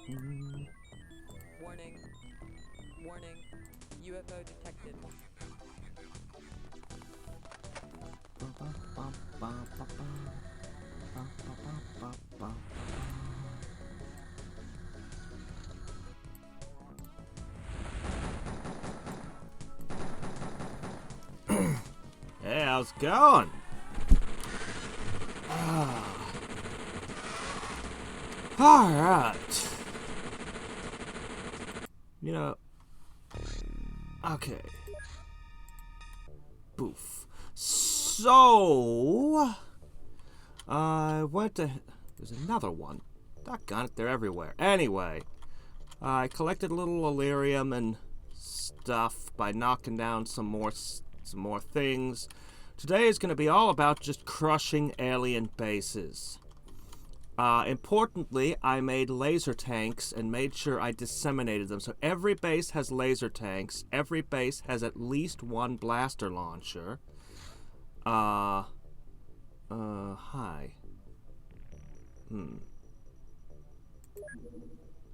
Warning. Warning. UFO detected. Hey, how's it going? Alright. You know. Okay. Boof. So. I went to. There's another one. Doggone it, they're everywhere. Anyway. I collected a little Illyrium and stuff by knocking down some more things. Today is going to be all about just crushing alien bases. Importantly, I made laser tanks and made sure I disseminated them. So every base has laser tanks. Every base has at least one blaster launcher. Hi.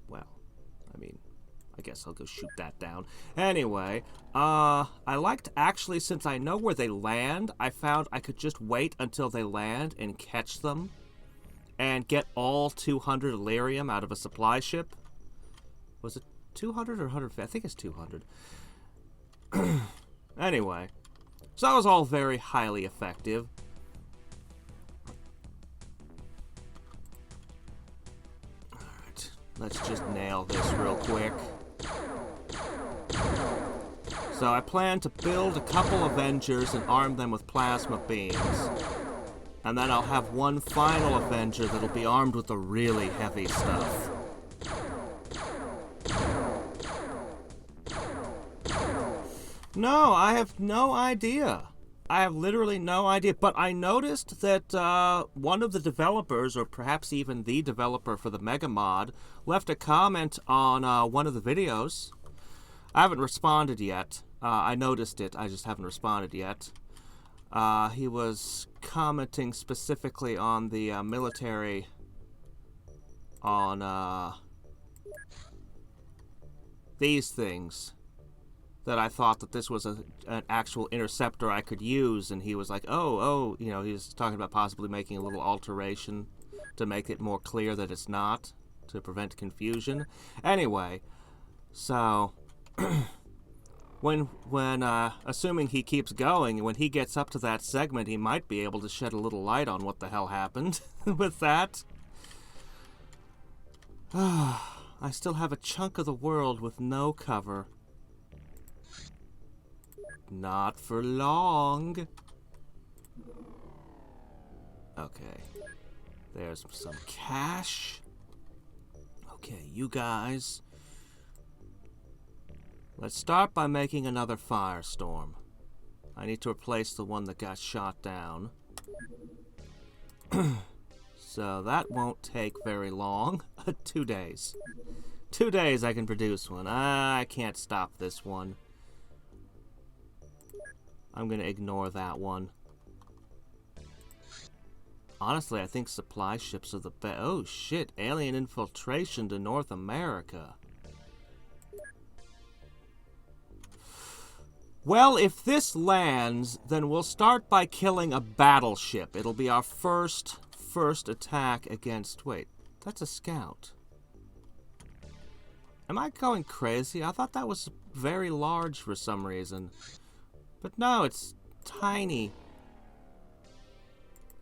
Well, I mean, I guess I'll go shoot that down. Anyway, I liked actually, since I know where they land, I found I could just wait until they land and catch them and get all 200 Illyrium out of a supply ship. Was it 200 or 150? I think it's 200. Anyway, so that was all very highly effective. Alright, let's just nail this real quick. So I plan to build a couple Avengers and arm them with plasma beams. And then I'll have one final Avenger that'll be armed with the really heavy stuff. No, I have no idea. I have literally no idea. But I noticed that one of the developers, or perhaps even the developer for the Mega Mod, left a comment on one of the videos. I haven't responded yet. I noticed it. I just haven't responded yet. He was commenting specifically on the military, on these things, that I thought that this was an actual interceptor I could use, and he was like, oh, you know, he was talking about possibly making a little alteration to make it more clear that it's not, to prevent confusion. Anyway, so when assuming he keeps going, when he gets up to that segment, he might be able to shed a little light on what the hell happened with that. I still have a chunk of the world with no cover. Not for long. Okay. There's some cash. Okay, you guys. Let's start by making another firestorm. I need to replace the one that got shot down. So that won't take very long. 2 days. 2 days I can produce one. I can't stop this one. I'm gonna ignore that one. Honestly, I think supply ships are the best. Oh shit, alien infiltration to North America. Well, if this lands, then we'll start by killing a battleship. It'll be our first attack against... Wait, that's a scout. Am I going crazy? I thought that was very large for some reason. But no, it's tiny.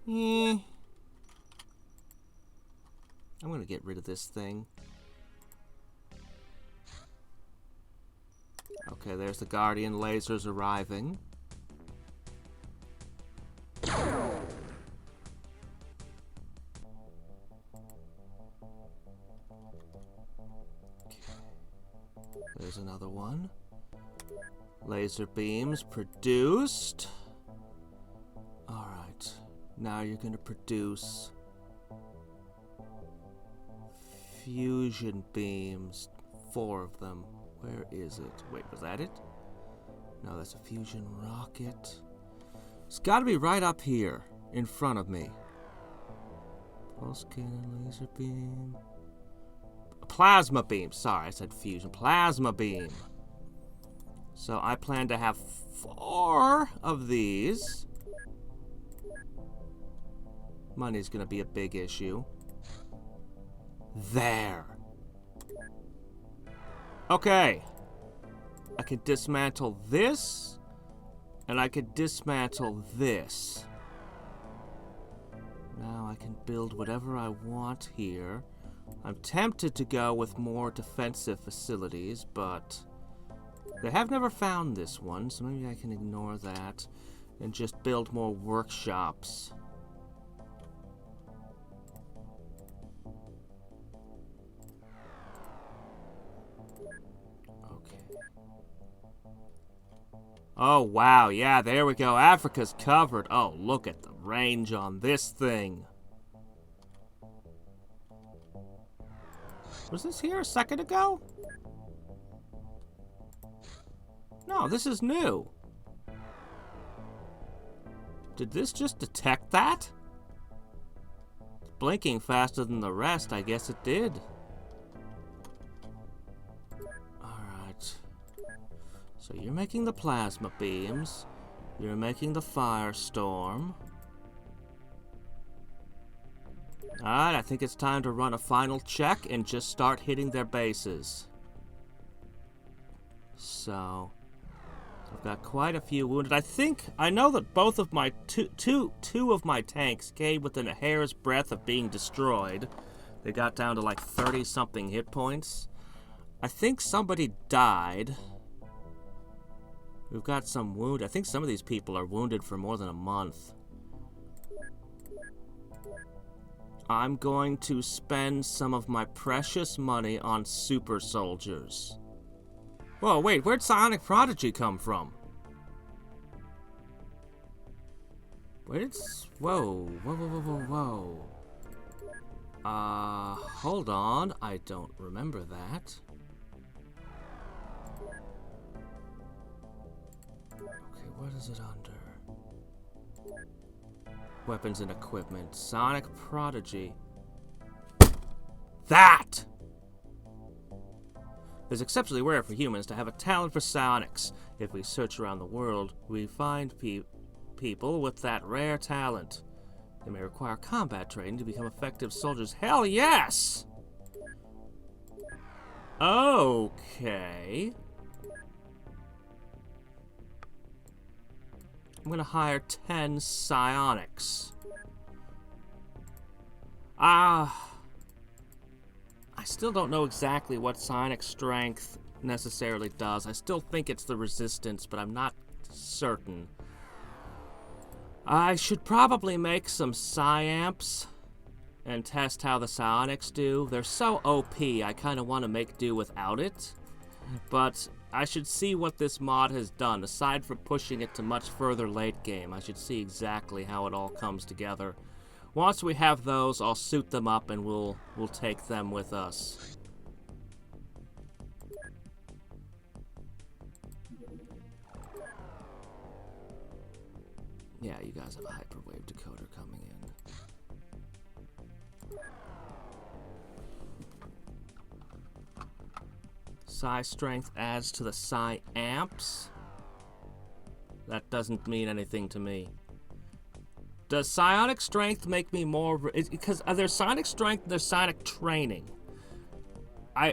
I'm gonna get rid of this thing. Okay, there's the Guardian lasers arriving. Okay. There's another one. Laser beams produced. Alright. Now you're gonna produce fusion beams. 4 of them. Where is it? Wait, was that it? No, that's a fusion rocket. It's gotta be right up here, in front of me. Pulse cannon, laser beam. plasma beam. Sorry, I said fusion. Plasma beam. So I plan to have 4 of these. Money's gonna be a big issue. There. Okay. I can dismantle this, and I can dismantle this. Now I can build whatever I want here. I'm tempted to go with more defensive facilities, but they have never found this one, so maybe I can ignore that and just build more workshops. Oh, wow. Yeah, there we go. Africa's covered. Oh, look at the range on this thing. Was this here a second ago? No, this is new. Did this just detect that? It's blinking faster than the rest. I guess it did. So you're making the plasma beams. You're making the firestorm. Alright, I think it's time to run a final check and just start hitting their bases. So, I've got quite a few wounded. I know that both of my two of my tanks came within a hair's breadth of being destroyed. They got down to like 30-something hit points. I think somebody died. We've got some wound. I think some of these people are wounded for more than a month. I'm going to spend some of my precious money on super soldiers. Whoa, wait, where'd Psionic Prodigy come from? Where did... Whoa, whoa, whoa, whoa, whoa, whoa. Hold on. I don't remember that. What is it under? Weapons and equipment. Sonic Prodigy. That! It's exceptionally rare for humans to have a talent for psionics. If we search around the world, we find people with that rare talent. They may require combat training to become effective soldiers. Hell yes! Okay. I'm gonna hire 10 psionics. I still don't know exactly what psionic strength necessarily does. I still think it's the resistance, but I'm not certain. I should probably make some psi-amps and test how the psionics do. They're so OP, I kind of want to make do without it. But I should see what this mod has done. Aside from pushing it to much further late game, I should see exactly how it all comes together. Once we have those, I'll suit them up and we'll take them with us. Yeah, you guys have a hyperwave decoder coming in. Psi strength adds to the psi amps. That doesn't mean anything to me. Does psionic strength make me more... Because there's psionic strength and there's psionic training.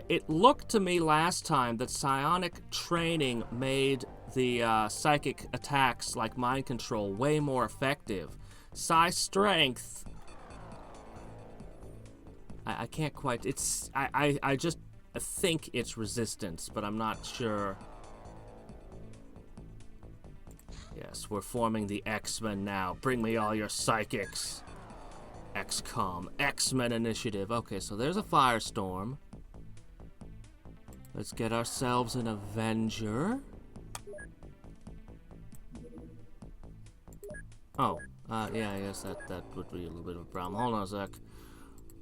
It looked to me last time that psionic training made the psychic attacks like mind control way more effective. Psi strength... I can't quite... It's... I just think it's resistance, but I'm not sure. Yes, we're forming the X-Men now. Bring me all your psychics. XCOM. X-Men Initiative. Okay, so there's a firestorm. Let's get ourselves an Avenger. Oh, yeah, I guess that would be a little bit of a problem. Hold on a sec.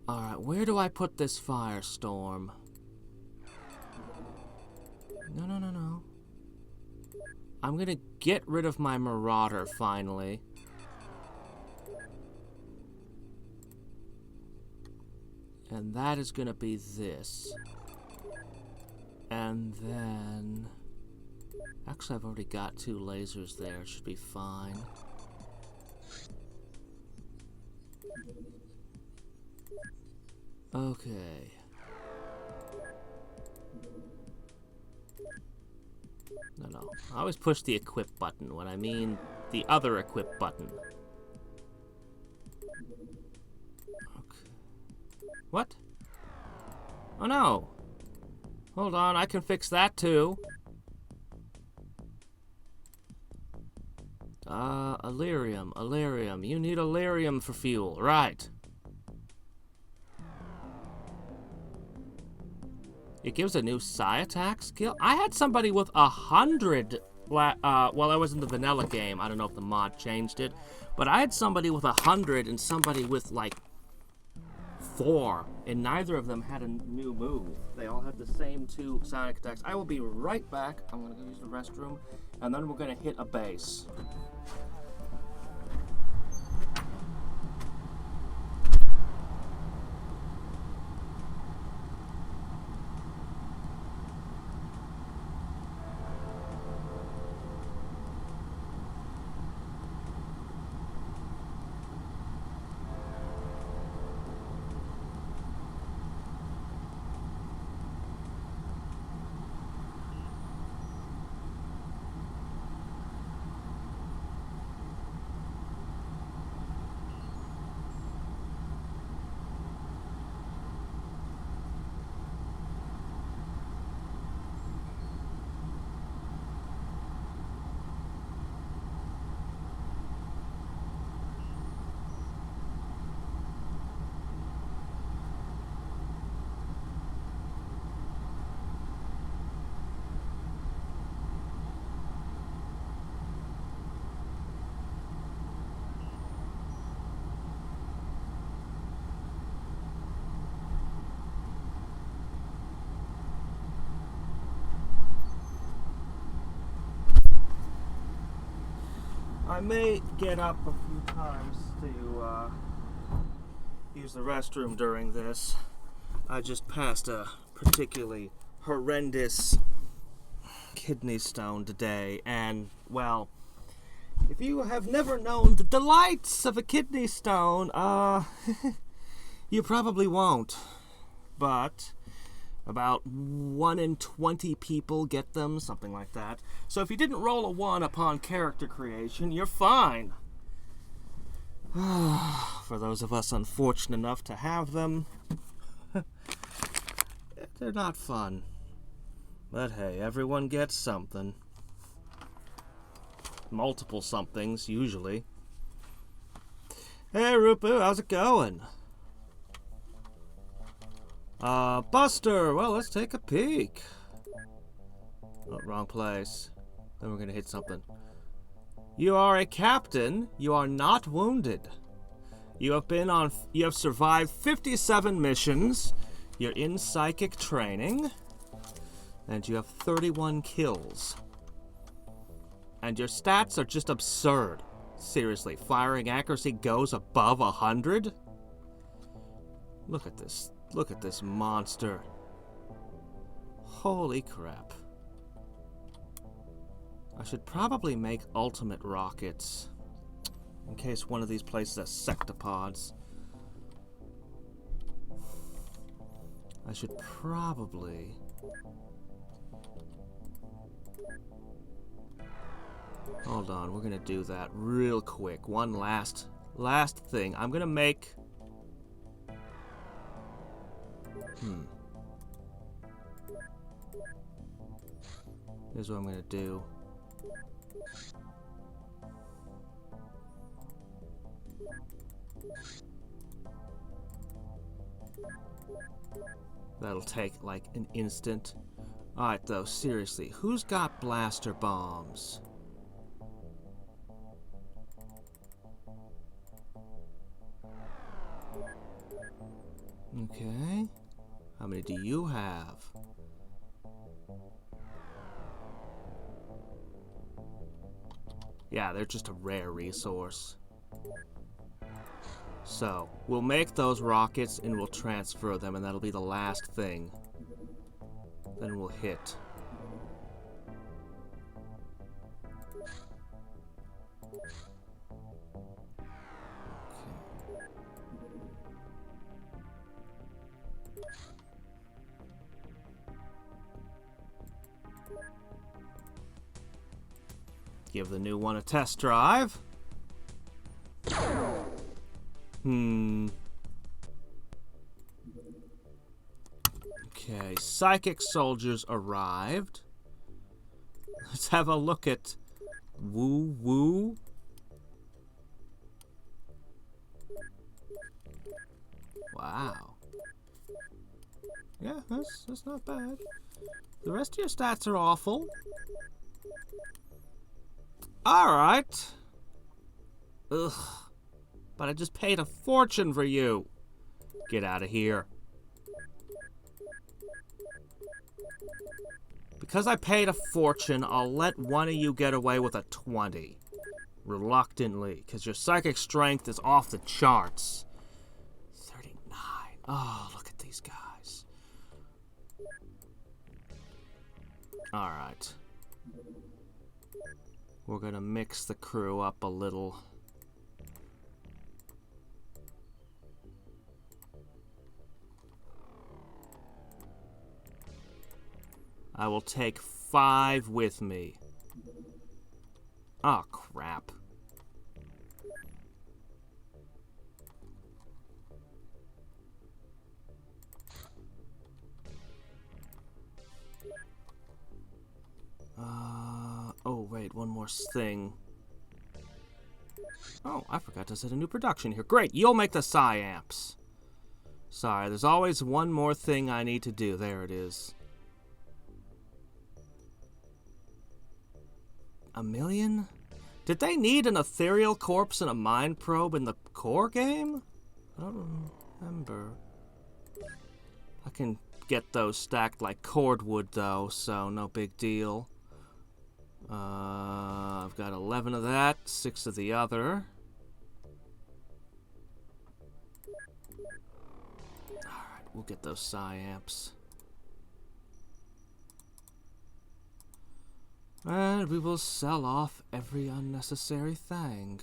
Alright, where do I put this firestorm? No. I'm gonna get rid of my Marauder, finally. And that is gonna be this. And then... Actually, I've already got 2 lasers there. It should be fine. Okay. No. I always push the equip button when I mean the other equip button. Okay. What? Oh no! Hold on, I can fix that too. Illyrium. You need Illyrium for fuel, right. It gives a new psi attack skill? I had somebody with 100 while I was in the vanilla game. I don't know if the mod changed it, but I had somebody with 100 and somebody with like 4, and neither of them had a new move. They all had the same 2 sonic attacks. I will be right back. I'm gonna go use the restroom, and then we're gonna hit a base. I may get up a few times to use the restroom during this. I just passed a particularly horrendous kidney stone today, and, well, if you have never known the delights of a kidney stone, you probably won't. But about 1 in 20 people get them, something like that. So if you didn't roll a 1 upon character creation, you're fine. For those of us unfortunate enough to have them, they're not fun. But hey, everyone gets something. Multiple somethings, usually. Hey, Rupu, how's it going? Buster, well, let's take a peek. Oh, wrong place. Then we're gonna hit something. You are a captain. You are not wounded. You have survived 57 missions. You're in psychic training. And you have 31 kills. And your stats are just absurd. Seriously, firing accuracy goes above 100? Look at this. Look at this monster. Holy crap. I should probably make ultimate rockets. In case one of these places has sectopods. I should probably... Hold on, we're gonna do that real quick. One last thing. I'm gonna make... Here's what I'm gonna do. That'll take like an instant. Alright though, seriously, who's got blaster bombs? Okay. How many do you have? Yeah, they're just a rare resource. So, we'll make those rockets and we'll transfer them, and that'll be the last thing then we'll hit. Give the new one a test drive. Okay, psychic soldiers arrived. Let's have a look at Woo Woo. Wow. Yeah, that's not bad. The rest of your stats are awful. Alright. Ugh. But I just paid a fortune for you. Get out of here. Because I paid a fortune, I'll let one of you get away with a 20. Reluctantly, because your psychic strength is off the charts. 39. Oh, look at these guys. Alright. We're gonna mix the crew up a little. I will take 5 with me. Oh, crap. Oh, wait, one more thing. Oh, I forgot to set a new production here. Great, you'll make the Psyamps. Sorry, there's always one more thing I need to do. There it is. 1 million? Did they need an ethereal corpse and a mind probe in the core game? I don't remember. I can get those stacked like cordwood though, so no big deal. I've got 11 of that, 6 of the other. Alright, we'll get those Psyamps. And we will sell off every unnecessary thing.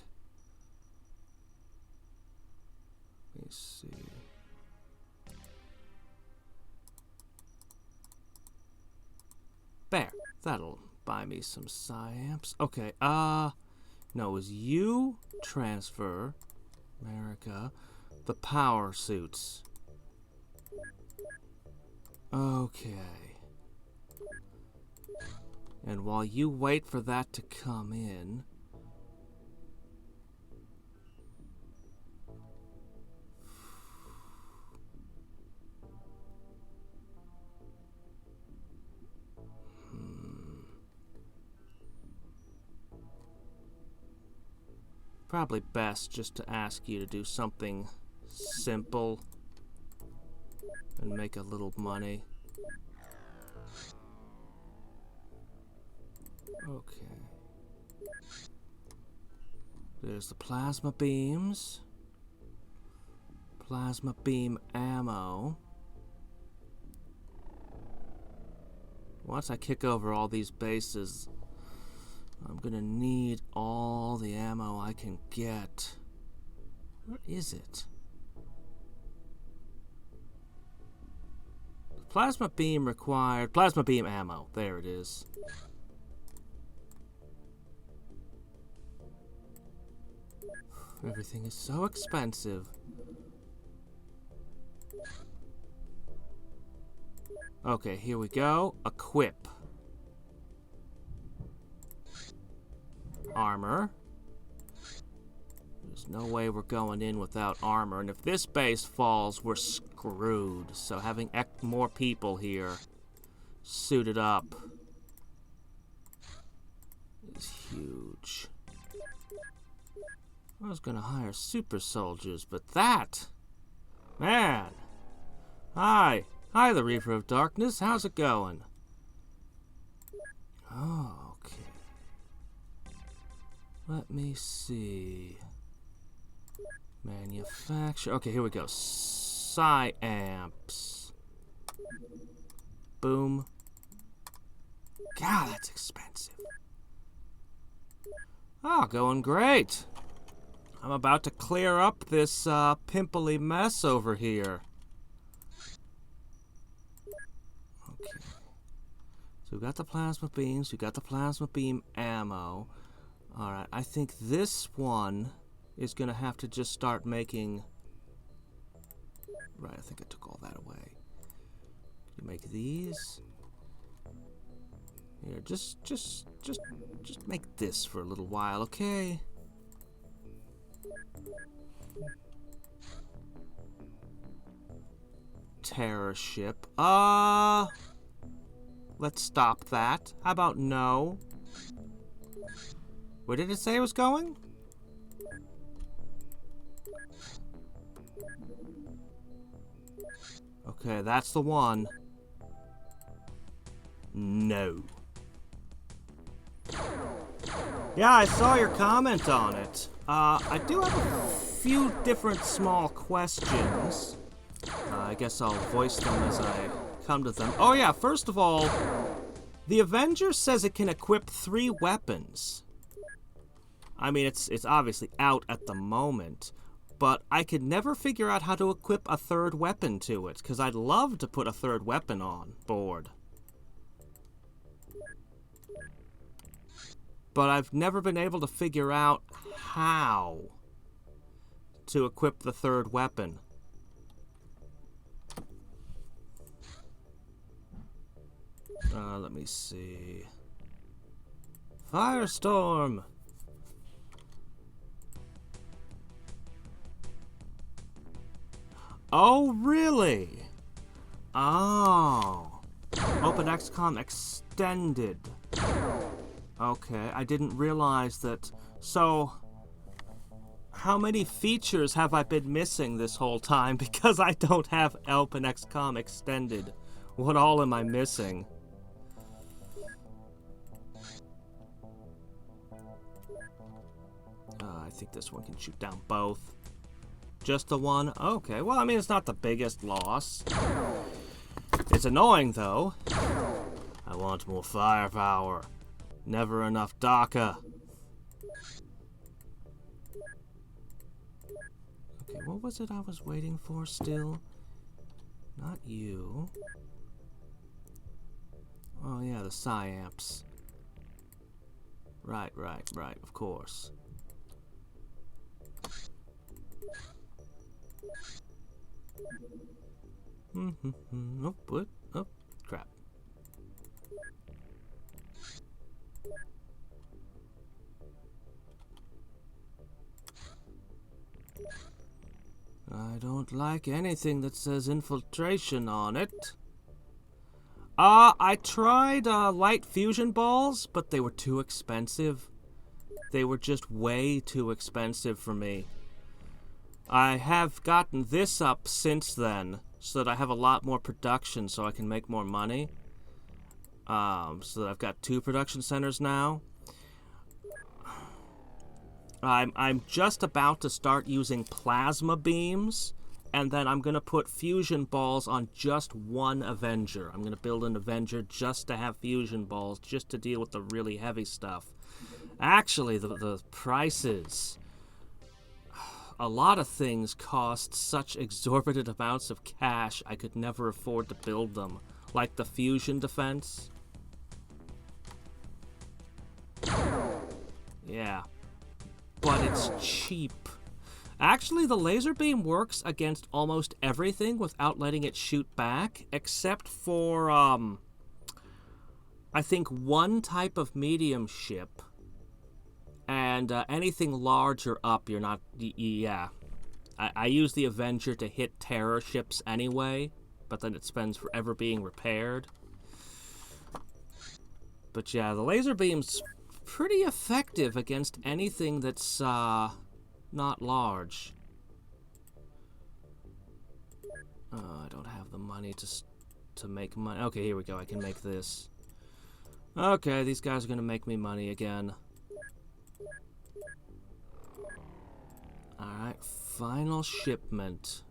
Let me see. There. That'll buy me some Psyamps. Okay, no, it was you transfer, America, the power suits. Okay. And while you wait for that to come in, probably best just to ask you to do something simple and make a little money. Okay. There's the plasma beams. Plasma beam ammo. Once I kick over all these bases, I'm gonna need all the ammo I can get. Where is it? Plasma beam required. Plasma beam ammo. There it is. Everything is so expensive. Okay, here we go. Equip. Armor. There's no way we're going in without armor, and if this base falls, we're screwed. So having more people here suited up is huge. I was gonna hire super soldiers, but that... Man! Hi! Hi, the Reaver of Darkness. How's it going? Oh, okay. Let me see. Manufacture. Okay, here we go. Psyamps. Boom. God, that's expensive. Oh, going great. I'm about to clear up this pimply mess over here. Okay. So we've got the plasma beams, we've got the plasma beam ammo. Alright, I think this one is going to have to just start making... Right, I think I took all that away. You make these. Here, just make this for a little while, okay? Terror ship. Let's stop that. How about no? Where did it say it was going? Okay, that's the one. No. Yeah, I saw your comment on it. I do have a few different small questions. I guess I'll voice them as I come to them. Oh yeah, first of all, the Avenger says it can equip 3 weapons. I mean, it's obviously out at the moment, but I could never figure out how to equip a 3rd weapon to it, because I'd love to put a 3rd weapon on board. But I've never been able to figure out how to equip the 3rd weapon. Let me see. Firestorm! Oh, really? Oh. OpenXCom extended. Okay, I didn't realize that. So, how many features have I been missing this whole time because I don't have OpenXCom extended? What all am I missing? I think this one can shoot down both. Just the one? Okay, well, I mean, it's not the biggest loss. It's annoying, though. I want more firepower. Never enough DACA. Okay, what was it I was waiting for still? Not you. Oh, yeah, the PsyAmps. Right, of course. Oh, what? Oh, crap. I don't like anything that says infiltration on it. I tried light fusion balls, but they were too expensive. They were just way too expensive for me. I have gotten this up since then, so that I have a lot more production so I can make more money. So that I've got 2 production centers now. I'm just about to start using plasma beams, and then I'm going to put fusion balls on just one Avenger. I'm going to build an Avenger just to have fusion balls, just to deal with the really heavy stuff. Actually, the prices... A lot of things cost such exorbitant amounts of cash I could never afford to build them. Like the fusion defense. Yeah. But it's cheap. Actually, the laser beam works against almost everything without letting it shoot back, except for, I think one type of medium ship. And anything large or up, you're not... Yeah. I use the Avenger to hit terror ships anyway, but then it spends forever being repaired. But yeah, the laser beam's pretty effective against anything that's not large. I don't have the money to make money. Okay, here we go. I can make this. Okay, these guys are going to make me money again. Alright, final shipment.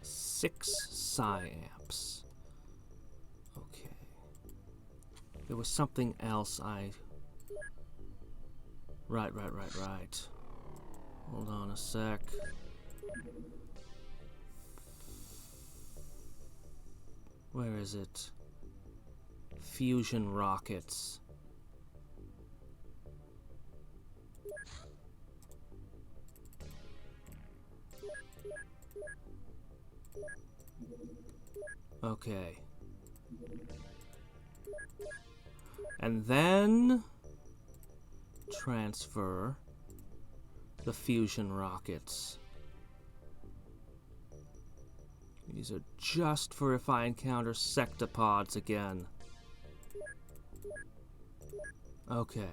$6 psi-amps. Okay. There was something else I... Right. Hold on a sec. Where is it? Fusion rockets. Okay. And then transfer the fusion rockets. These are just for if I encounter sectopods again. Okay.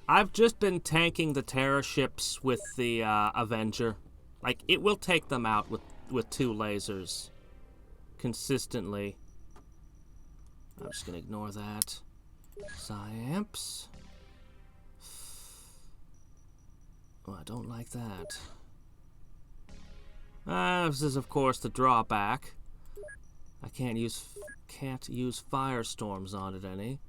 I've just been tanking the Terra ships with the Avenger. Like, it will take them out with 2 lasers. Consistently. I'm just gonna ignore that. Psi-amps. Oh, I don't like that. This is, of course, the drawback. I can't use firestorms on it any.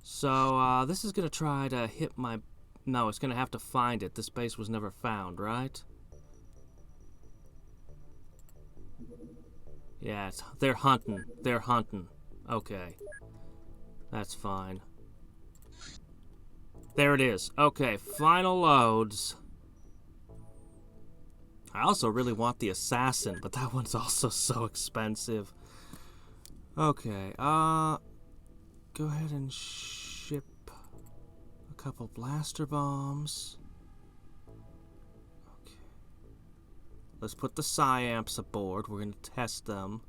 So, this is gonna try to hit my... No, it's gonna have to find it. This base was never found, right? Yeah, they're hunting. They're hunting. Okay. That's fine. There it is. Okay, final loads. I also really want the assassin, but that one's also so expensive. Okay, go ahead and ship a couple blaster bombs. Okay. Let's put the psi-amps aboard. We're gonna test them.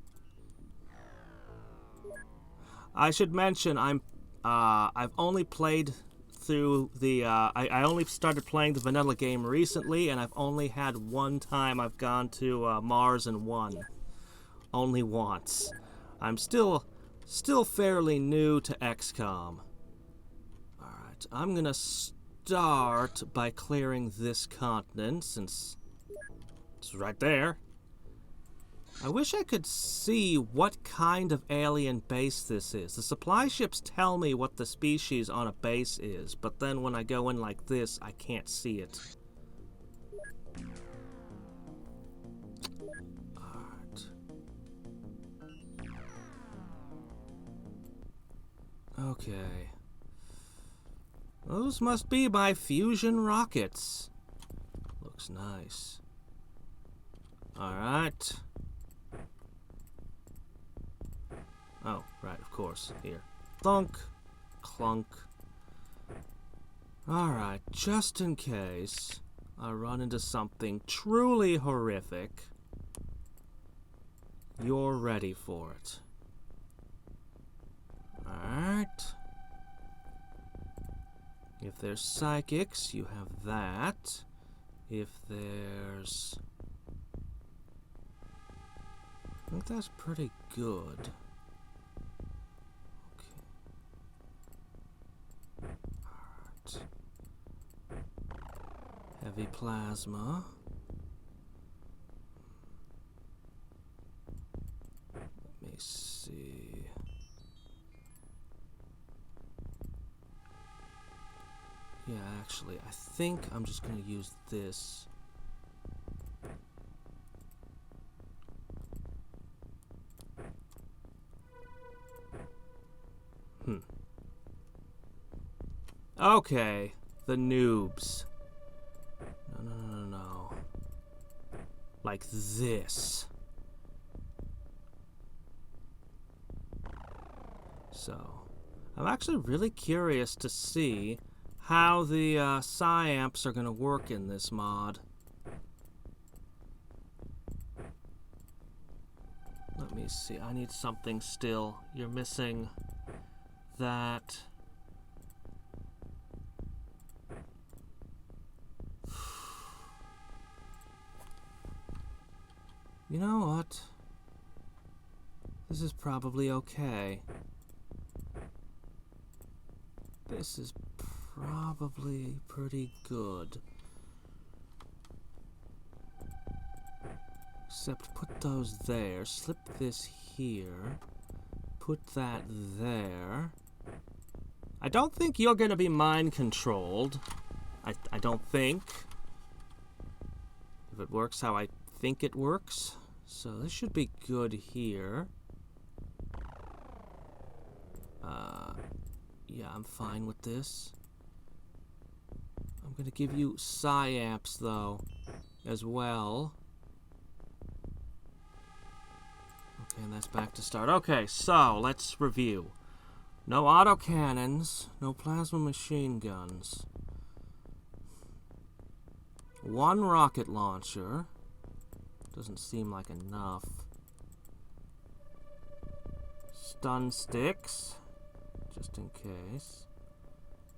I should mention I've only played through the I only started playing the vanilla game recently, and I've only had one time I've gone to Mars and won. Only once. I'm still fairly new to XCOM. Alright, I'm gonna start by clearing this continent, since it's right there. I wish I could see what kind of alien base this is. The supply ships tell me what the species on a base is, but then when I go in like this, I can't see it. Alright. Okay. Those must be my fusion rockets. Looks nice. Alright. Oh, right, of course. Here. Thunk. Clunk. Alright, just in case I run into something truly horrific, you're ready for it. Alright. If there's psychics, you have that. If there's... I think that's pretty good. Heavy plasma. Let me see. Yeah, actually, I think I'm just going to use this. Okay, the noobs. No. Like this. So, I'm actually really curious to see how the psi-amps are going to work in this mod. Let me see. I need something still. You're missing that. You know what? This is probably okay. This is probably pretty good. Except put those there, slip this here, put that there. I don't think you're gonna be mind controlled. I don't think. If it works how I think it works. So this should be good here. Yeah, I'm fine with this. I'm gonna give you psyamps though, as well. Okay, and that's back to start. Okay, so let's review. No autocannons, no plasma machine guns. 1 rocket launcher. Doesn't seem like enough. Stun sticks, just in case.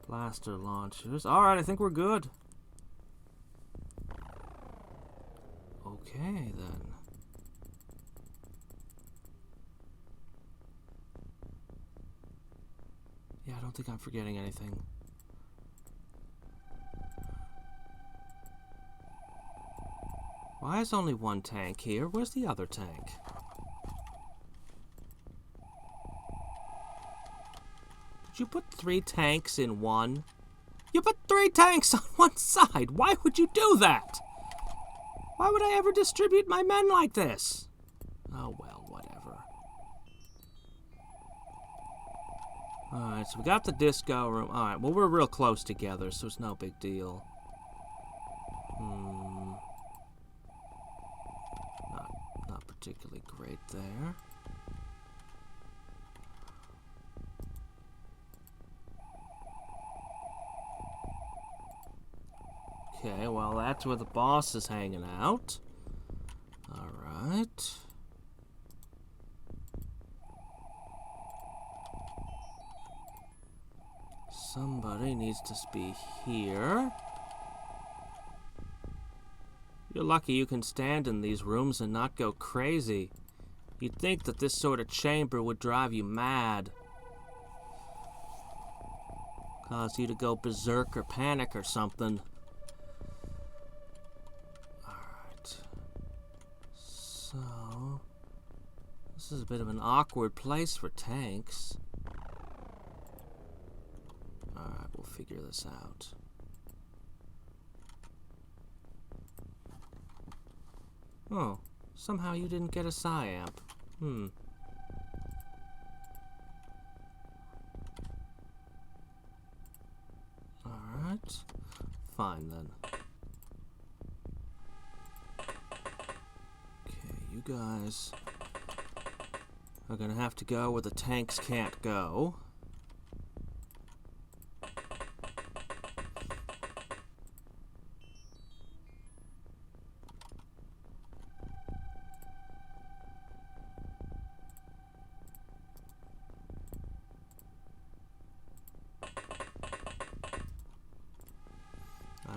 Blaster launchers. Alright, I think we're good. Okay, then. Yeah, I don't think I'm forgetting anything. Why is only 1 tank here? Where's the other tank? Did you put 3 tanks in one? You put 3 tanks on one side! Why would you do that? Why would I ever distribute my men like this? Oh well, whatever. Alright, so we got the disco room. Alright, well we're real close together, so it's no big deal. Not particularly great there. Okay, well that's where the boss is hanging out. Alright. Somebody needs to be here. You're lucky you can stand in these rooms and not go crazy. You'd think that this sort of chamber would drive you mad. Cause you to go berserk or panic or something. Alright. So... this is a bit of an awkward place for tanks. Alright, we'll figure this out. Oh, somehow you didn't get a psyamp. Alright. Fine then. Okay, you guys are gonna have to go where the tanks can't go.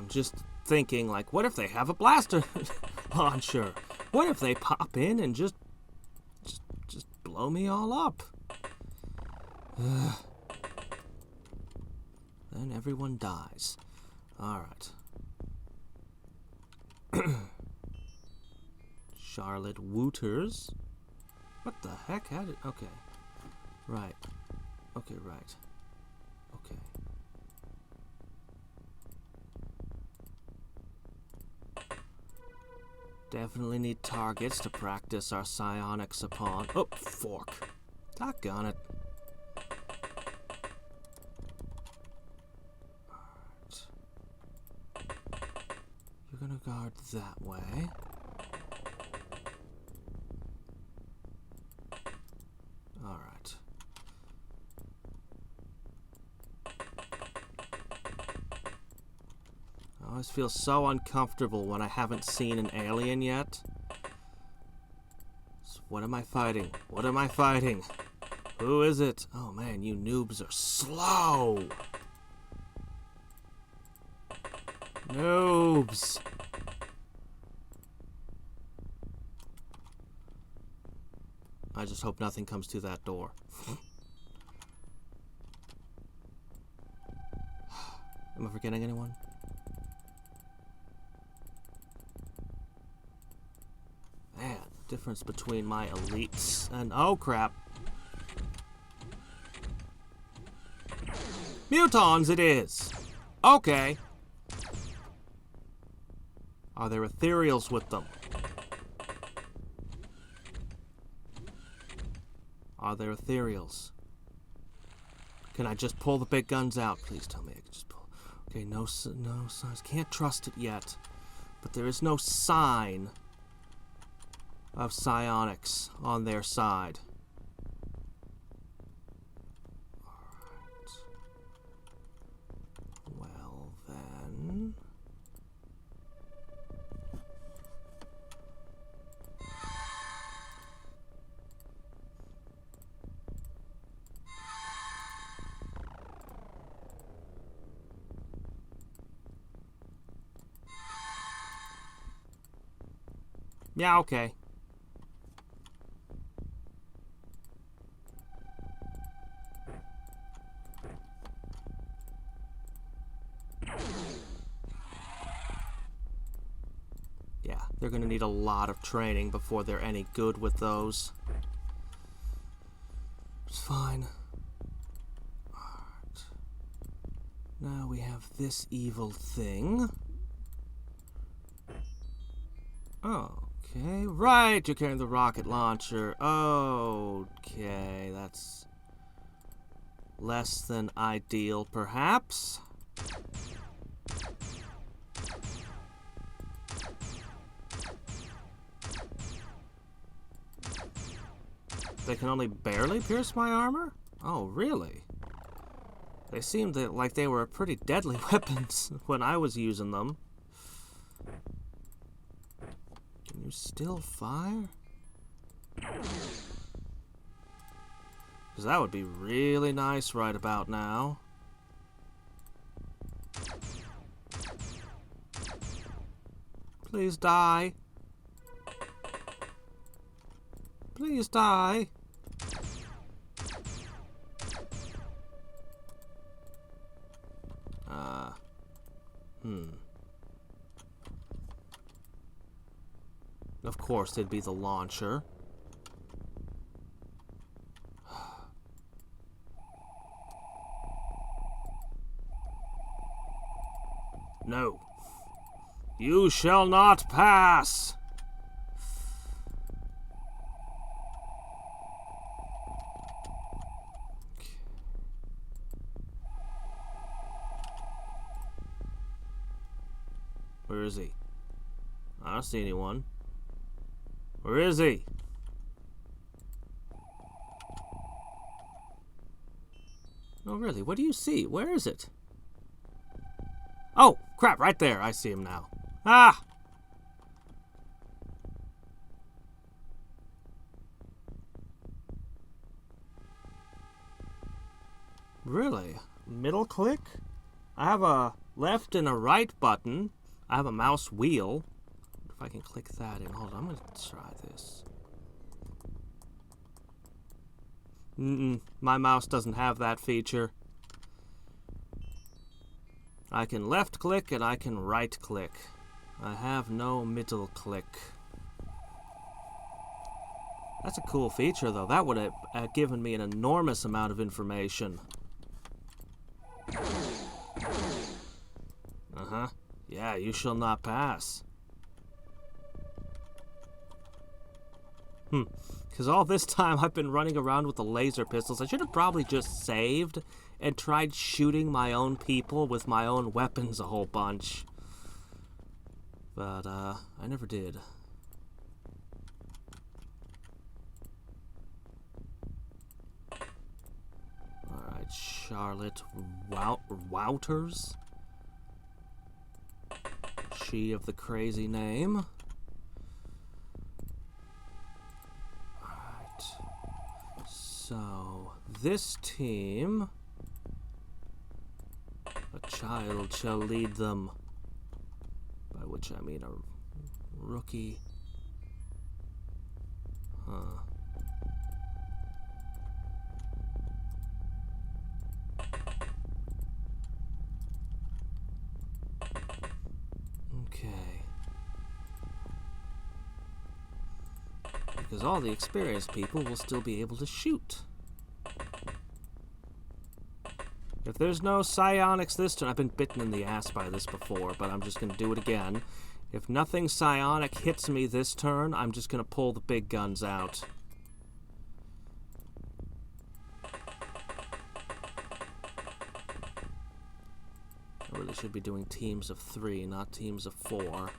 Just thinking, like, what if they have a blaster launcher? What if they pop in and just blow me all up? Then everyone dies. Alright. Charlotte Wooters. What the heck? How did... okay. Right. Okay, right. Okay. Definitely need targets to practice our psionics upon. Oh, fork. Doggone it. Alright. You're gonna guard that way. Alright. I always feel so uncomfortable when I haven't seen an alien yet. So what am I fighting? What am I fighting? Who is it? Oh man, you noobs are slow! Noobs! I just hope nothing comes to that door. Am I forgetting anyone? Man, difference between my elites and... Oh, crap. Mutons it is! Okay. Are there ethereals with them? Are there ethereals? Can I just pull the big guns out? Please tell me I can just pull. Okay, no signs. Can't trust it yet. But there is no sign of psionics on their side. Alright. Well, then... Yeah, okay. Yeah, they're gonna need a lot of training before they're any good with those. It's fine. Alright. Now we have this evil thing. Okay, right, you're carrying the rocket launcher. Okay, that's less than ideal, perhaps. They can only barely pierce my armor? Oh, really? They seemed like they were pretty deadly weapons when I was using them. Can you still fire? Because that would be really nice right about now. Please die. Please die. Of course, it'd be the launcher. No. You shall not pass. Where is he? I don't see anyone. Where is he? Oh, really? What do you see? Where is it? Oh, crap, right there. I see him now. Ah! Really? Middle click? I have a left and a right button. I have a mouse wheel. If I can click that in. Hold on, I'm going to try this. My mouse doesn't have that feature. I can left click and I can right click. I have no middle click. That's a cool feature, though. That would have given me an enormous amount of information. Uh-huh. Yeah, you shall not pass. Because all this time I've been running around with the laser pistols. I should have probably just saved and tried shooting my own people with my own weapons a whole bunch. But, I never did. Alright, Charlotte Wouters. She of the crazy name. So, this team, a child shall lead them, by which I mean a rookie. Huh. Okay. Because all the experienced people will still be able to shoot. If there's no psionics this turn, I've been bitten in the ass by this before, but I'm just going to do it again. If nothing psionic hits me this turn, I'm just going to pull the big guns out. I really should be doing teams of 3, not teams of 4.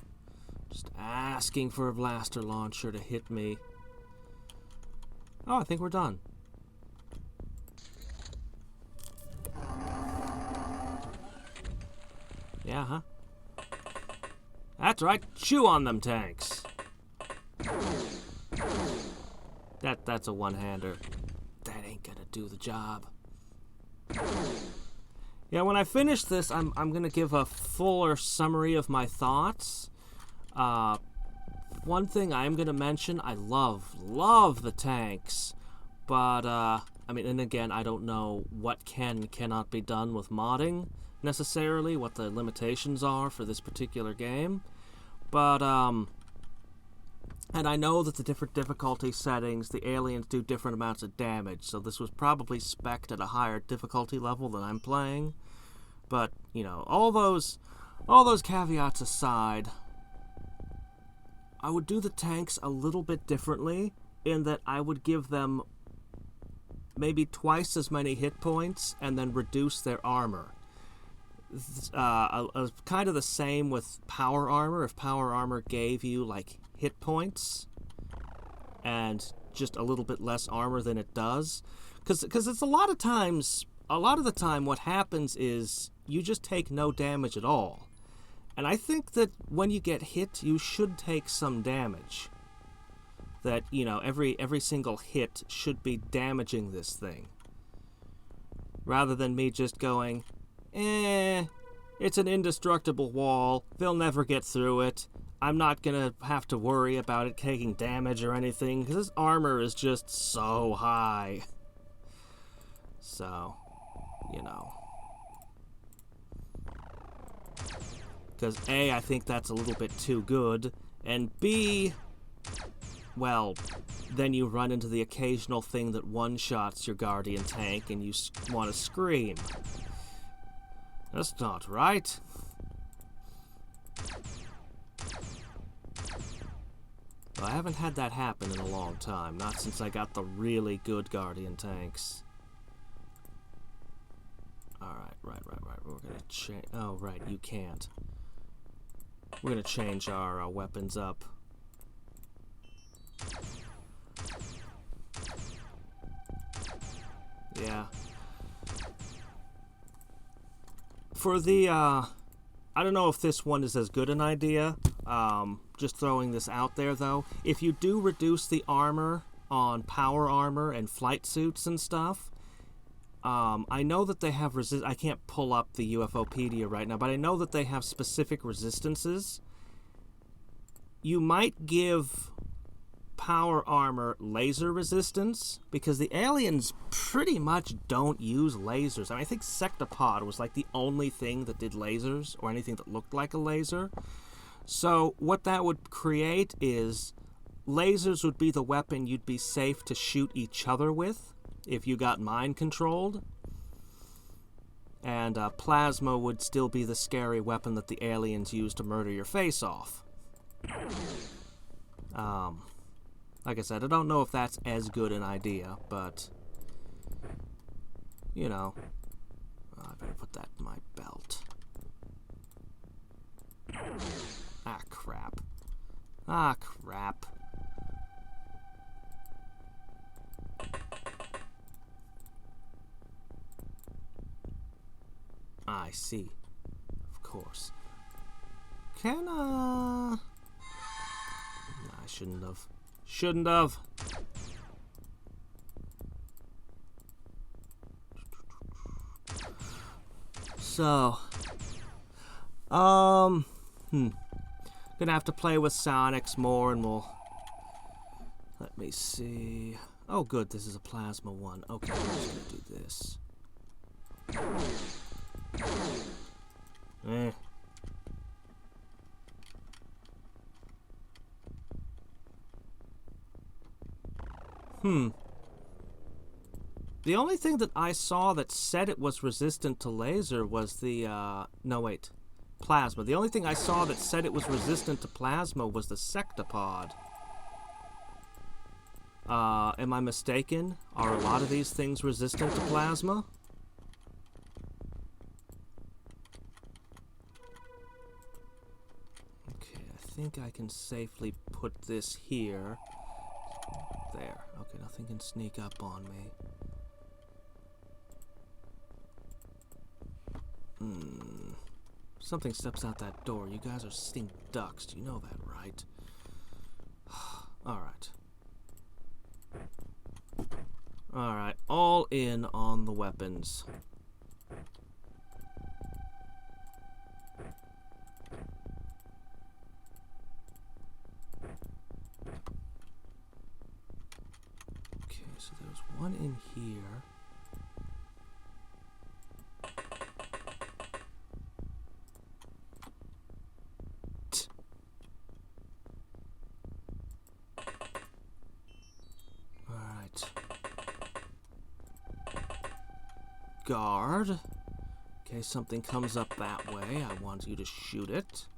Just asking for a blaster launcher to hit me. Oh, I think we're done. Yeah, huh? That's right, chew on them tanks. That's a one-hander. That ain't gonna do the job. Yeah, when I finish this, I'm gonna give a fuller summary of my thoughts. One thing I'm gonna mention, I love the tanks, but I mean, and again, I don't know what cannot be done with modding necessarily, what the limitations are for this particular game, but and I know that the different difficulty settings, the aliens do different amounts of damage, so this was probably spec'd at a higher difficulty level than I'm playing, but you know, all those caveats aside, I would do the tanks a little bit differently in that I would give them maybe twice as many hit points and then reduce their armor. Kind of the same with power armor. If power armor gave you like hit points and just a little bit less armor than it does, because it's a lot of the time what happens is you just take no damage at all. And I think that when you get hit, you should take some damage. That, you know, every single hit should be damaging this thing. Rather than me just going, it's an indestructible wall, they'll never get through it, I'm not gonna have to worry about it taking damage or anything, because this armor is just so high. So, you know. Because A, I think that's a little bit too good, and B, well, then you run into the occasional thing that one-shots your Guardian tank and you want to scream. That's not right. Well, I haven't had that happen in a long time, not since I got the really good Guardian tanks. Alright, right. We're gonna change. Oh, right, you can't. We're gonna change our weapons up. Yeah. For the, I don't know if this one is as good an idea. Just throwing this out there, though. If you do reduce the armor on power armor and flight suits and stuff, I know that they have I can't pull up the UFOpedia right now, but I know that they have specific resistances. You might give power armor laser resistance, because the aliens pretty much don't use lasers. I mean, I think Sectopod was like the only thing that did lasers, or anything that looked like a laser. So what that would create is lasers would be the weapon you'd be safe to shoot each other with if you got mind controlled, and plasma would still be the scary weapon that the aliens use to murder your face off. Like I said, I don't know if that's as good an idea, but you know, I better put that in my belt. Ah, crap. Ah, crap. I see. Of course. Nah, I shouldn't have. Shouldn't have. So, gonna have to play with Sonics more, and we'll. Let me see. Oh, good. This is a plasma one. Okay, I'm just gonna do this. The only thing that I saw that said it was resistant to laser was the, no wait, plasma. The only thing I saw that said it was resistant to plasma was the sectopod. Am I mistaken? Are a lot of these things resistant to plasma? Okay, I think I can safely put this here. There. Okay, nothing can sneak up on me. Something steps out that door. You guys are stink ducks. Do you know that, right? Alright. Alright, all in on the weapons. Okay, so there's one in here. Guard. In case something comes up that way, I want you to shoot it.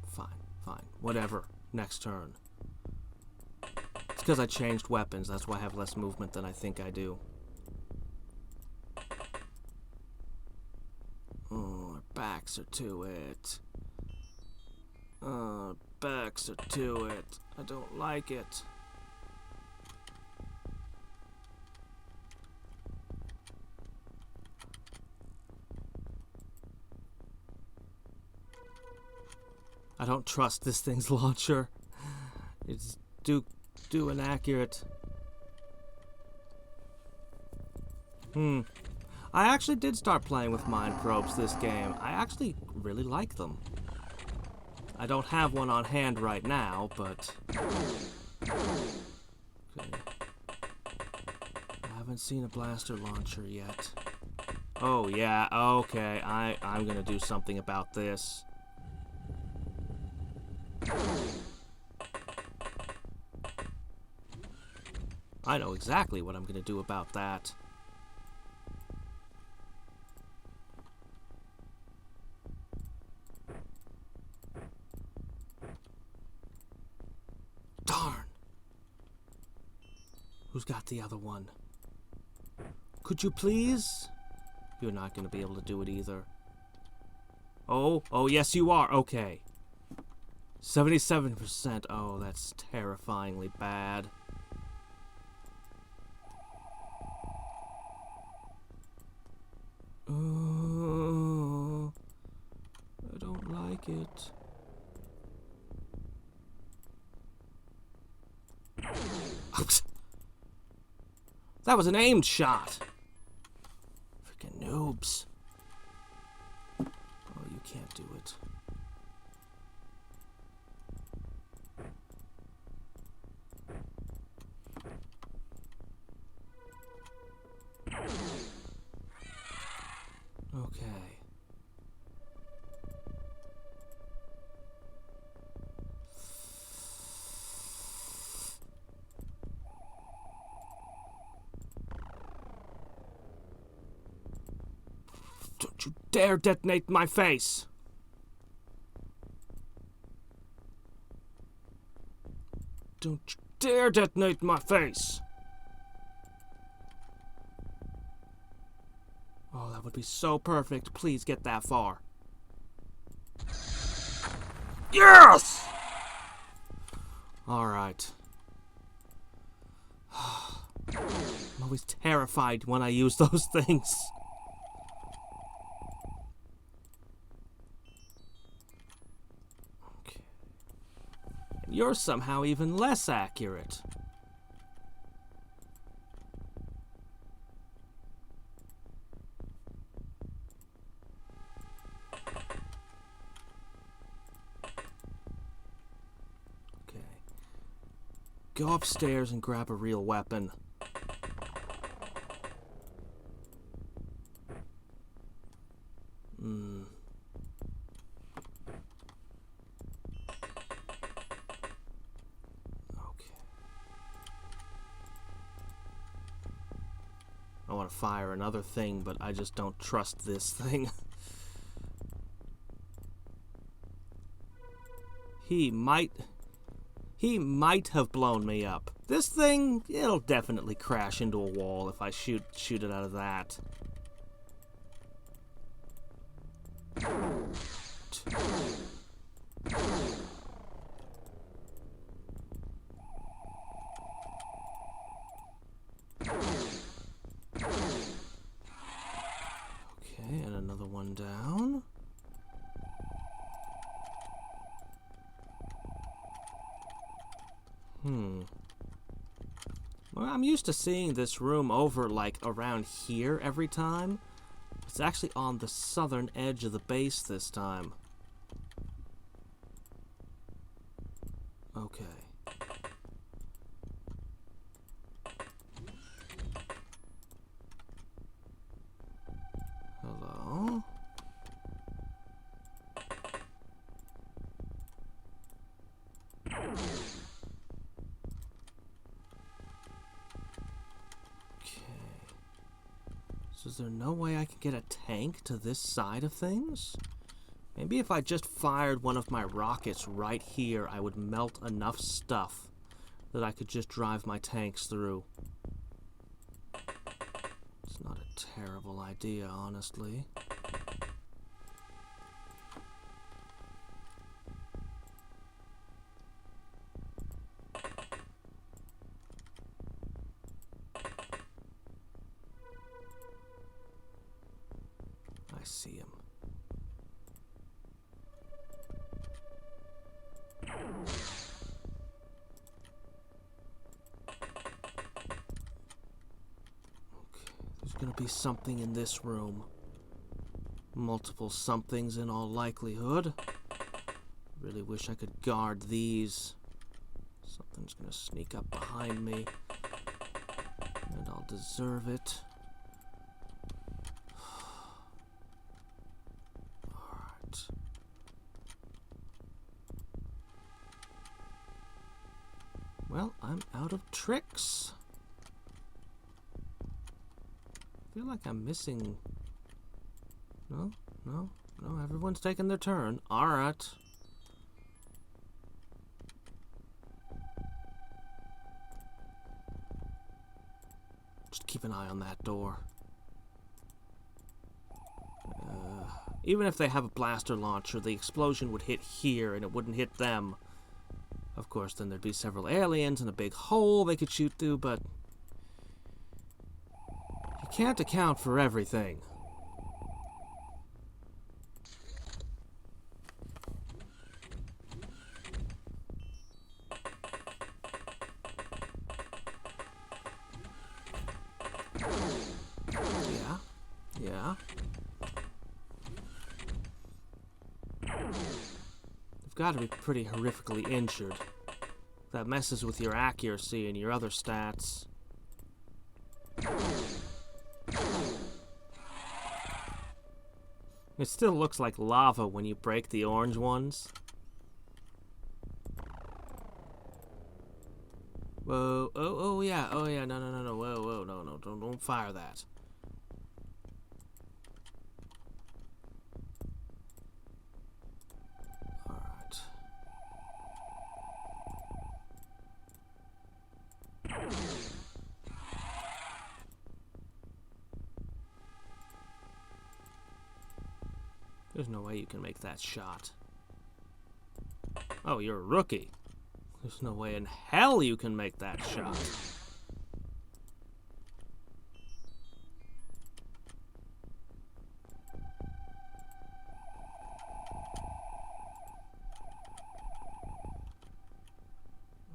Fine. Whatever. Next turn. It's because I changed weapons. That's why I have less movement than I think I do. Oh, our backs are to it. Backs are to it. I don't like it. I don't trust this thing's launcher. It's too inaccurate. I actually did start playing with mind probes this game. I actually really like them. I don't have one on hand right now, but... Okay. I haven't seen a blaster launcher yet. Oh, yeah, okay. I'm gonna do something about this. I know exactly what I'm gonna do about that. Darn! Who's got the other one? Could you please? You're not going to be able to do it either. Oh, yes you are. Okay. 77%. Oh, that's terrifyingly bad. Oh, I don't like it. That was an aimed shot. Freaking noobs. Oh, you can't do it. Okay. Don't you dare detonate my face! Don't you dare detonate my face! Oh, that would be so perfect. Please get that far. Yes! Alright. I'm always terrified when I use those things. Okay. You're somehow even less accurate. Go upstairs and grab a real weapon. want to fire another thing, but I just don't trust this thing. He might have blown me up. This thing, it'll definitely crash into a wall if I shoot it out of that. Okay, and another one down. Well, I'm used to seeing this room over, like, around here every time. It's actually on the southern edge of the base this time. Okay. Hello? So is there no way I can get a tank to this side of things? Maybe if I just fired one of my rockets right here, I would melt enough stuff that I could just drive my tanks through. It's not a terrible idea, honestly. I see him. There's gonna be something in this room. Multiple somethings in all likelihood. Really wish I could guard these. Something's gonna sneak up behind me. And I'll deserve it. Alright. Well, I'm out of tricks. I feel like I'm missing... No, everyone's taking their turn. Alright. Just keep an eye on that door. Even if they have a blaster launcher, the explosion would hit here and it wouldn't hit them. Of course, then there'd be several aliens and a big hole they could shoot through, but... you can't account for everything. Yeah. They've got to be pretty horrifically injured. That messes with your accuracy and your other stats. It still looks like lava when you break the orange ones. Whoa, oh yeah, no, whoa, no, don't fire that. Alright. There's no way you can make that shot. Oh, you're a rookie. There's no way in hell you can make that shot.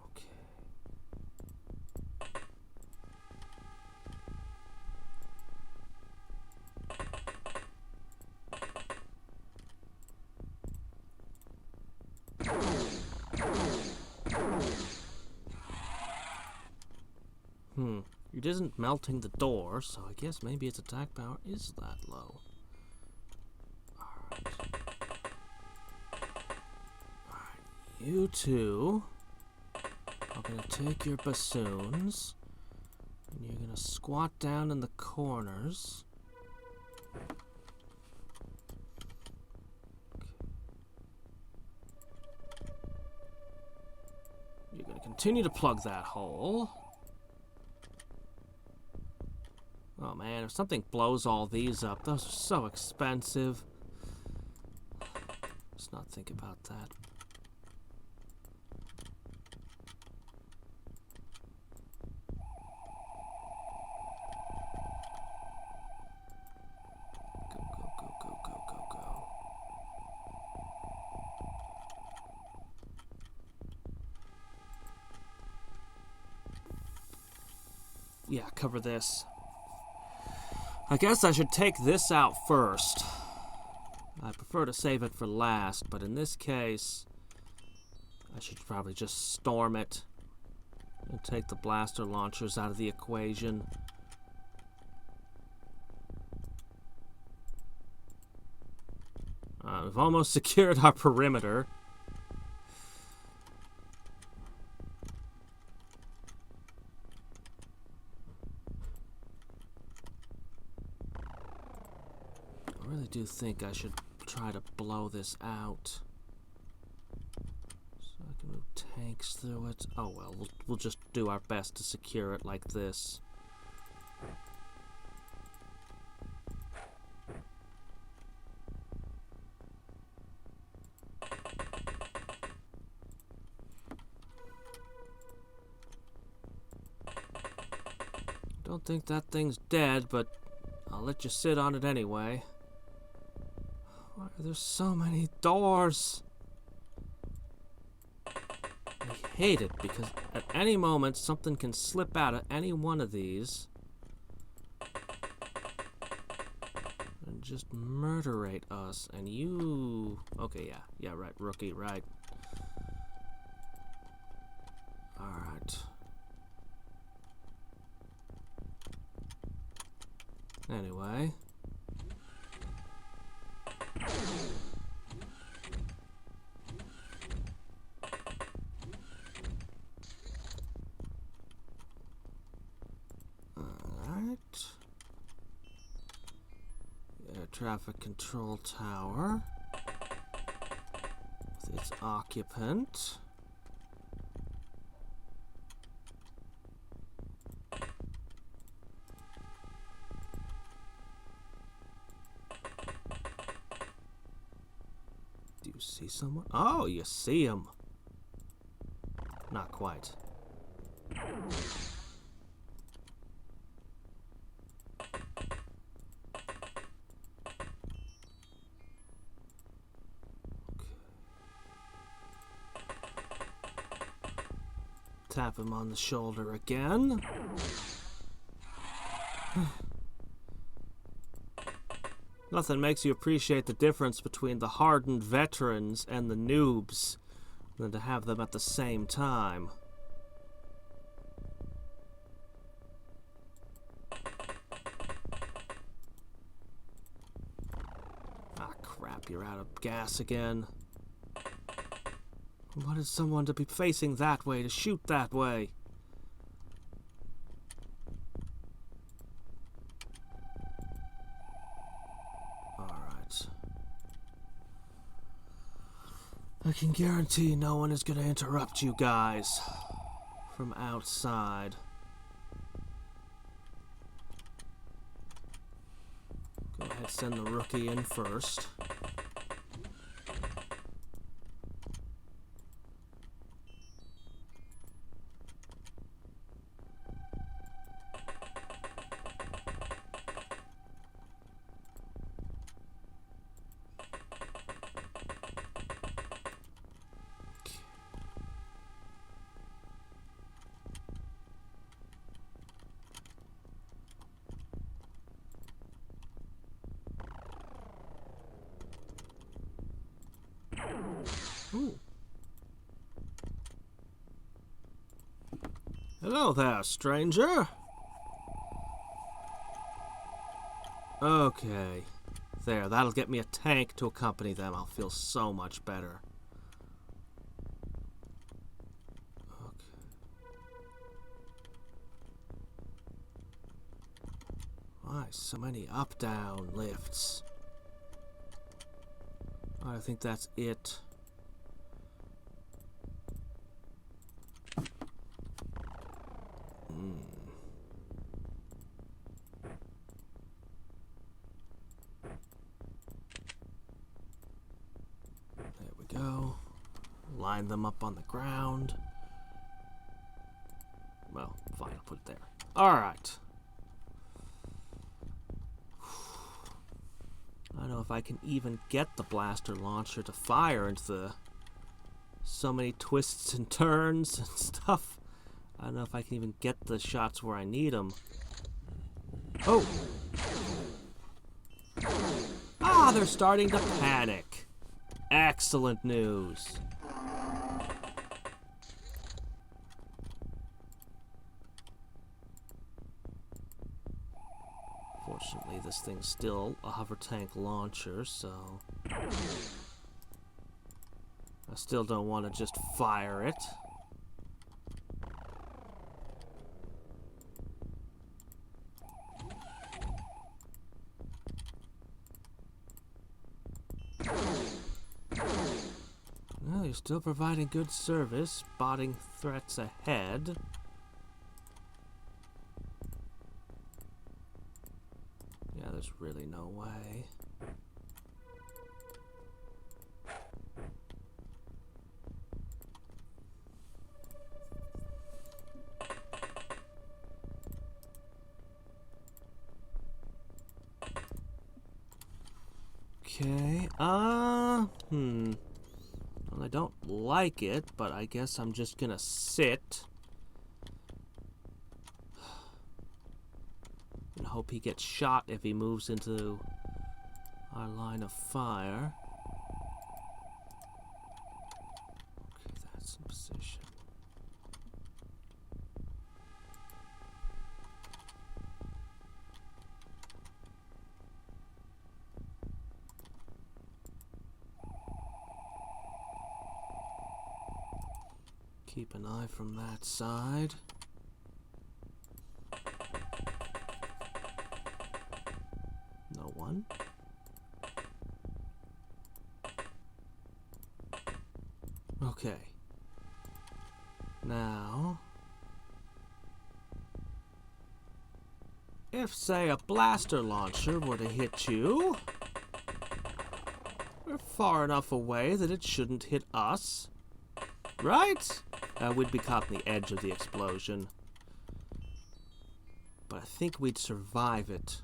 Okay. It isn't melting the door, so I guess maybe its attack power is that low. Alright. Alright, you two are gonna take your bassoons And you're gonna squat down in the corners. You're gonna continue to plug that hole. Oh man, if something blows all these up, those are so expensive. Let's not think about that. Go, go, go, go, go, go, go. Yeah, cover this. I guess I should take this out first. I prefer to save it for last, but in this case, I should probably just storm it and take the blaster launchers out of the equation. We've almost secured our perimeter. I really do think I should try to blow this out so I can move tanks through it. Oh well, we'll just do our best to secure it like this. Don't think that thing's dead, but I'll let you sit on it anyway. Why are there so many doors? I hate it because at any moment something can slip out of any one of these and just murderate us. And you... Okay, yeah, right, rookie, right. Alright. Anyway. Alright. Air traffic control tower with its occupant. Do you see someone? Oh, you see him. Not quite. Tap him on the shoulder again. Nothing makes you appreciate the difference between the hardened veterans and the noobs than to have them at the same time. Ah, crap, you're out of gas again. I wanted someone to be facing that way, to shoot that way. Alright. I can guarantee no one is going to interrupt you guys from outside. Go ahead, send the rookie in first. Ooh. Hello there, stranger. Okay. There, that'll get me a tank to accompany them. I'll feel so much better. Okay. Nice, so many up-down lifts. I think that's it. There we go. Line them up on the ground. Well, fine, I'll put it there. Alright. I don't know if I can even get the blaster launcher to fire into the... so many twists and turns and stuff. I don't know if I can even get the shots where I need them. Oh! Ah, they're starting to panic. Excellent news. Fortunately, this thing's still a hover tank launcher, so... I still don't want to just fire it. Well, you're still providing good service, spotting threats ahead. Yeah, there's really no way. Okay, well, I don't like it, but I guess I'm just gonna sit. And hope he gets shot if he moves into our line of fire. Okay, that's in position. Keep an eye from that side. No one. Okay. Now, if, say, a blaster launcher were to hit you, we're far enough away that it shouldn't hit us. Right? We'd be caught on the edge of the explosion. But I think we'd survive it.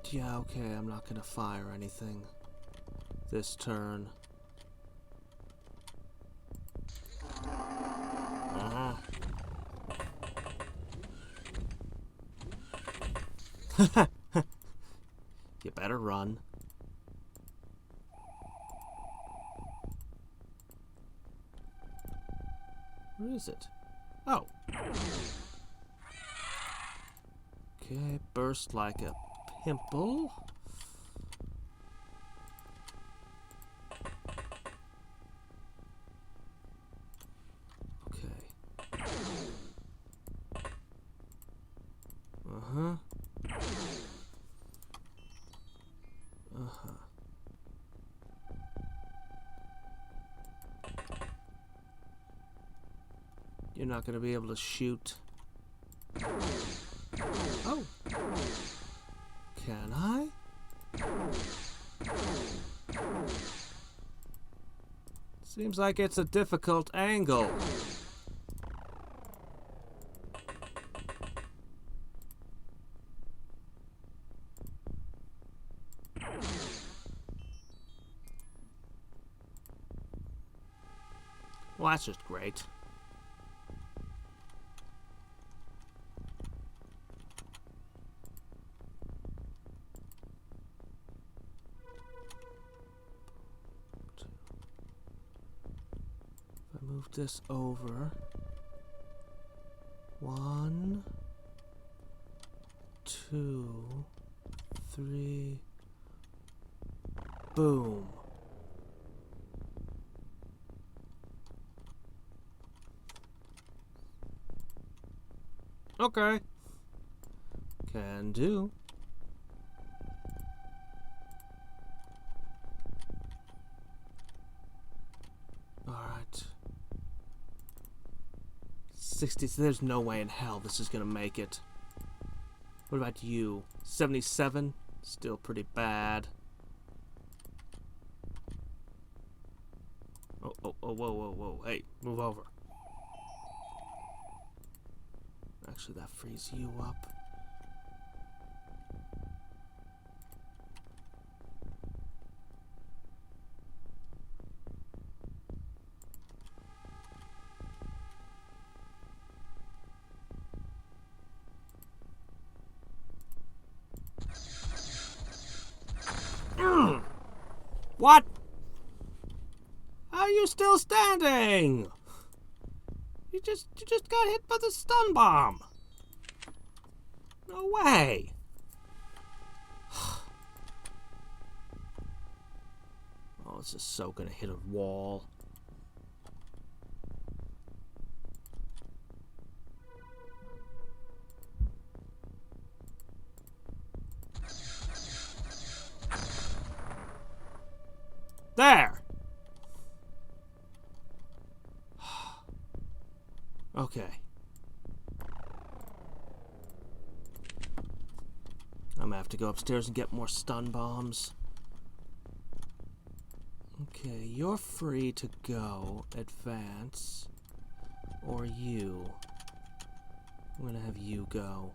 Yeah, okay, I'm not gonna fire anything this turn. You better run. Where is it? Oh. Okay, burst like a pimple. Okay. Uh-huh. Uh-huh. You're not going to be able to shoot. Oh. Can I? Seems like it's a difficult angle. Well, that's just great. If I move this over. 1, 2, 3. Boom. Okay. Can do. Alright. 60. There's no way in hell this is gonna make it. What about you? 77? Still pretty bad. Oh, whoa. Hey, move over. Actually, that frees you up. What? How are you still standing? You just got hit by the stun bomb. No way. Oh, this is so gonna hit a wall. There! Okay. I'm gonna have to go upstairs and get more stun bombs. Okay, you're free to go. Advance. Or you. I'm gonna have you go.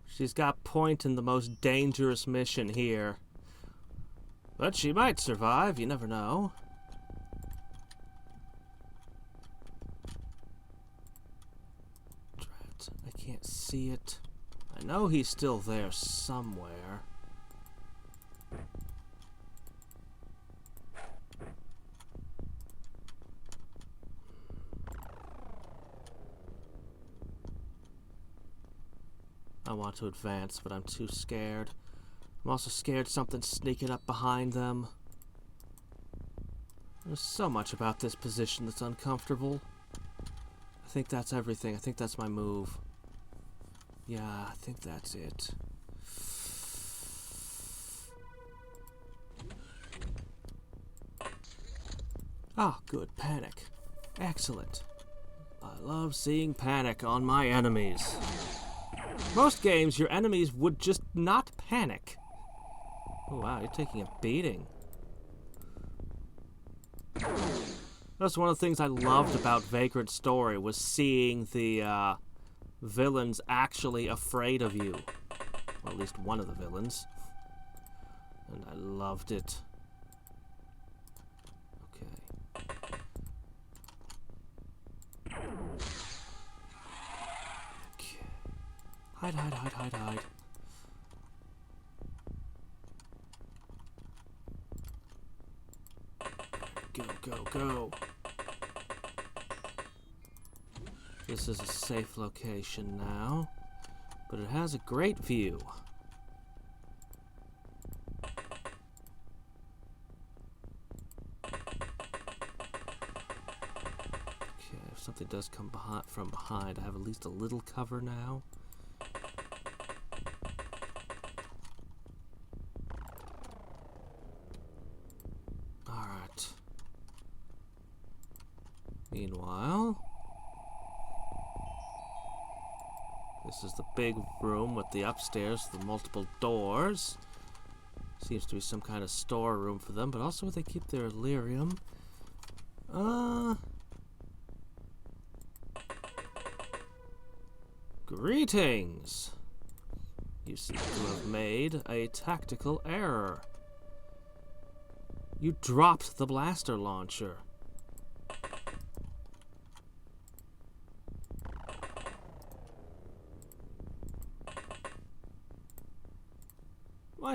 She's got point in the most dangerous mission here. But she might survive, you never know. Drat, I can't see it. I know he's still there somewhere. I want to advance, but I'm too scared. I'm also scared something's sneaking up behind them. There's so much about this position that's uncomfortable. I think that's everything. I think that's my move. Yeah, I think that's it. Ah, good. Panic. Excellent. I love seeing panic on my enemies. Most games, your enemies would just not panic. Oh, wow, you're taking a beating. That's one of the things I loved about Vagrant Story, was seeing the villains actually afraid of you. Or at least one of the villains. And I loved it. Okay. Hide. Go. This is a safe location now, but it has a great view. Okay, if something does come from behind, I have at least a little cover now. Meanwhile, this is the big room with the upstairs, the multiple doors. Seems to be some kind of storeroom for them, but also where they keep their lyrium. Greetings! You seem to have made a tactical error. You dropped the blaster launcher.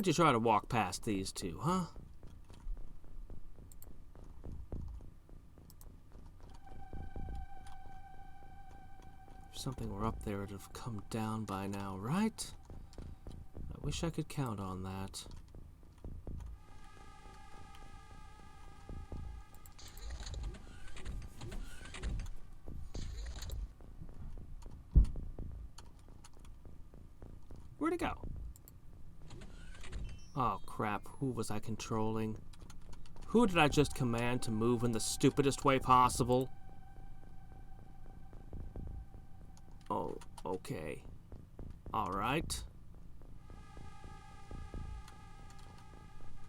Why'd you try to walk past these two, huh? If something were up there, it'd have come down by now, right? I wish I could count on that. Where'd it go? Oh crap, who was I controlling? Who did I just command to move in the stupidest way possible? Oh, okay. Alright.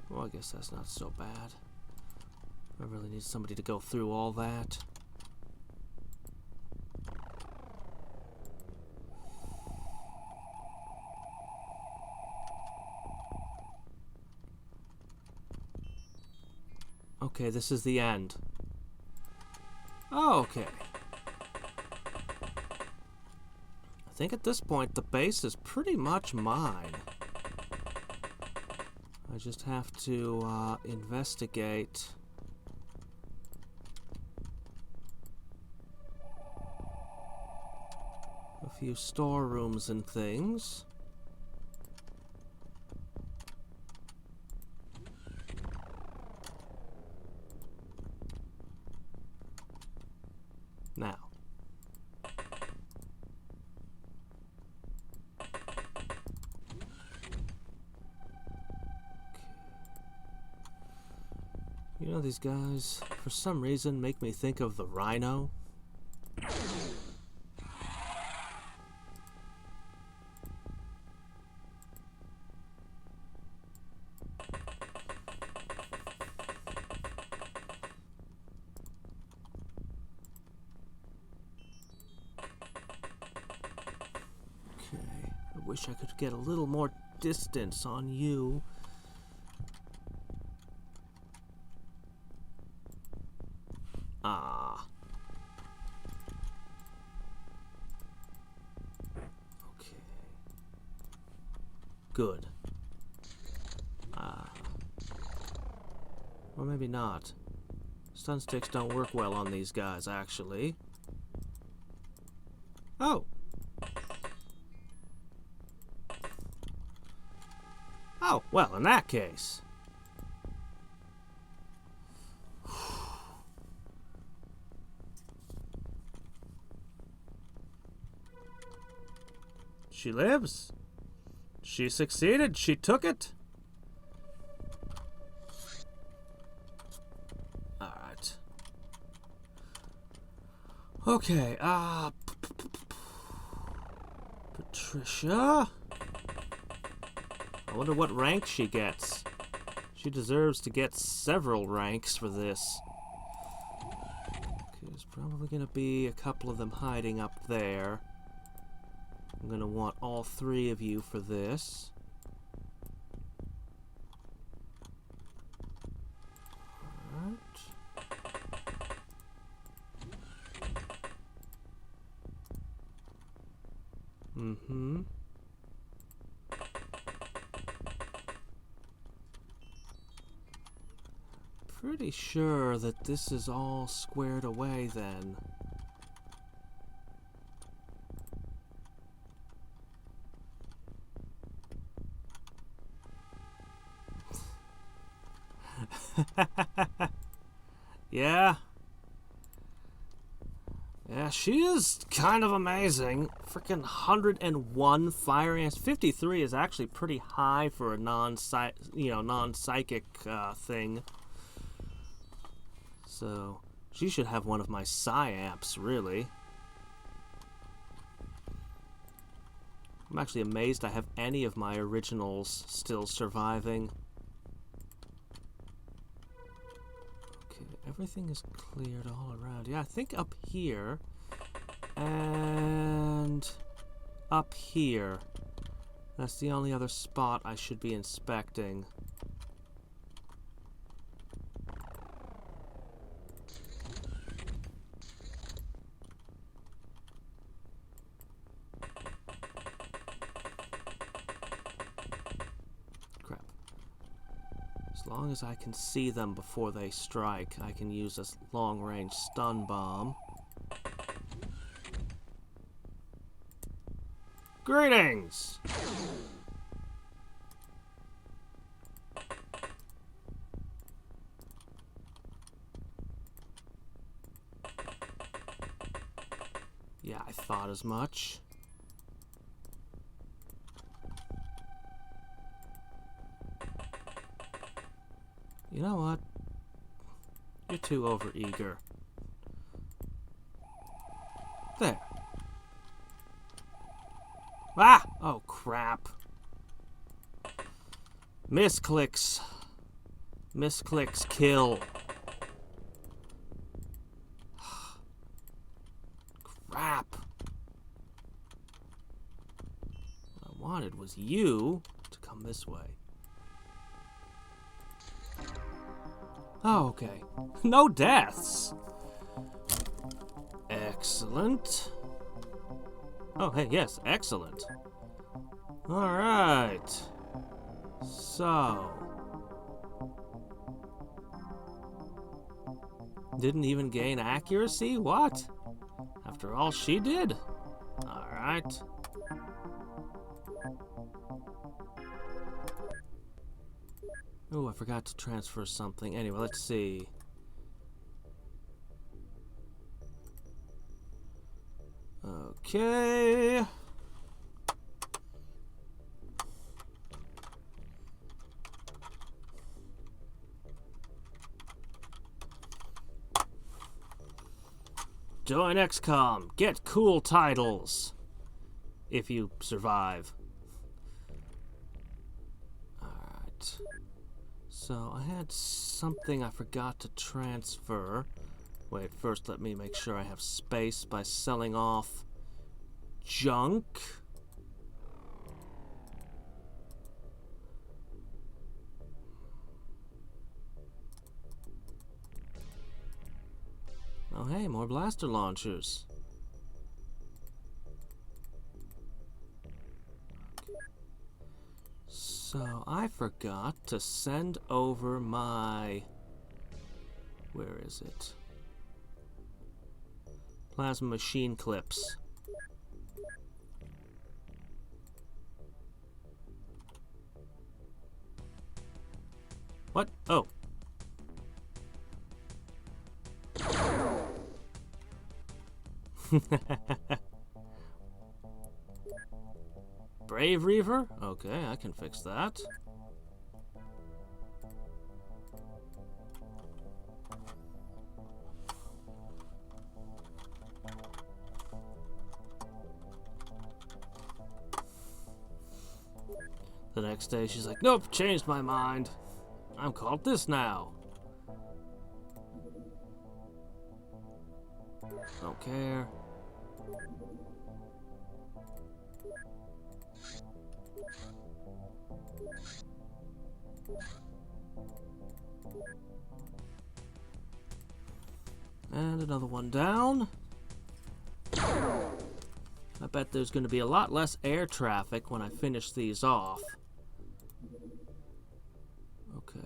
Well, I guess that's not so bad. I really need somebody to go through all that. Okay, this is the end. Oh, okay. I think at this point the base is pretty much mine. I just have to investigate. A few storerooms and things. Now. You know, these guys, for some reason, make me think of the rhino. I wish I could get a little more distance on you. Ah. Okay. Good. Or maybe not. Stun sticks don't work well on these guys, actually. Oh! Oh, well, in that case. She lives. She succeeded. She took it. Alright. Okay, Patricia? I wonder what rank she gets. She deserves to get several ranks for this. Okay, there's probably gonna be a couple of them hiding up there. I'm gonna want all three of you for this. Alright. Mm-hmm. Pretty sure that this is all squared away then. Yeah. Yeah, she is kind of amazing. Freaking 101 firing. 53 is actually pretty high for a non-psychic thing. So, she should have one of my psi-amps, really. I'm actually amazed I have any of my originals still surviving. Okay, everything is cleared all around. Yeah, I think up here and up here. That's the only other spot I should be inspecting. Crap. As long as I can see them before they strike, I can use this long-range stun bomb. Greetings! Yeah, I thought as much. You know what? You're too overeager. There. Ah! Oh, crap. Misclicks. Misclicks kill. Crap. What I wanted was you to come this way. Oh, okay. No deaths. Excellent. Oh, hey, yes, excellent. Alright. So. Didn't even gain accuracy? What? After all she did? Alright. Oh, I forgot to transfer something. Anyway, let's see. Okay. Join XCOM. Get cool titles. If you survive. Alright. So, I had something I forgot to transfer. Wait, first let me make sure I have space by selling off junk. Oh hey, more blaster launchers. So, I forgot to send over my... Where is it? Plasma machine clips. What? Oh. Brave Reaver? Okay, I can fix that. The next day she's like, nope, changed my mind. I'm called this now. Don't care. And another one down. I bet there's going to be a lot less air traffic when I finish these off. Okay.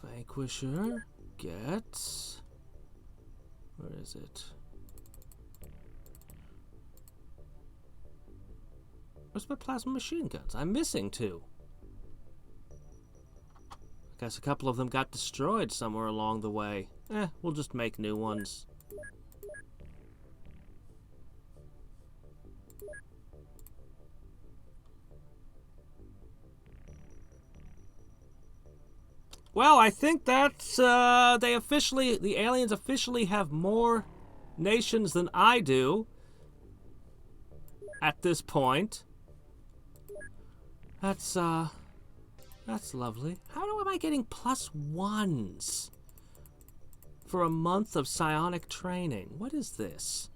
Vanquisher. Get... Where is it? Where's my plasma machine guns? I'm missing two. I guess a couple of them got destroyed somewhere along the way. We'll just make new ones. Well, I think that's, the aliens officially have more nations than I do at this point. That's lovely. How am I getting +1s for a month of psionic training? What is this?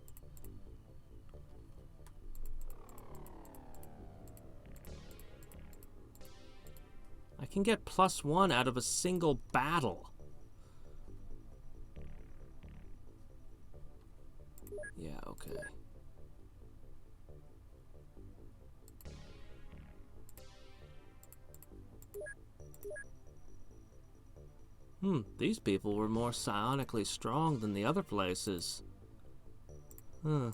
I can get +1 out of a single battle. Yeah, okay. These people were more psionically strong than the other places. Huh.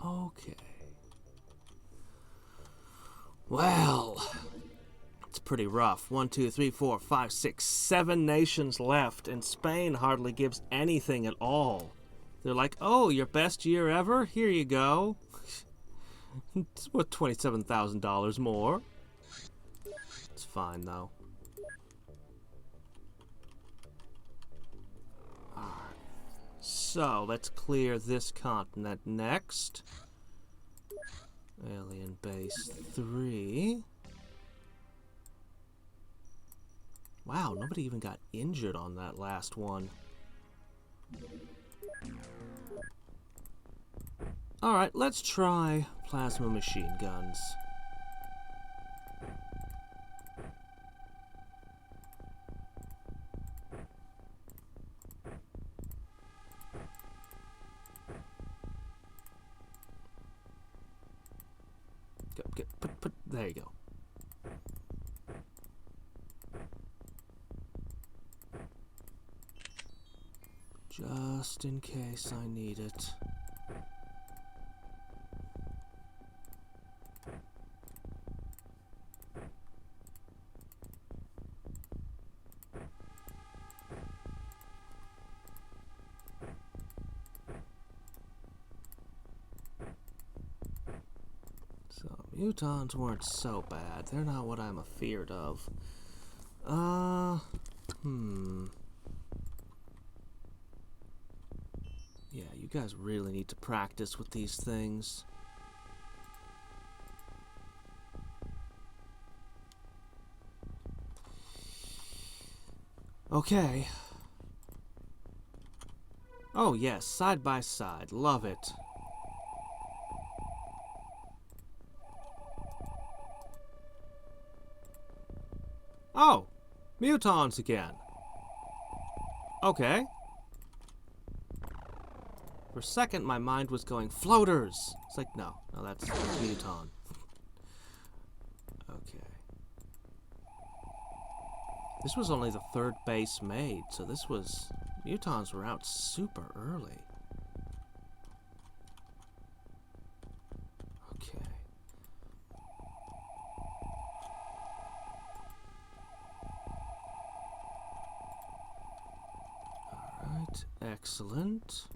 Okay. Well, it's pretty rough. 1, 2, 3, 4, 5, 6, 7 nations left, and Spain hardly gives anything at all. They're like, oh, your best year ever? Here you go. It's worth $27,000 more. It's fine, though. Alright. So, let's clear this continent next. Alien Base 3. Wow, nobody even got injured on that last one. Alright, let's try plasma machine guns. There you go. Just in case I need it. So, mutons weren't so bad. They're not what I'm afeared of. Yeah, you guys really need to practice with these things. Okay. Oh yes, side by side. Love it. Oh! Mutons again. Okay. For a second, my mind was going, floaters! It's like, no, that's muton. Okay. This was only the 3rd base made, so this was... Mutons were out super early. Okay. Alright, excellent.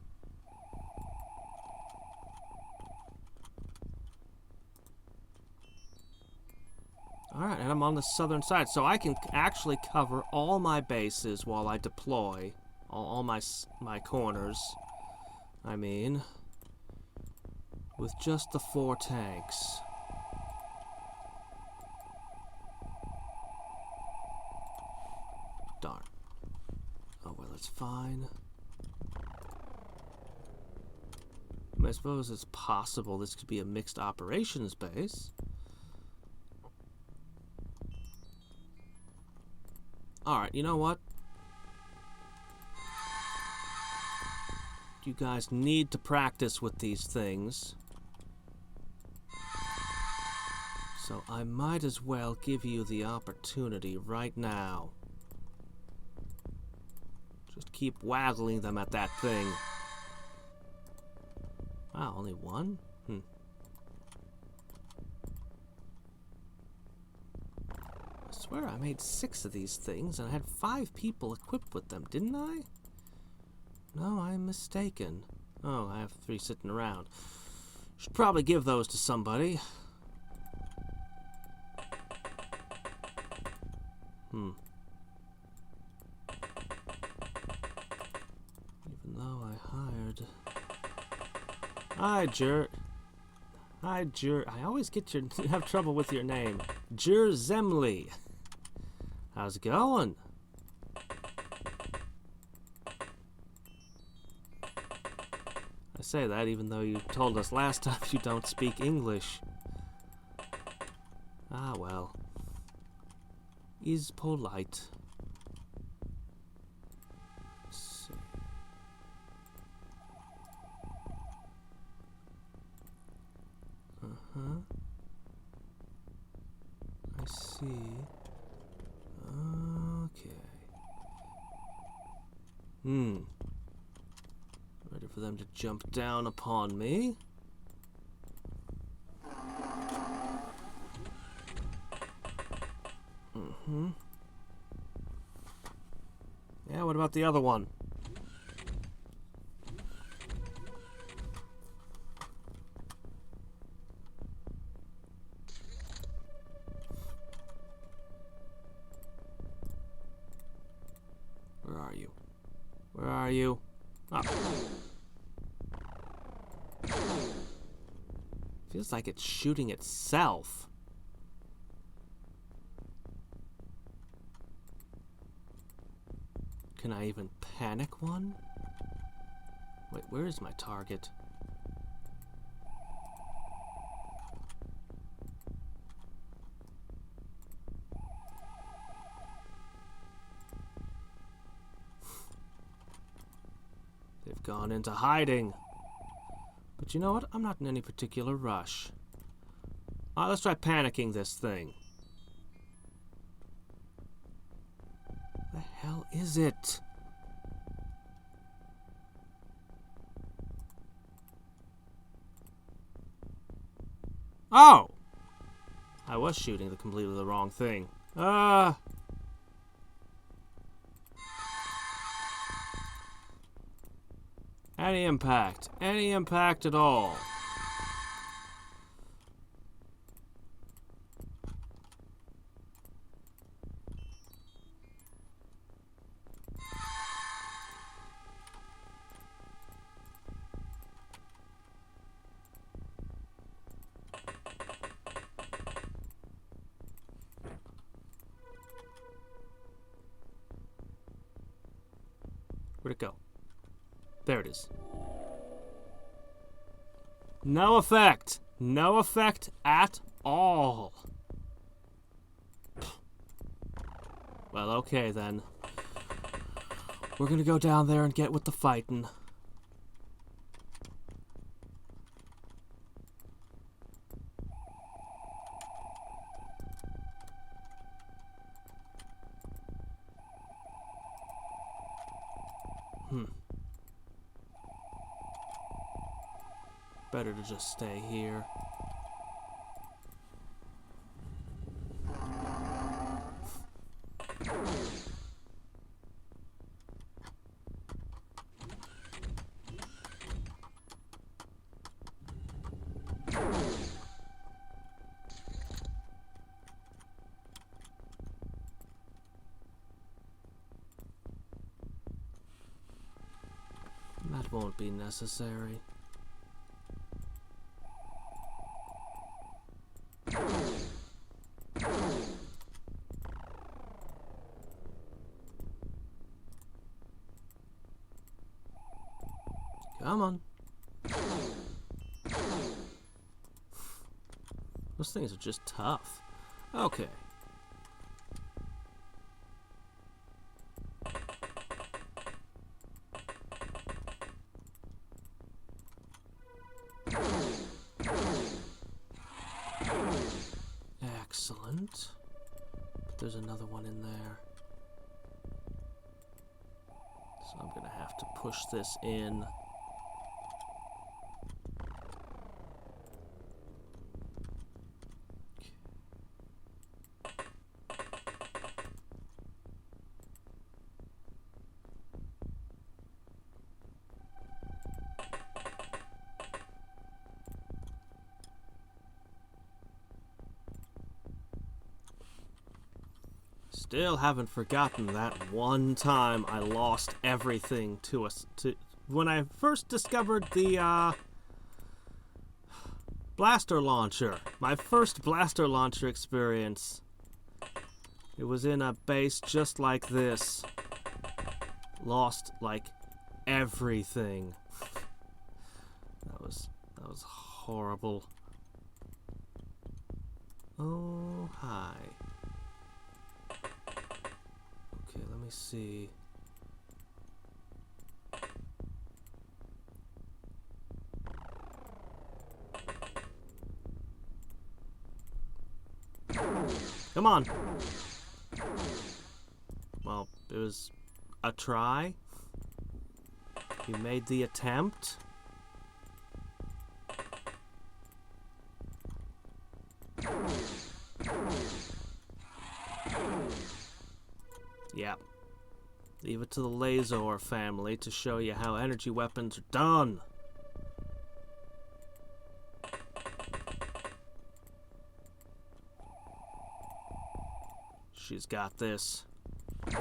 Alright, and I'm on the southern side, so I can actually cover all my bases while I deploy. All my corners, I mean. With just the 4 tanks. Darn. Oh, well, it's fine. I suppose it's possible this could be a mixed operations base. Alright, you know what? You guys need to practice with these things. So I might as well give you the opportunity right now. Just keep waggling them at that thing. Wow, only one? I swear I made 6 of these things and I had 5 people equipped with them, didn't I? No, I'm mistaken. Oh, I have 3 sitting around. Should probably give those to somebody. Even though I hired... Hi, Jer. Hi, Jer. I always get your... have trouble with your name. Jer Zemley. How's it going? I say that even though you told us last time you don't speak English. Ah, well. Is polite. Let's see. me see. Okay. Ready for them to jump down upon me. Yeah, what about the other one? Where are you? Where are you? Oh. Feels like it's shooting itself. Can I even panic one? Wait, where is my target? They've gone into hiding. But you know what? I'm not in any particular rush. Let's try panicking this thing. The hell is it? Oh! I was shooting completely the wrong thing. Any impact. Any impact at all. Where'd it go? There it is. No effect. No effect at all. Well, okay then. We're gonna go down there and get with the fighting. Better to just stay here. That won't be necessary. Come on. Those things are just tough. Okay. Excellent. But there's another one in there. So I'm gonna have to push this in. Still haven't forgotten that one time I lost everything to us. When I first discovered the blaster launcher. My first blaster launcher experience. It was in a base just like this. Lost like everything. That was horrible. Oh, hi. Okay, let me see. Come on. Well, it was a try. You made the attempt. Yep. Leave it to the Lazor family to show you how energy weapons are done. She's got this. Okay,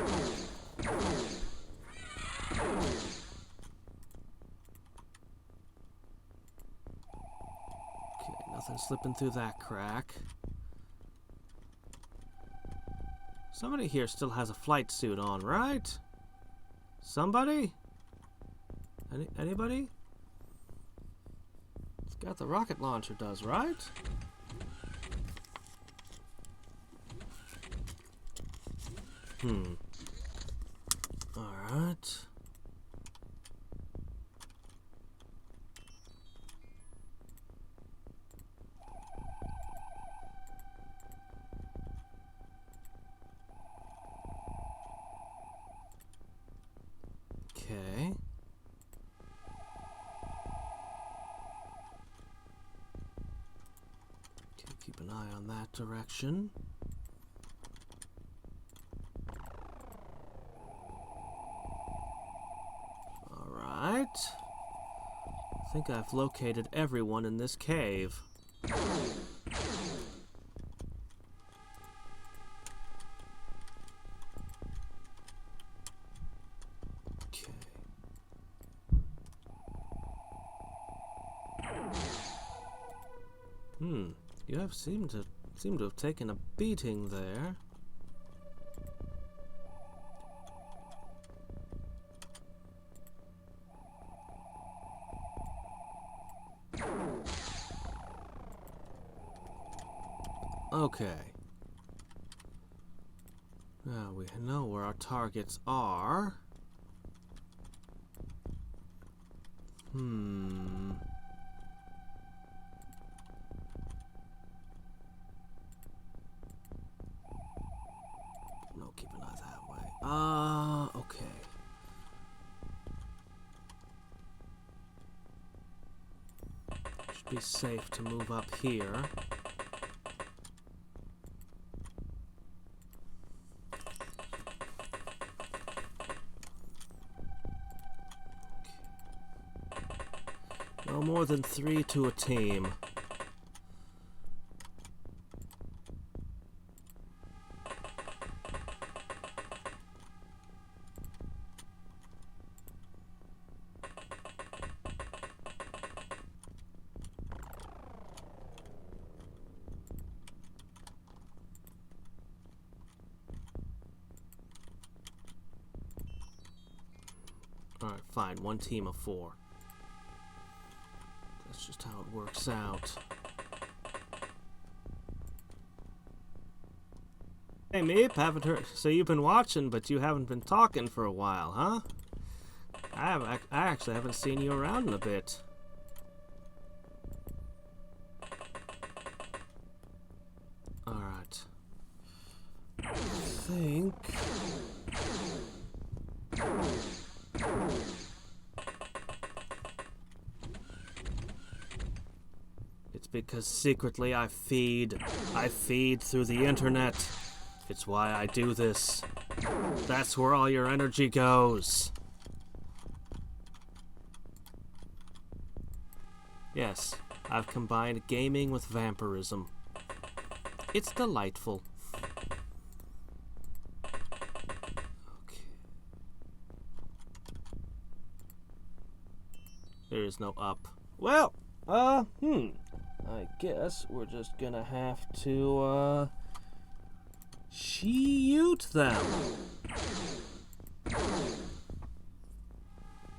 nothing slipping through that crack. Somebody here still has a flight suit on, right? Somebody? Anybody? It's got the rocket launcher, does, right? Alright. Okay. Keep an eye on that direction. Alright. I think I've located everyone in this cave. You have seem to have taken a beating there. Okay. Now we know where our targets are. No, keep an eye that way. Okay. Should be safe to move up here. No more than 3 to a team. Alright, fine. 1 team of 4. That's just how it works out. Hey, Meep, haven't heard. So you've been watching, but you haven't been talking for a while, huh? I actually haven't seen you around in a bit. Alright. I think... It's because secretly I feed through the internet. It's why I do this. That's where all your energy goes. Yes, I've combined gaming with vampirism. It's delightful. Okay. There is no up. Well, I guess we're just gonna have to, shoot them.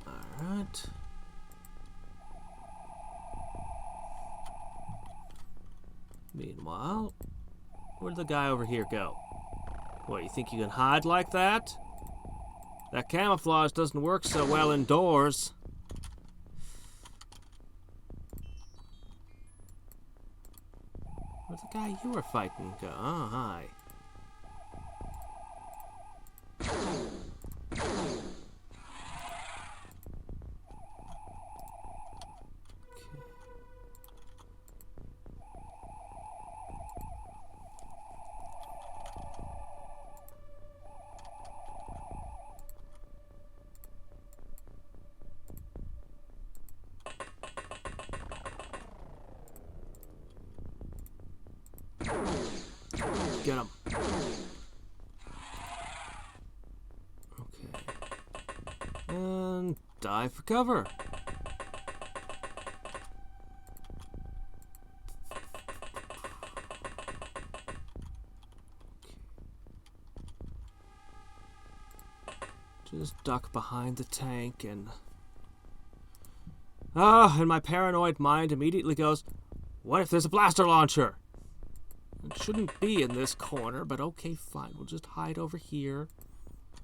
Alright. Meanwhile, where'd the guy over here go? What, you think you can hide like that? That camouflage doesn't work so well indoors. Where'd the guy you were fighting go? Oh, hi. Get him. Okay. And dive for cover. Just duck behind the tank and... and my paranoid mind immediately goes, what if there's a blaster launcher? It shouldn't be in this corner, but okay, fine. We'll just hide over here.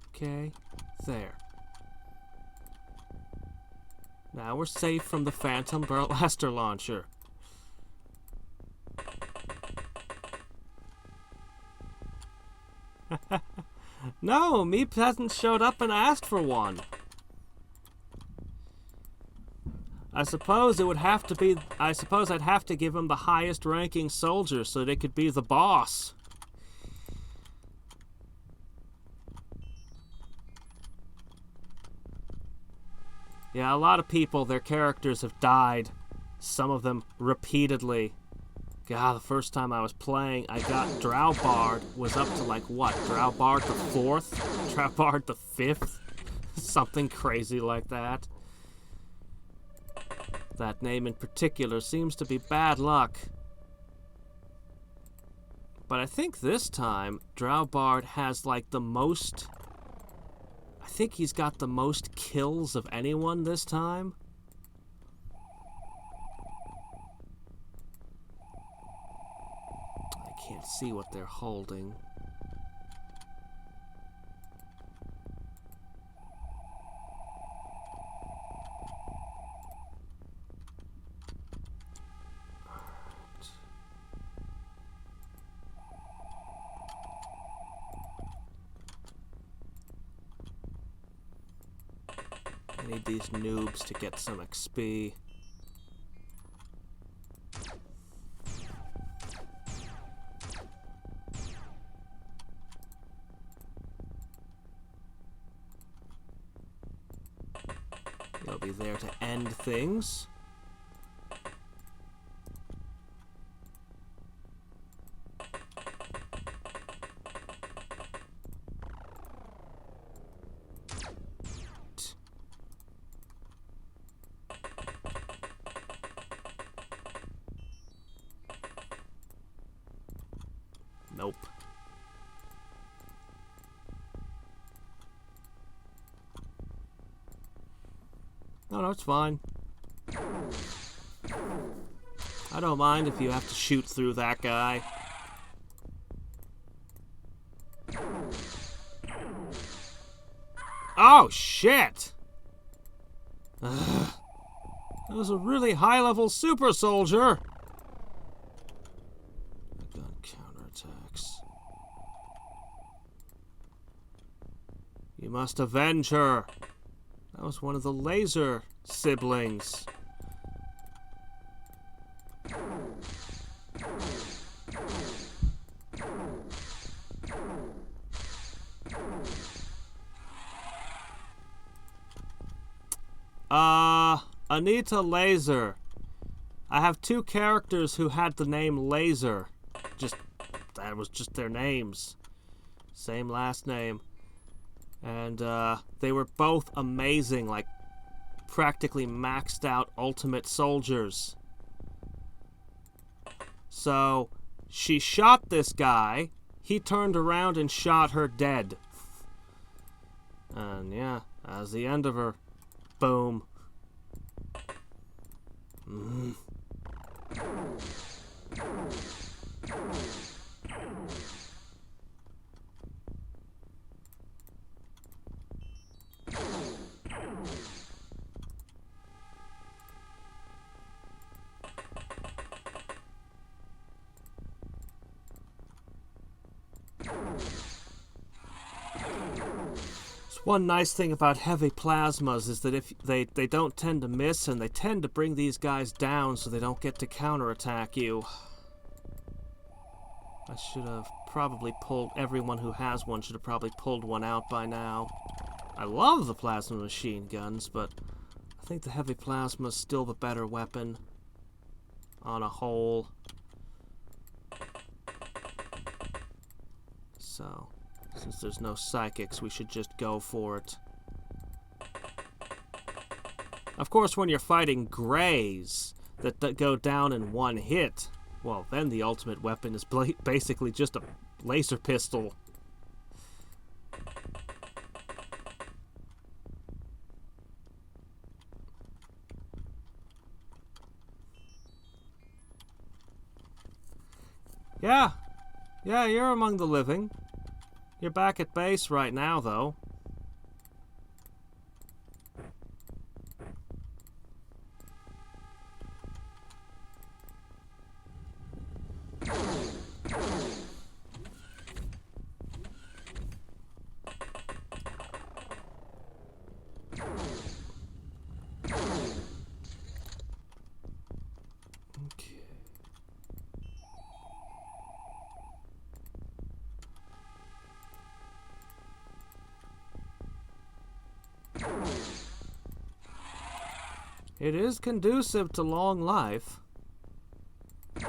Okay, there. Now we're safe from the phantom blaster launcher. No, Meep hasn't showed up and asked for one. I suppose I'd have to give him the highest ranking soldier so they could be the boss. Yeah, a lot of people, their characters have died. Some of them repeatedly. God, the first time I was playing, I got Drowbard was up to like what? Drowbard the 4th? Drowbard the 5th? Something crazy like that. That name in particular seems to be bad luck. But I think this time, Drowbard has like the most... I think he's got the most kills of anyone this time. I can't see what they're holding. I need these noobs to get some XP. You'll be there to end things. Nope. No, it's fine. I don't mind if you have to shoot through that guy. Oh, shit! Ugh. That was a really high-level super soldier! Gun counterattacks. You must avenge her! That was one of the laser siblings. Anita Laser. I have two characters who had the name Laser. That was just their names. Same last name. And, they were both amazing, like, practically maxed out ultimate soldiers. So, she shot this guy, he turned around and shot her dead. And, yeah, that was the end of her. Boom. One nice thing about heavy plasmas is that if they don't tend to miss, and they tend to bring these guys down so they don't get to counterattack you. I should have probably pulled, everyone who has one should have probably pulled one out by now. I love the plasma machine guns, but I think the heavy plasma is still the better weapon on a whole. So, since there's no psychics, we should just go for it. Of course, when you're fighting greys that go down in one hit, well, then the ultimate weapon is basically just a laser pistol. Yeah, you're among the living. You're back at base right now, though. It is conducive to long life. Yeah,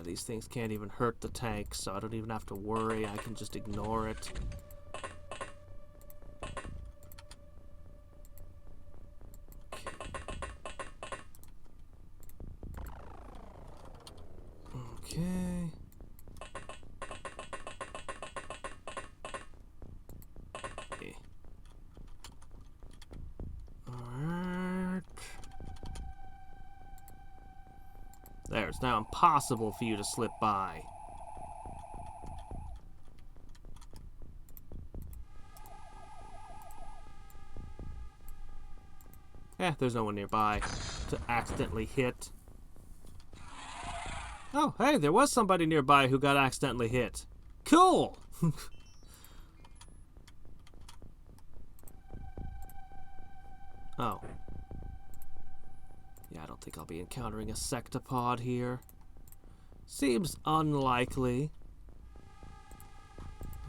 these things can't even hurt the tank, so I don't even have to worry. I can just ignore it. Okay. There, it's now impossible for you to slip by. There's no one nearby to accidentally hit. Oh, hey, there was somebody nearby who got accidentally hit. Cool! Oh. Yeah, I don't think I'll be encountering a sectopod here. Seems unlikely.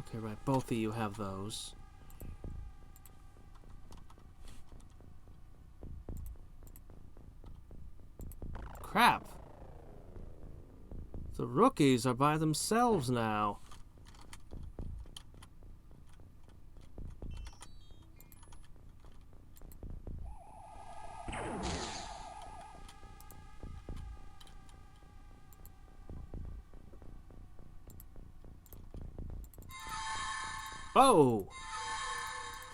Okay, right, both of you have those. Crap. The rookies are by themselves now. Oh!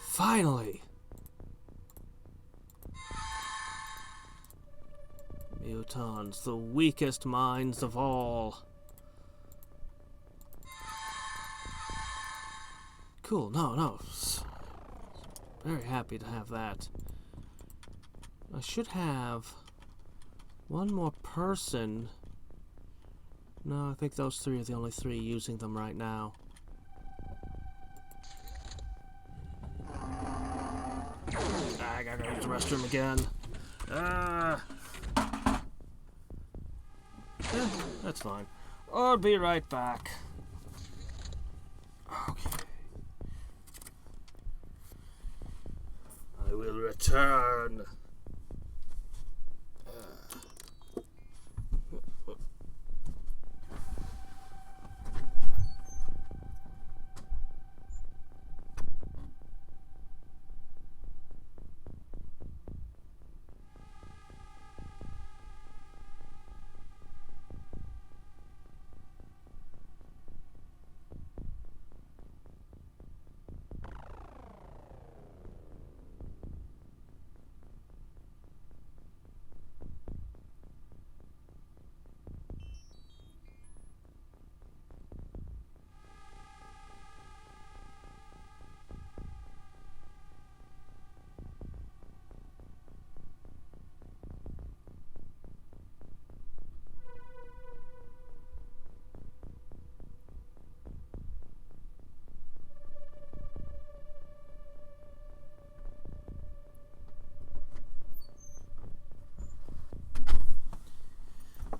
Finally! Mutons, the weakest minds of all. Cool, no. Very happy to have that. I should have one more person. No, I think those three are the only three using them right now. I gotta go use the restroom again. Yeah, that's fine. I'll be right back. Okay. I will return.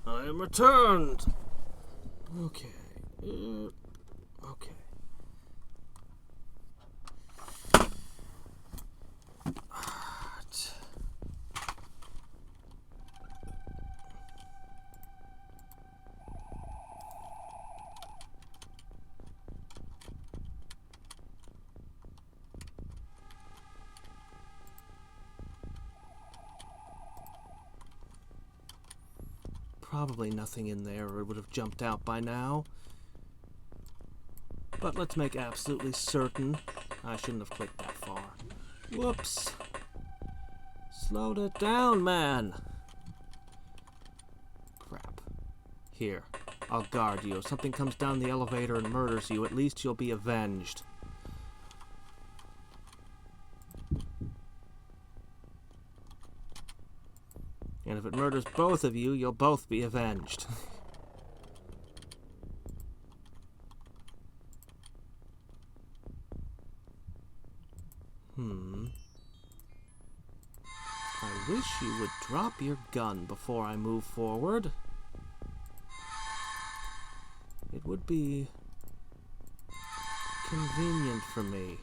I am returned. Okay. Okay. probably nothing in there or it would have jumped out by now. But let's make absolutely certain. I shouldn't have clicked that far. Whoops. Slowed it down, man. Crap. Here, I'll guard you. If something comes down the elevator and murders you, at least you'll be avenged. And if it murders both of you, you'll both be avenged. I wish you would drop your gun before I move forward. It would be convenient for me.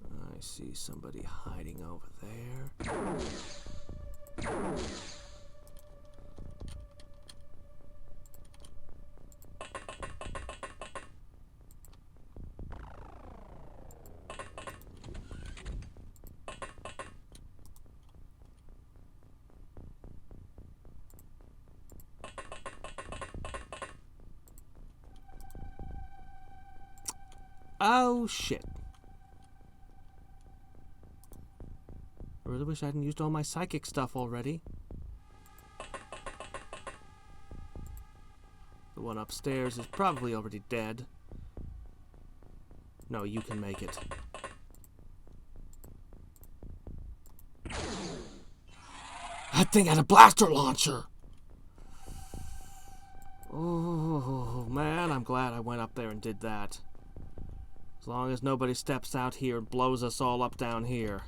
I see somebody hiding over there. Oh, shit. I really wish I hadn't used all my psychic stuff already. The one upstairs is probably already dead. No, you can make it. That thing had a blaster launcher! Oh, man, I'm glad I went up there and did that. As long as nobody steps out here and blows us all up down here.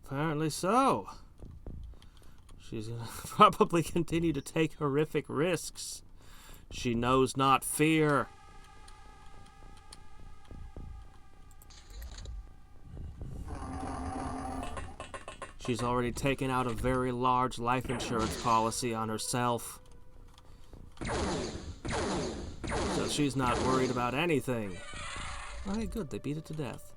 Apparently so. She's gonna probably continue to take horrific risks. She knows not fear. She's already taken out a very large life insurance policy on herself. So she's not worried about anything. Okay, good, they beat it to death.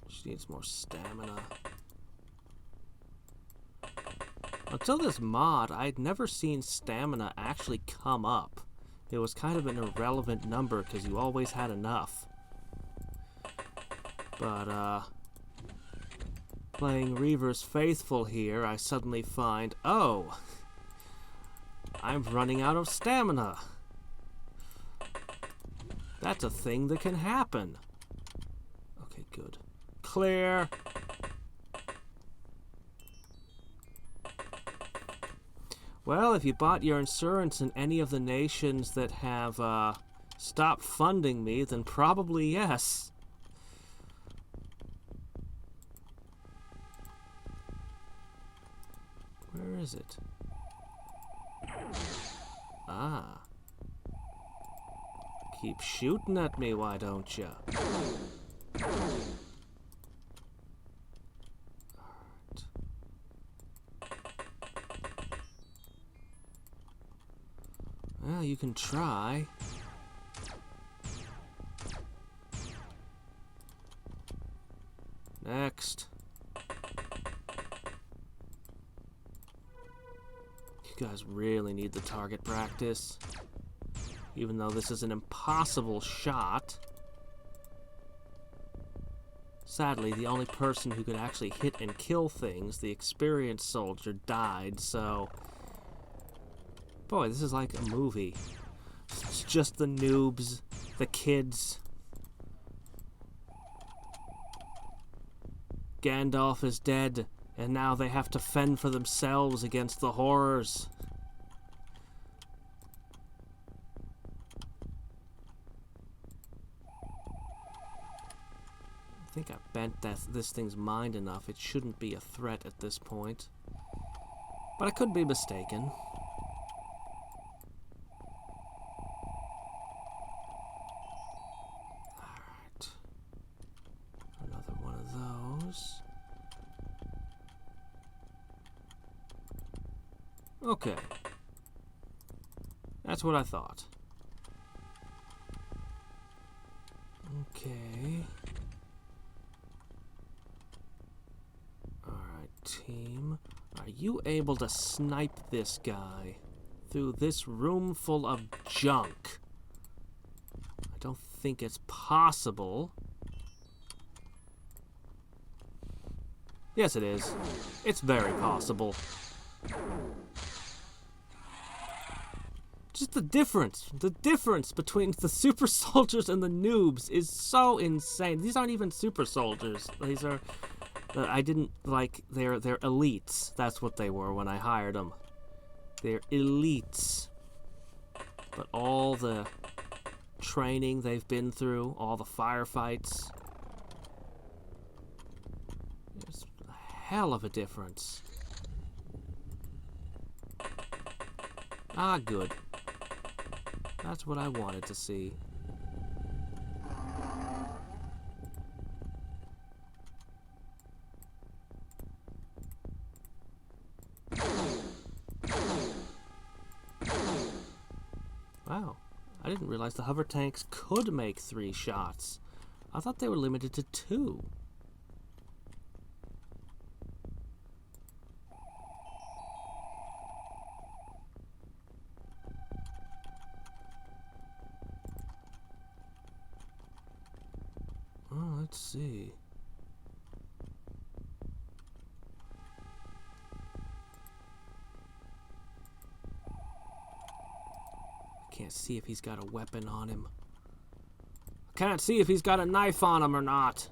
She needs more stamina. Until this mod, I'd never seen stamina actually come up. It was kind of an irrelevant number because you always had enough. But, playing Reaver's Faithful here, I suddenly find, oh, I'm running out of stamina. That's a thing that can happen. Okay, good. Clear. Well, if you bought your insurance in any of the nations that have stopped funding me, then probably yes. Where is it? Ah. Keep shooting at me, why don't you? Well, you can try. Next. You guys really need the target practice. Even though this is an impossible shot. Sadly, the only person who could actually hit and kill things, the experienced soldier, died, so... Boy, this is like a movie. It's just the noobs, the kids. Gandalf is dead, and now they have to fend for themselves against the horrors. I think I bent this thing's mind enough. It shouldn't be a threat at this point. But I could be mistaken. Okay. That's what I thought. Okay. Alright, team. Are you able to snipe this guy through this room full of junk? I don't think it's possible. Yes, it is. It's very possible. Just the difference between the super soldiers and the noobs is so insane. These aren't even super soldiers. These are, I didn't like, they're elites. That's what they were when I hired them. They're elites. But all the training they've been through, all the firefights, there's a hell of a difference. Ah, good. That's what I wanted to see. Wow. I didn't realize the hover tanks could make 3 shots. I thought they were limited to 2. Oh, let's see. Can't see if he's got a weapon on him. Can't see if he's got a knife on him or not.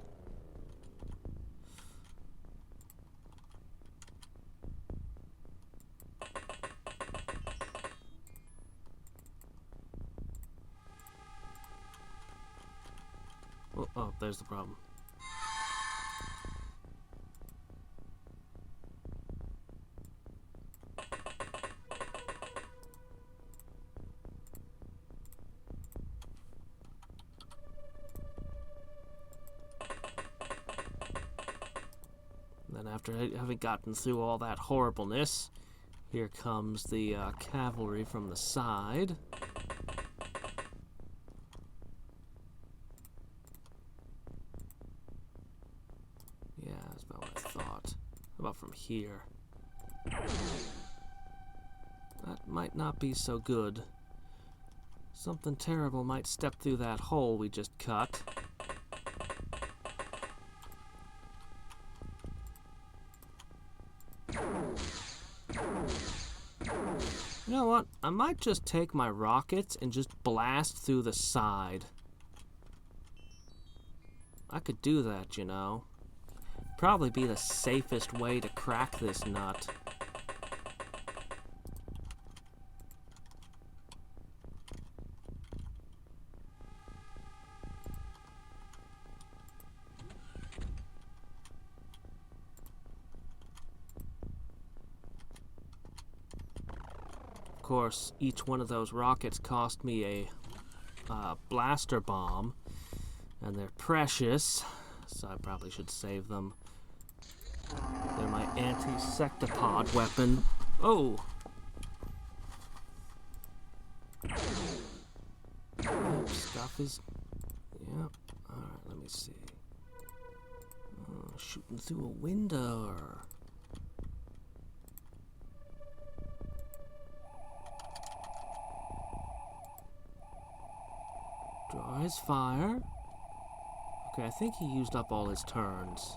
Oh, there's the problem. Then after having gotten through all that horribleness, here comes the cavalry from the side. Yeah, that's about what I thought. How about from here? That might not be so good. Something terrible might step through that hole we just cut. You know what? I might just take my rockets and just blast through the side. I could do that, you know. Probably be the safest way to crack this nut. Of course, each one of those rockets cost me a blaster bomb, and they're precious, so I probably should save them. They're my anti-sectopod weapon. Oh! Stuff is... Yep. Alright, let me see. Oh, shooting through a window. Draw his fire. Okay, I think he used up all his turns.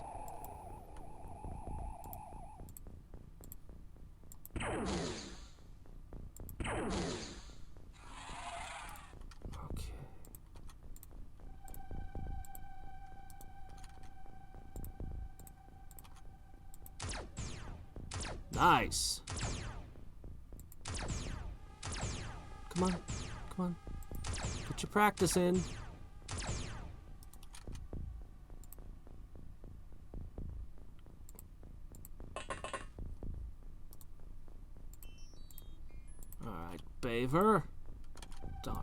Okay. Nice. Come on. Come on. Get your practice in. Alright, Beaver. Darn.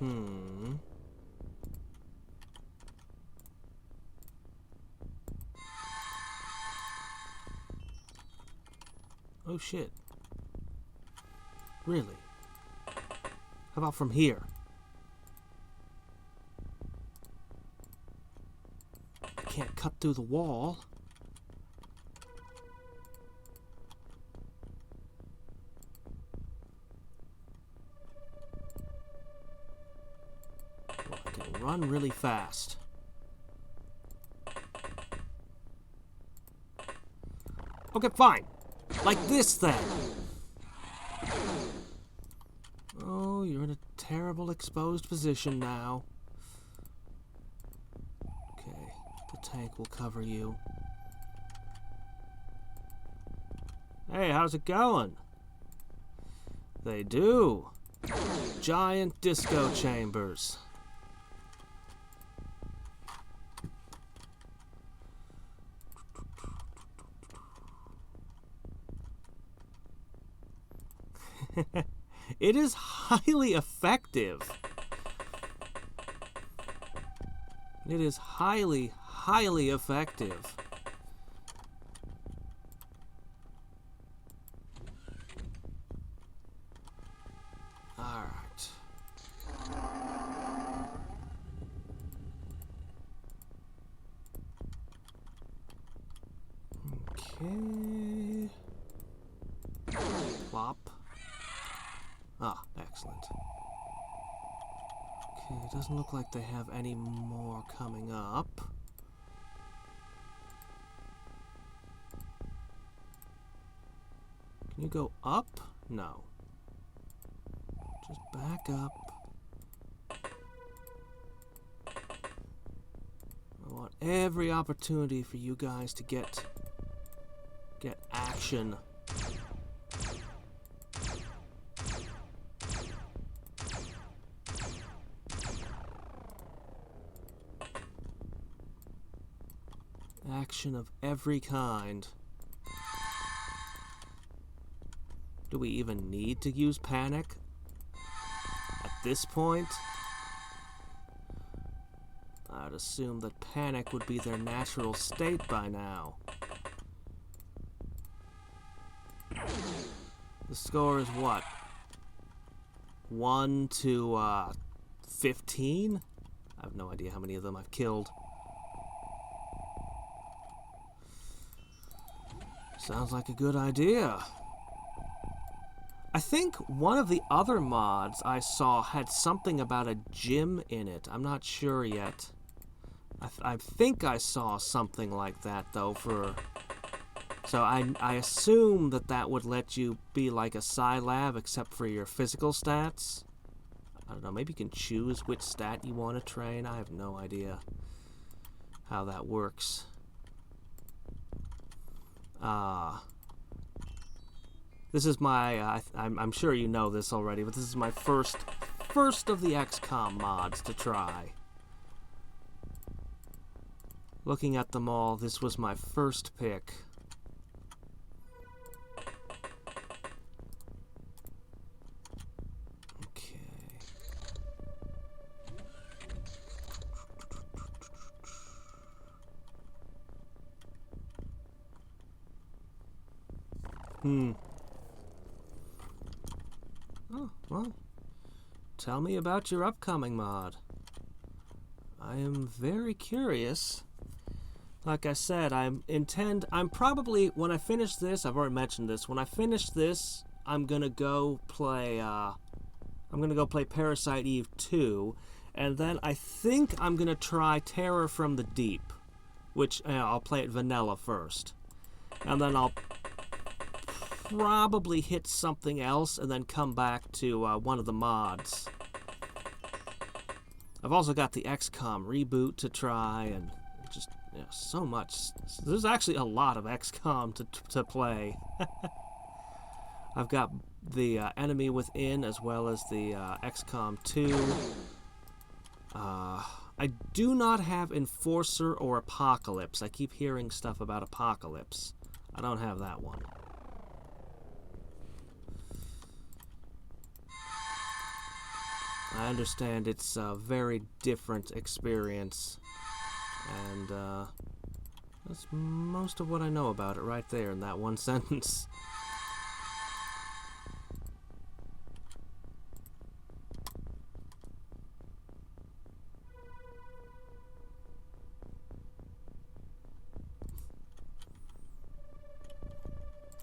Oh shit. Really? How about from here? I can't cut through the wall. Well, I can run really fast. Okay, fine. Like this, then. Oh, you're in a terrible exposed position now. Okay, the tank will cover you. Hey, how's it going? They do. Giant disco chambers. It is highly effective. It is highly, highly effective. All right. Okay. Plop. Ah, excellent. Okay, it doesn't look like they have any more coming up. Can you go up? No. Just back up. I want every opportunity for you guys to get action. Action of every kind. Do we even need to use panic at this point? I'd assume that panic would be their natural state by now. The score is what? 1 to 15? I have no idea how many of them I've killed. Sounds like a good idea. I think one of the other mods I saw had something about a gym in it. I'm not sure yet. I think I saw something like that, though, for... So I assume that would let you be like a Psi-Lab, except for your physical stats. I don't know, maybe you can choose which stat you want to train. I have no idea how that works. This is my, I'm sure you know this already, but this is my first of the XCOM mods to try. Looking at them all, this was my first pick. Oh, well, tell me about your upcoming mod. I am very curious. Like I said, I'm probably, when I finish this, I've already mentioned this, when I finish this, I'm gonna go play Parasite Eve 2, and then I think I'm gonna try Terror from the Deep, which, I'll play it vanilla first. And then I'll probably hit something else and then come back to one of the mods. I've also got the XCOM reboot to try, and just so much. There's actually a lot of XCOM to play. I've got the Enemy Within as well as the XCOM 2. I do not have Enforcer or Apocalypse. I keep hearing stuff about Apocalypse. I don't have that one. I understand it's a very different experience. And, that's most of what I know about it right there in that one sentence.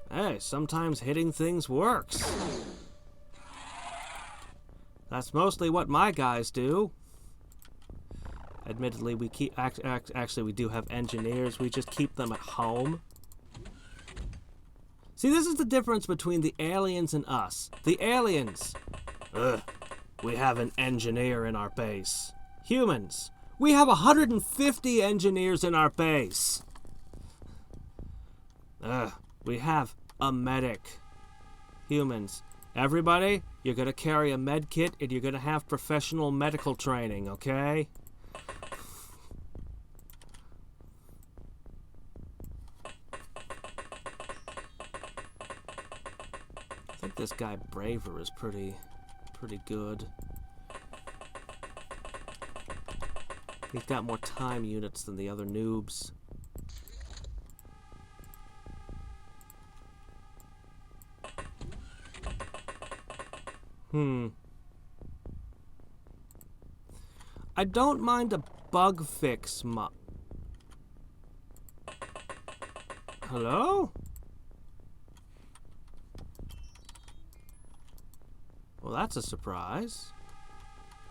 Hey, sometimes hitting things works. That's mostly what my guys do. Admittedly, we keep actually we do have engineers. We just keep them at home. See, this is the difference between the aliens and us. The aliens, we have an engineer in our base. Humans, we have 150 engineers in our base. We have a medic. Humans, everybody, you're gonna carry a med kit and you're gonna have professional medical training, okay? I think this guy Reaver is pretty good. He's got more time units than the other noobs. I don't mind a bug fix mod. Hello? Well, that's a surprise.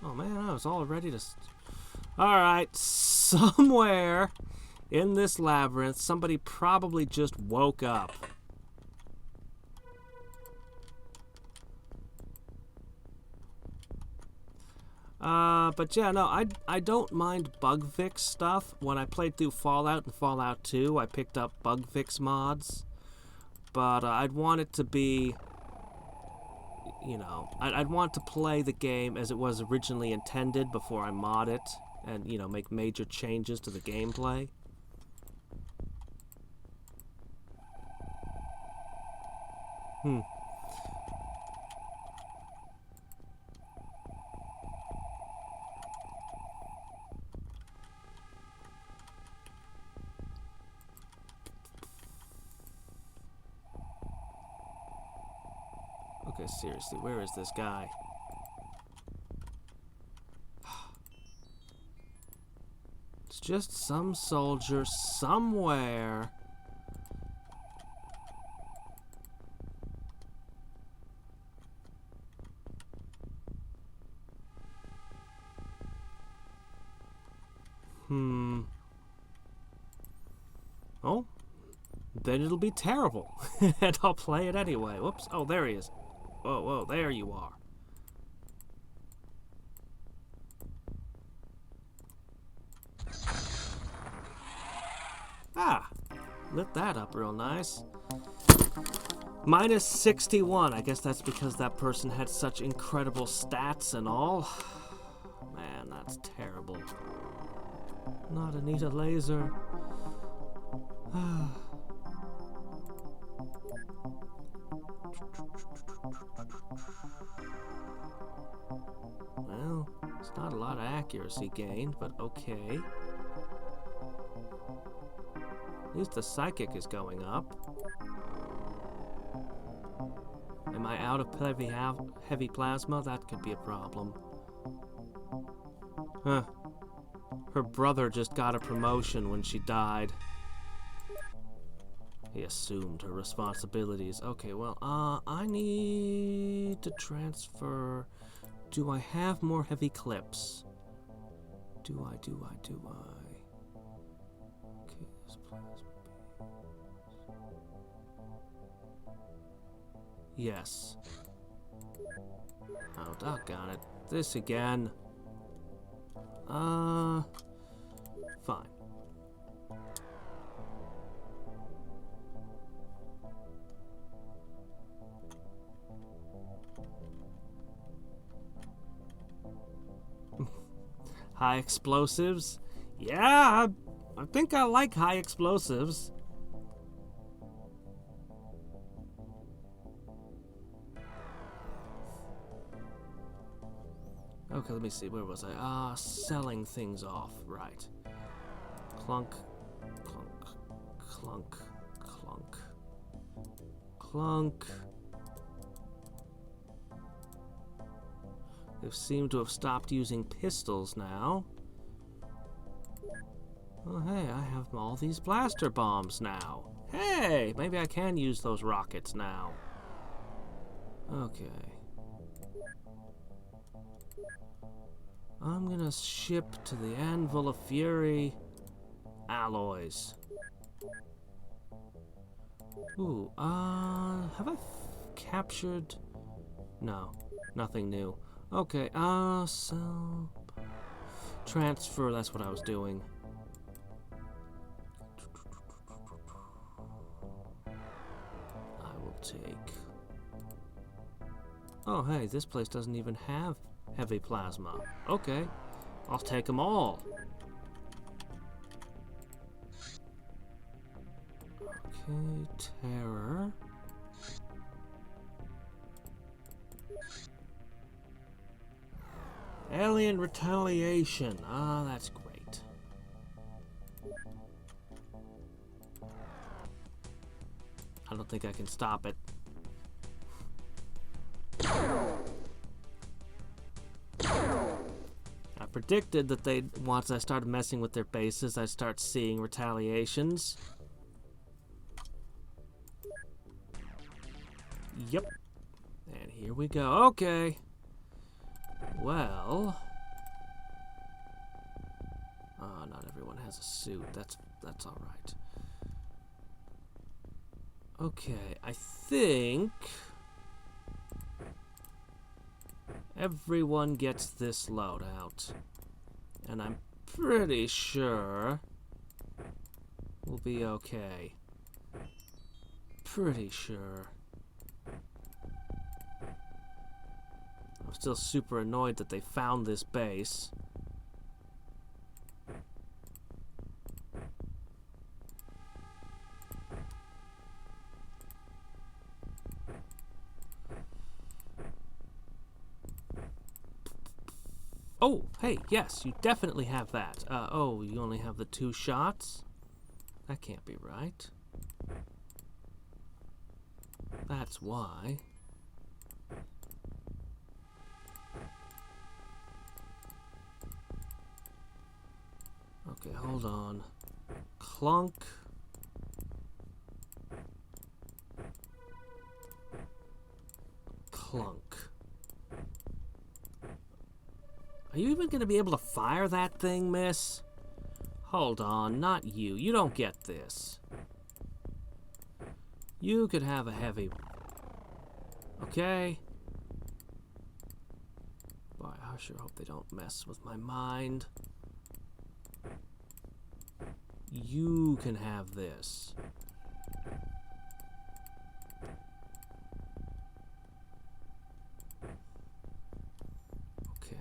Oh man, I was all ready to... Alright, somewhere in this labyrinth, somebody probably just woke up. But yeah, no, I don't mind bug fix stuff. When I played through Fallout and Fallout 2, I picked up bug fix mods. But I'd want it to be, you know, I'd want to play the game as it was originally intended before I mod it and, you know, make major changes to the gameplay. Okay, seriously, where is this guy? It's just some soldier somewhere. Oh, then it'll be terrible. And I'll play it anyway. Whoops. Oh, there he is. Whoa, whoa, there you are. Ah, lit that up real nice. Minus 61. I guess that's because that person had such incredible stats and all. Man, that's terrible. Not Anita Laser. Well, it's not a lot of accuracy gained, but okay. At least the psychic is going up. Am I out of heavy plasma? That could be a problem. Huh. Her brother just got a promotion when she died. He assumed her responsibilities. Okay, well, I need to transfer... Do I have more heavy clips? Do I? Okay, this plasma base. Yes. Oh, doggone it. This again. Fine. High explosives? Yeah, I think I like high explosives. Okay, let me see. Where was I? Selling things off. Right. Clunk. Clunk. Clunk. Clunk. Clunk. They seem to have stopped using pistols now. Oh, hey, I have all these blaster bombs now. Hey, maybe I can use those rockets now. Okay. I'm gonna ship to the Anvil of Fury alloys. Ooh, have I captured? No, nothing new. Okay, so transfer, that's what I was doing. I will take. Oh, hey, this place doesn't even have heavy plasma. Okay, I'll take them all. Okay, terror. Alien retaliation. Ah, that's great. I don't think I can stop it. I predicted that once I started messing with their bases, I'd start seeing retaliations. Yep. And here we go. Okay. Well, not everyone has a suit. That's all right. Okay, I think everyone gets this loadout, and I'm pretty sure we'll be okay. Pretty sure. I'm still super annoyed that they found this base. Oh, hey, yes, you definitely have that. Oh, you only have the 2 shots? That can't be right. That's why. Okay, hold on. Clunk. Clunk. Are you even going to be able to fire that thing, miss? Hold on, not you. You don't get this. You could have a heavy... Okay? Boy, I sure hope they don't mess with my mind. You can have this. Okay.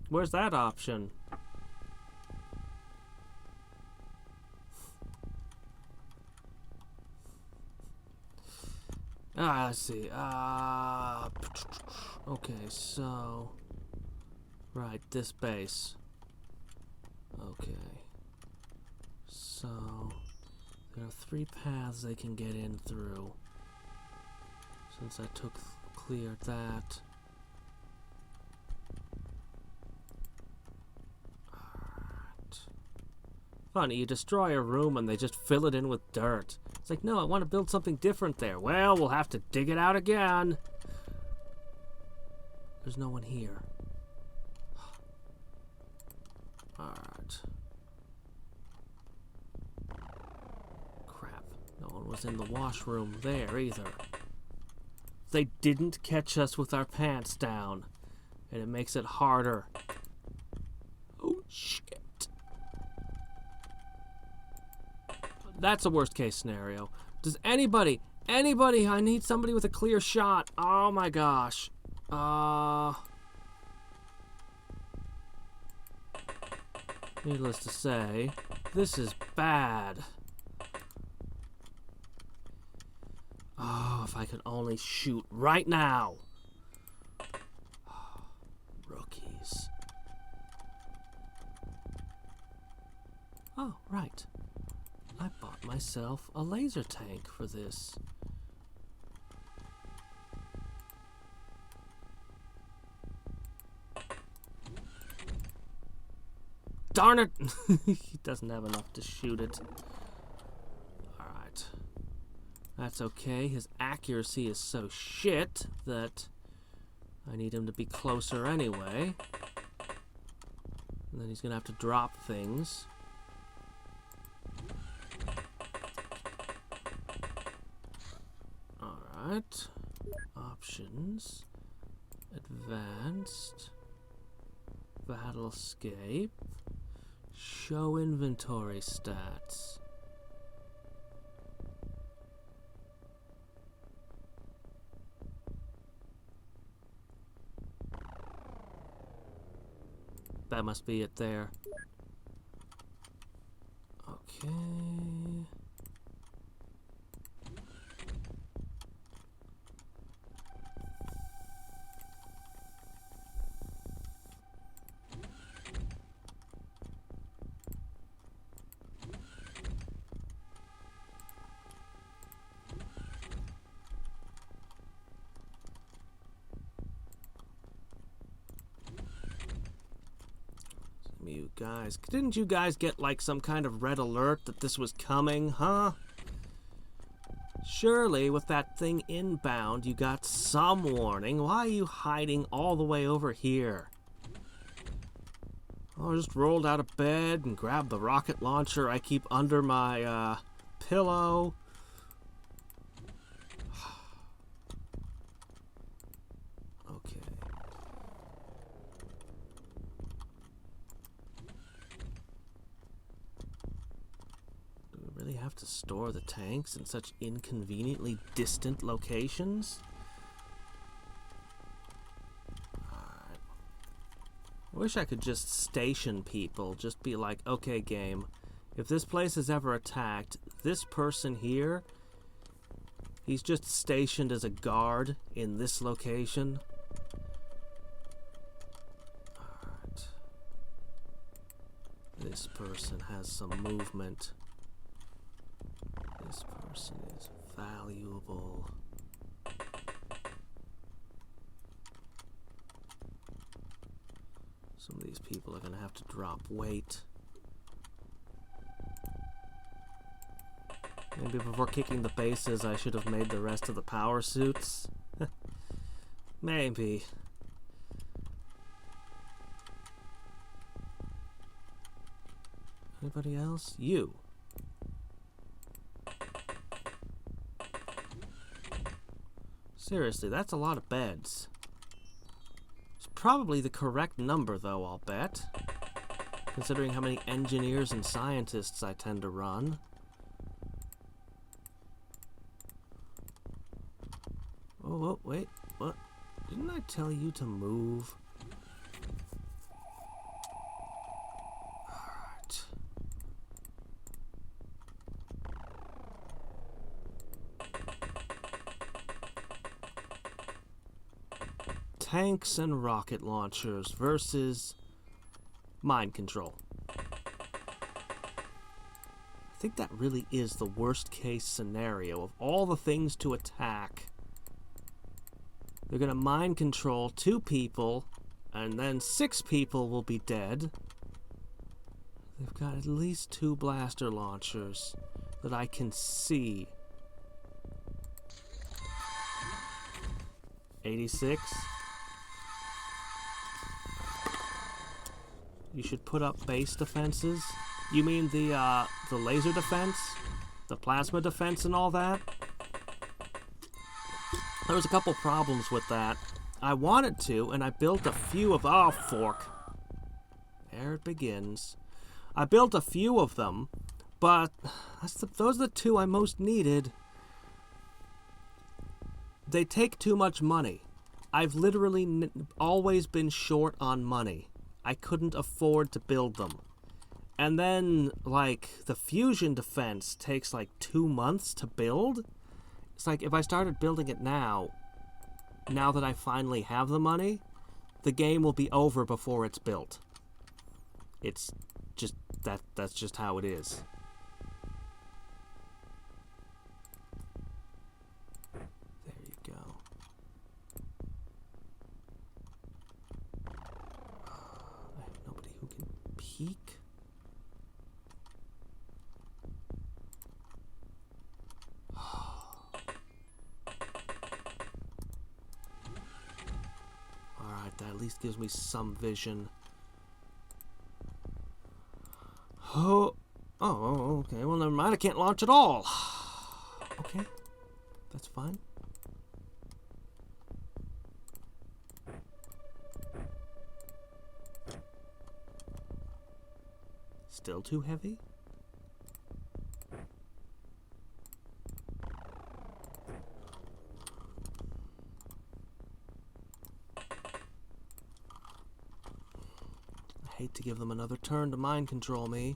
Where's that option? Let's see. Okay, so... Right, this base. Okay. So... There are 3 paths they can get in through. Since I cleared that... Funny, you destroy a room and they just fill it in with dirt. It's like, no, I want to build something different there. Well, we'll have to dig it out again. There's no one here. Alright. Crap. No one was in the washroom there either. They didn't catch us with our pants down. And it makes it harder. Oh, shit. That's a worst case scenario. Does anybody, I need somebody with a clear shot. Oh my gosh. Needless to say, this is bad. Oh, if I could only shoot right now. Oh, rookies. Oh, right. I bought myself a laser tank for this. Darn it! He doesn't have enough to shoot it. Alright. That's okay. His accuracy is so shit that I need him to be closer anyway. And then he's gonna have to drop things. Alright. Options. Advanced. Battle escape. Show inventory stats. That must be it there. Okay. You guys, didn't you guys get like some kind of red alert that this was coming, huh? Surely with that thing inbound you got some warning. Why are you hiding all the way over here? Oh, I just rolled out of bed and grabbed the rocket launcher I keep under my pillow. Okay. Really have to store the tanks in such inconveniently distant locations? Alright. I wish I could just station people, just be like, okay game, if this place is ever attacked, this person here, he's just stationed as a guard in this location. Alright. This person has some movement. This person is valuable. Some of these people are going to have to drop weight. Maybe before kicking the bases, I should have made the rest of the power suits. Maybe. Anybody else? You. Seriously, that's a lot of beds. It's probably the correct number, though, I'll bet. Considering how many engineers and scientists I tend to run. Oh, wait, what? Didn't I tell you to move? Alright. Tanks and rocket launchers versus mind control. I think that really is the worst case scenario of all the things to attack. They're gonna mind control 2 people, and then 6 people will be dead. They've got at least 2 blaster launchers that I can see. 86. You should put up base defenses. You mean the laser defense? The plasma defense and all that? There was a couple problems with that. I wanted to, and I built a few of... Oh, fork. There it begins. I built a few of them, But those are the two I most needed. They take too much money. I've literally always been short on money. I couldn't afford to build them. And then, like, the fusion defense takes like 2 months to build. It's like, if I started building it now that I finally have the money, the game will be over before it's built. It's just, that's just how it is. There you go. I have nobody who can peek. That at least gives me some vision. Oh, okay. Well, never mind. I can't launch at all. Okay, that's fine. Still too heavy? I hate to give them another turn to mind control me.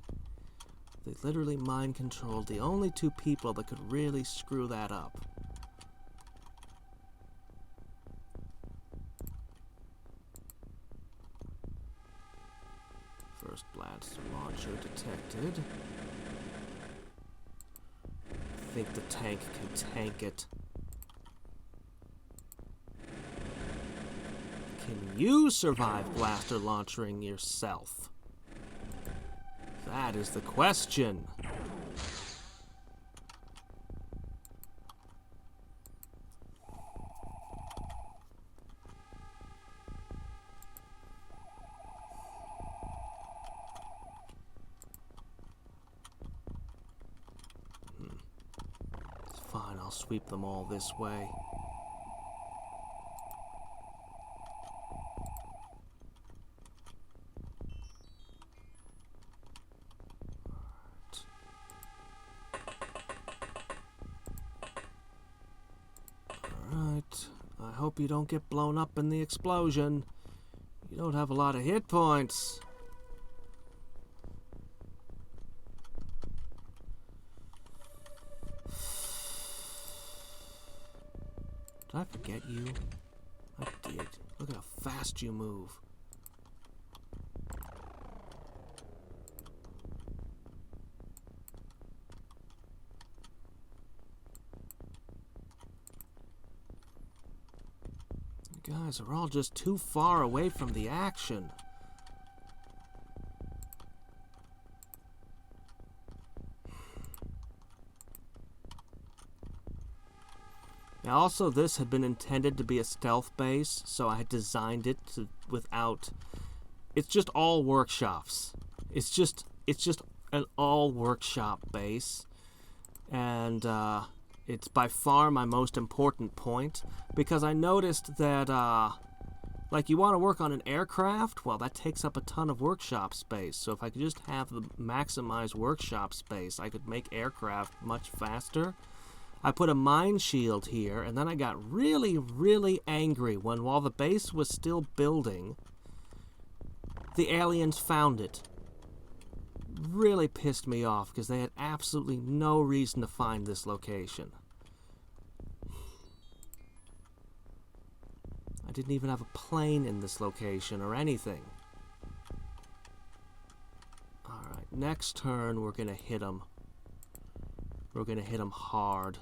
They literally mind controlled the only two people that could really screw that up. First blast launcher detected. I think the tank can tank it. Can you survive blaster launchering yourself? That is the question. It's fine, I'll sweep them all this way. I hope you don't get blown up in the explosion. You don't have a lot of hit points. Did I forget you? I did. Look at how fast you move. You guys are all just too far away from the action. Now also, this had been intended to be a stealth base, so I had designed it to, without... It's just all workshops. It's just an all workshop base. And, it's by far my most important point, because I noticed that, like, you want to work on an aircraft, well, that takes up a ton of workshop space. So if I could just have the maximized workshop space, I could make aircraft much faster. I put a mine shield here, and then I got really, really angry when, while the base was still building, the aliens found it. Really pissed me off because they had absolutely no reason to find this location. I didn't even have a plane in this location or anything. Alright, next turn we're gonna hit them. We're gonna hit them hard.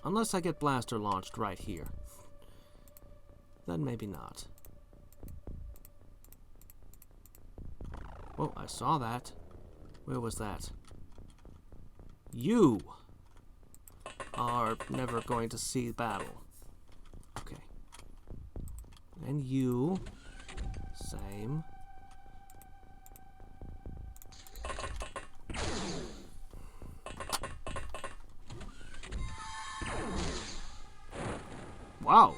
Unless I get blaster launched right here. Then maybe not. Oh, I saw that. Where was that? You are never going to see battle. Okay. And you. Same. Wow.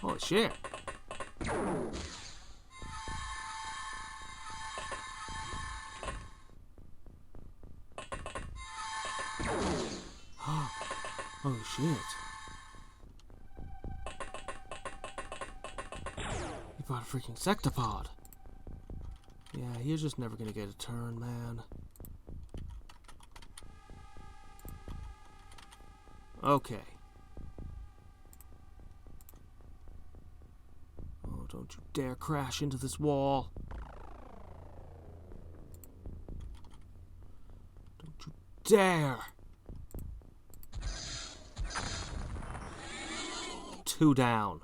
Holy shit. Oh shit. You brought a freaking sectopod. Yeah, you're just never gonna get a turn, man. Okay. Oh, don't you dare crash into this wall. Don't you dare. 2 down.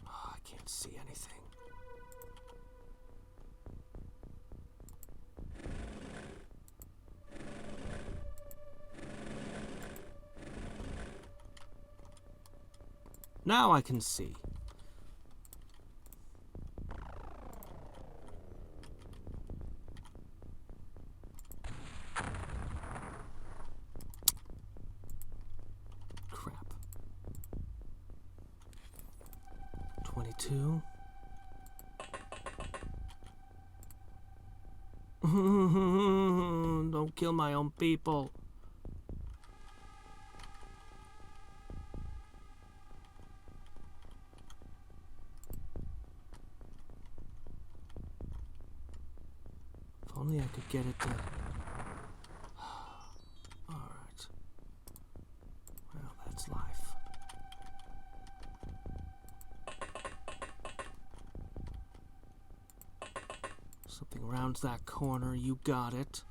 Oh, I can't see anything. Now I can see. Crap. 22. Don't kill my own people. If only I could get it to... Alright. Well, that's life. Something rounds that corner, you got it.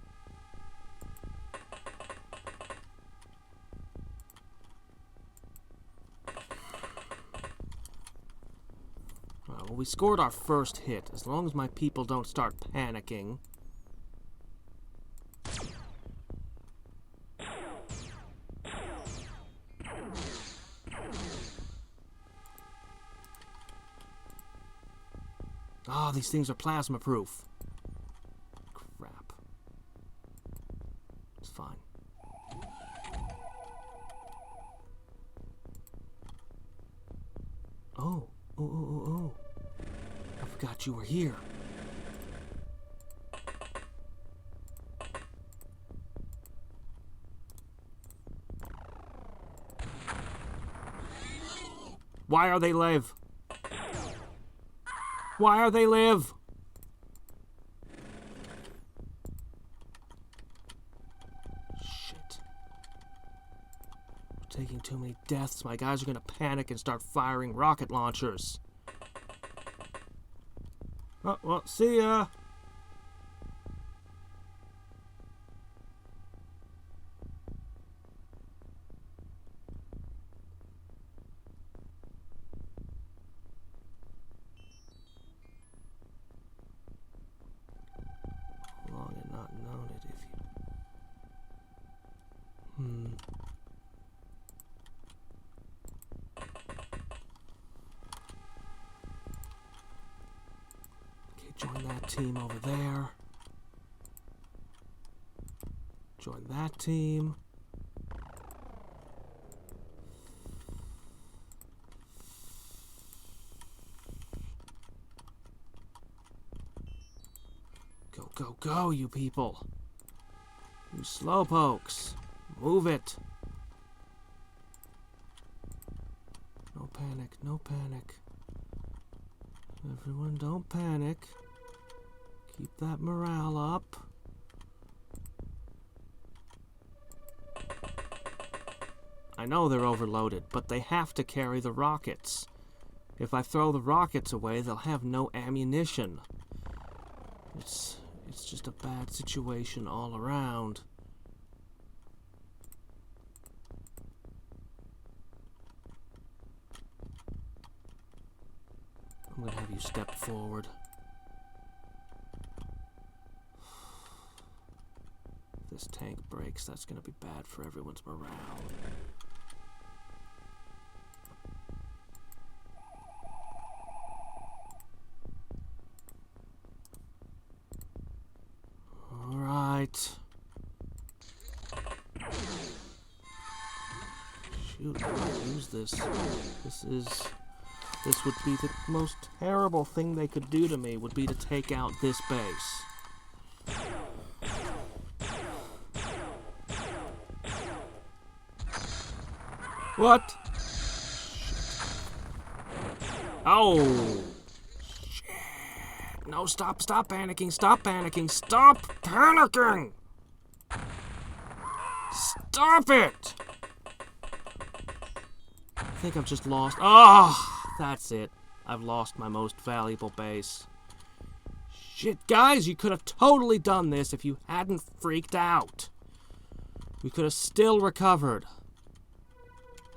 Well, we scored our first hit, as long as my people don't start panicking. Ah, these things are plasma proof. Crap. It's fine. Oh. I forgot you were here. Why are they live? Why are they live? Shit. We're taking too many deaths. My guys are gonna panic and start firing rocket launchers. Oh, well, see ya. Long and not known it if you... Okay, join that team over there. Join that team. Go, go, go, you people. You slowpokes. Move it. No panic, no panic. Everyone don't panic. Keep that morale up. I know they're overloaded, but they have to carry the rockets. If I throw the rockets away, they'll have no ammunition. It's just a bad situation all around. I'm gonna have you step forward. If this tank breaks, that's gonna be bad for everyone's morale. shoot, I might lose this. This would be the most terrible thing they could do to me, would be to take out this base. What? Oh! Shit. No, stop panicking, stop panicking, stop panicking! Stop it! I think I've just lost. Ah, that's it. I've lost my most valuable base. Shit, guys, you could have totally done this if you hadn't freaked out. We could have still recovered.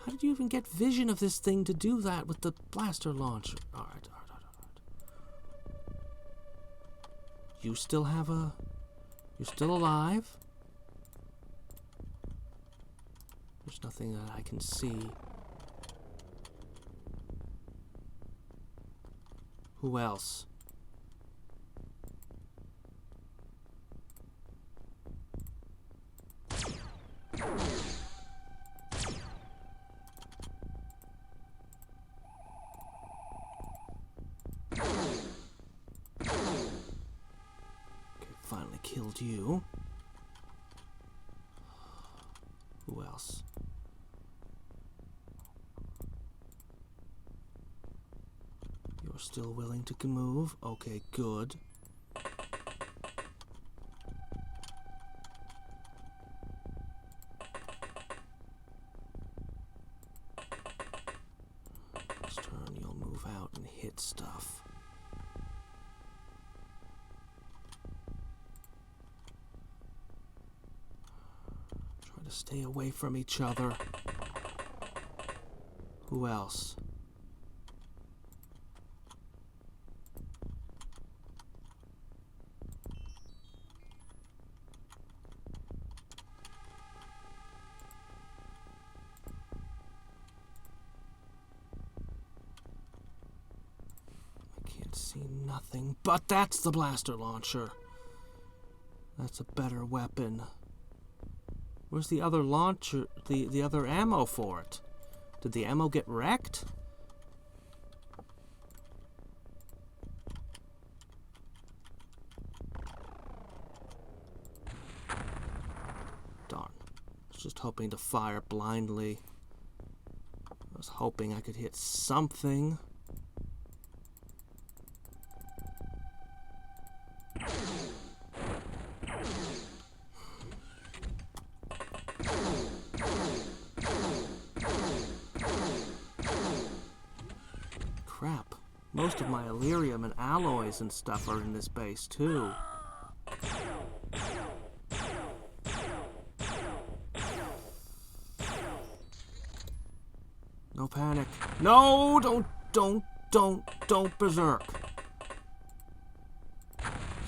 How did you even get vision of this thing to do that with the blaster launcher? Alright. You still have a... You're still alive? There's nothing that I can see. Who else? Finally killed you. Who else? You're still willing to move? Okay, good. Next turn you'll move out and hit stuff. Stay away from each other. Who else? I can't see nothing, but that's the blaster launcher. That's a better weapon. Where's the other launcher, the other ammo for it? Did the ammo get wrecked? Darn. I was just hoping to fire blindly. I was hoping I could hit something. Crap. Most of my Illyrium and alloys and stuff are in this base, too. No panic. No! Don't berserk.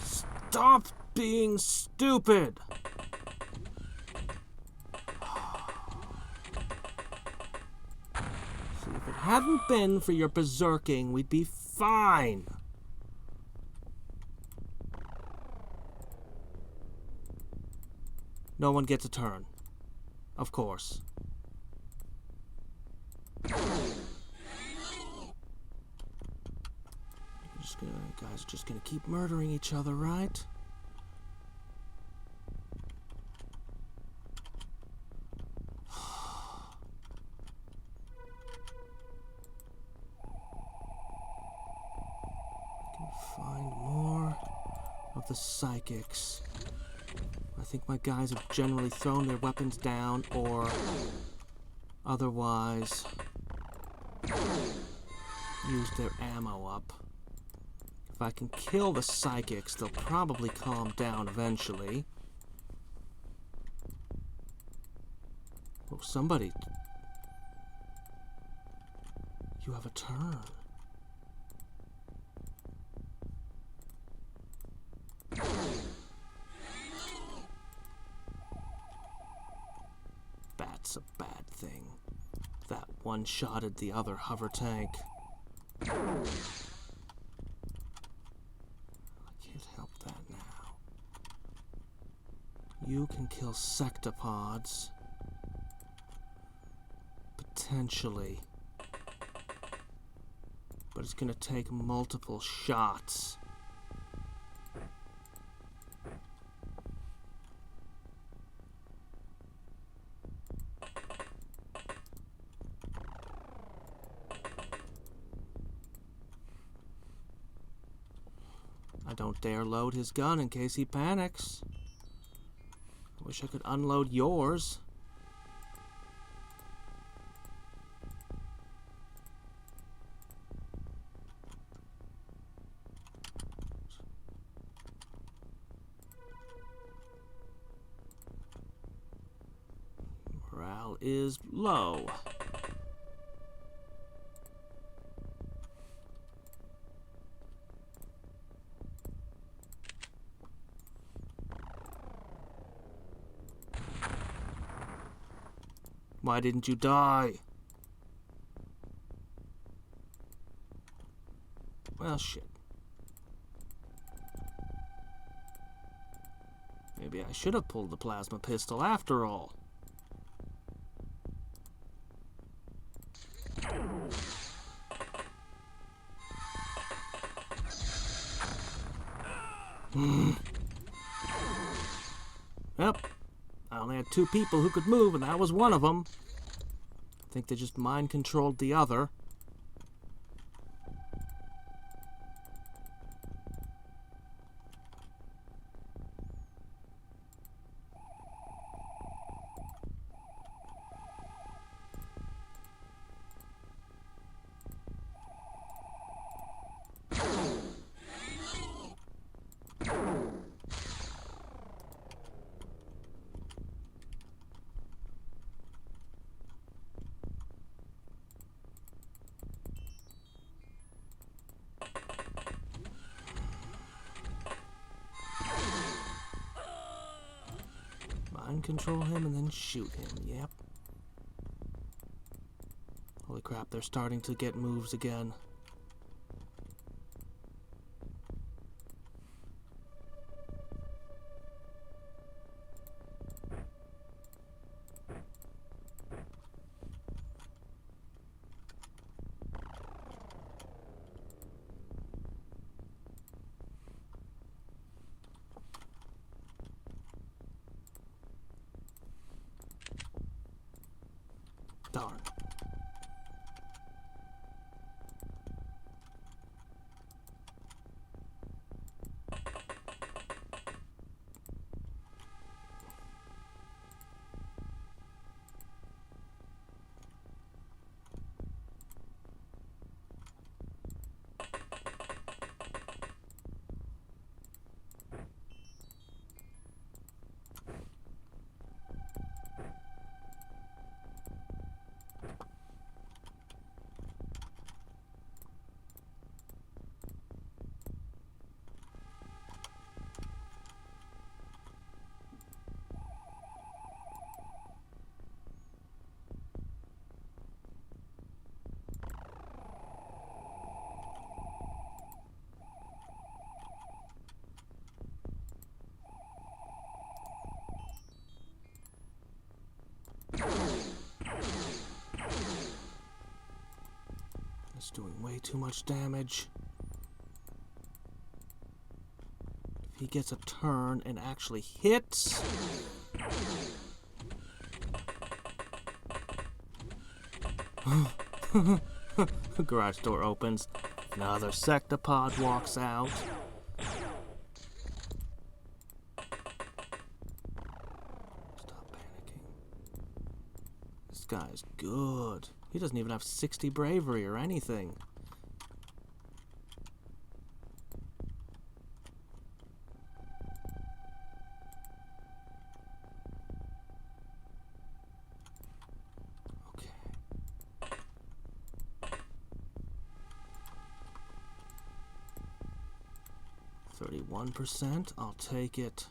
Stop being stupid! If it hadn't been for your berserking, we'd be fine. No one gets a turn. Of course. Guys are just gonna keep murdering each other, right? Find more of the psychics. I think my guys have generally thrown their weapons down or otherwise used their ammo up. If I can kill the psychics, they'll probably calm down eventually. Oh, somebody. You have a turn. That's a bad thing. That one-shotted the other hover tank. I can't help that now. You can kill sectopods. Potentially. But it's gonna take multiple shots. I don't dare load his gun in case he panics. I wish I could unload yours. Morale is low. Why didn't you die? Well, shit. Maybe I should have pulled the plasma pistol after all. Yep. I only had 2 people who could move, and that was one of them. I think they just mind-controlled the other. Control him and then shoot him. Yep. Holy crap, they're starting to get moves again. Darn. It's doing way too much damage. If he gets a turn and actually hits... Garage door opens. Another sectopod walks out. Stop panicking. This guy's good. He doesn't even have 60 bravery or anything. Okay. 31%, I'll take it.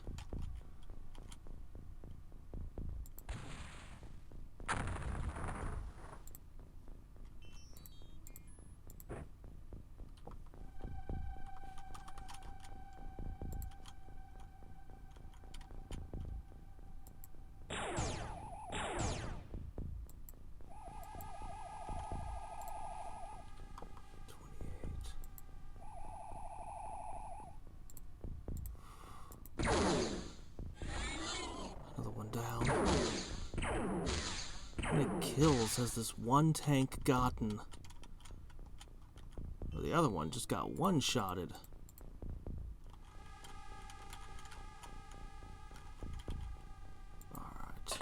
kills has this one tank gotten? Well, the other one just got one-shotted. Alright.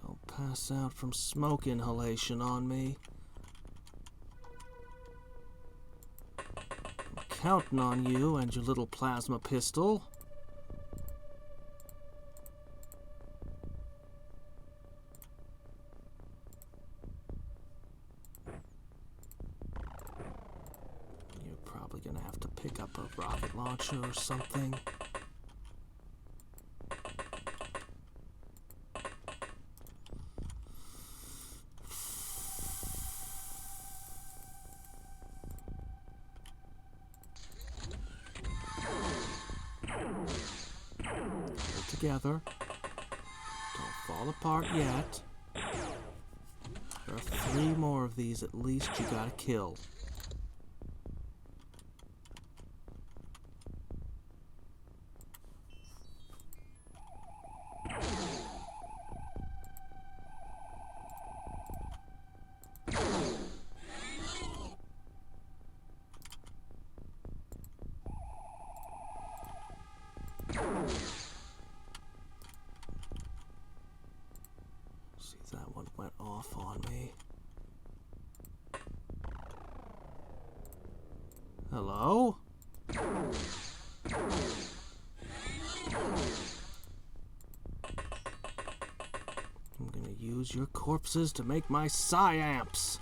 Don't pass out from smoke inhalation on me. I'm counting on you and your little plasma pistol. Gonna have to pick up a rocket launcher or something. Get together. Don't fall apart yet. There are 3 more of these at least you gotta kill. See, that one went off on me. Hello? I'm gonna use your corpses to make my psi-amps.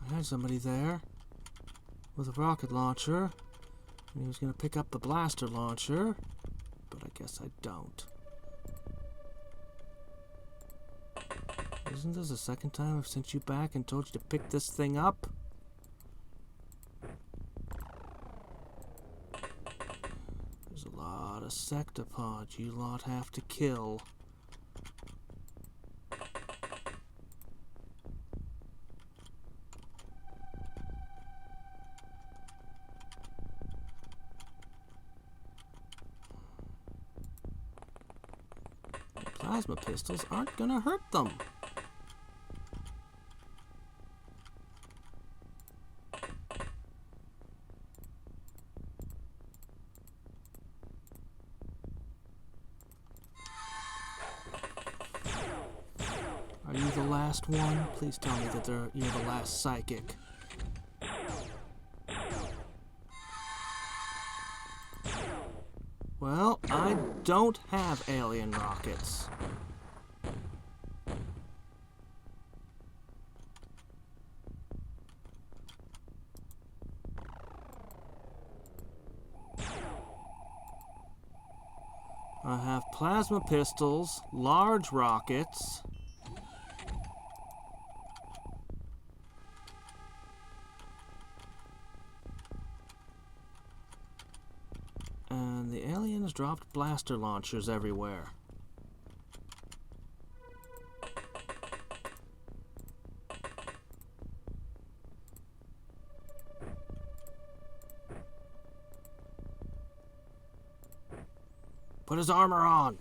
I had somebody there with a rocket launcher, and he was gonna pick up the blaster launcher, but I guess I don't. Isn't this the second time I've sent you back and told you to pick this thing up? There's a lot of sectopods you lot have to kill. Plasma pistols aren't gonna hurt them. Are you the last one? Please tell me that you're the last psychic. Well, I don't have alien rockets. I have plasma pistols, large rockets, and the aliens dropped blaster launchers everywhere. Put his armor on!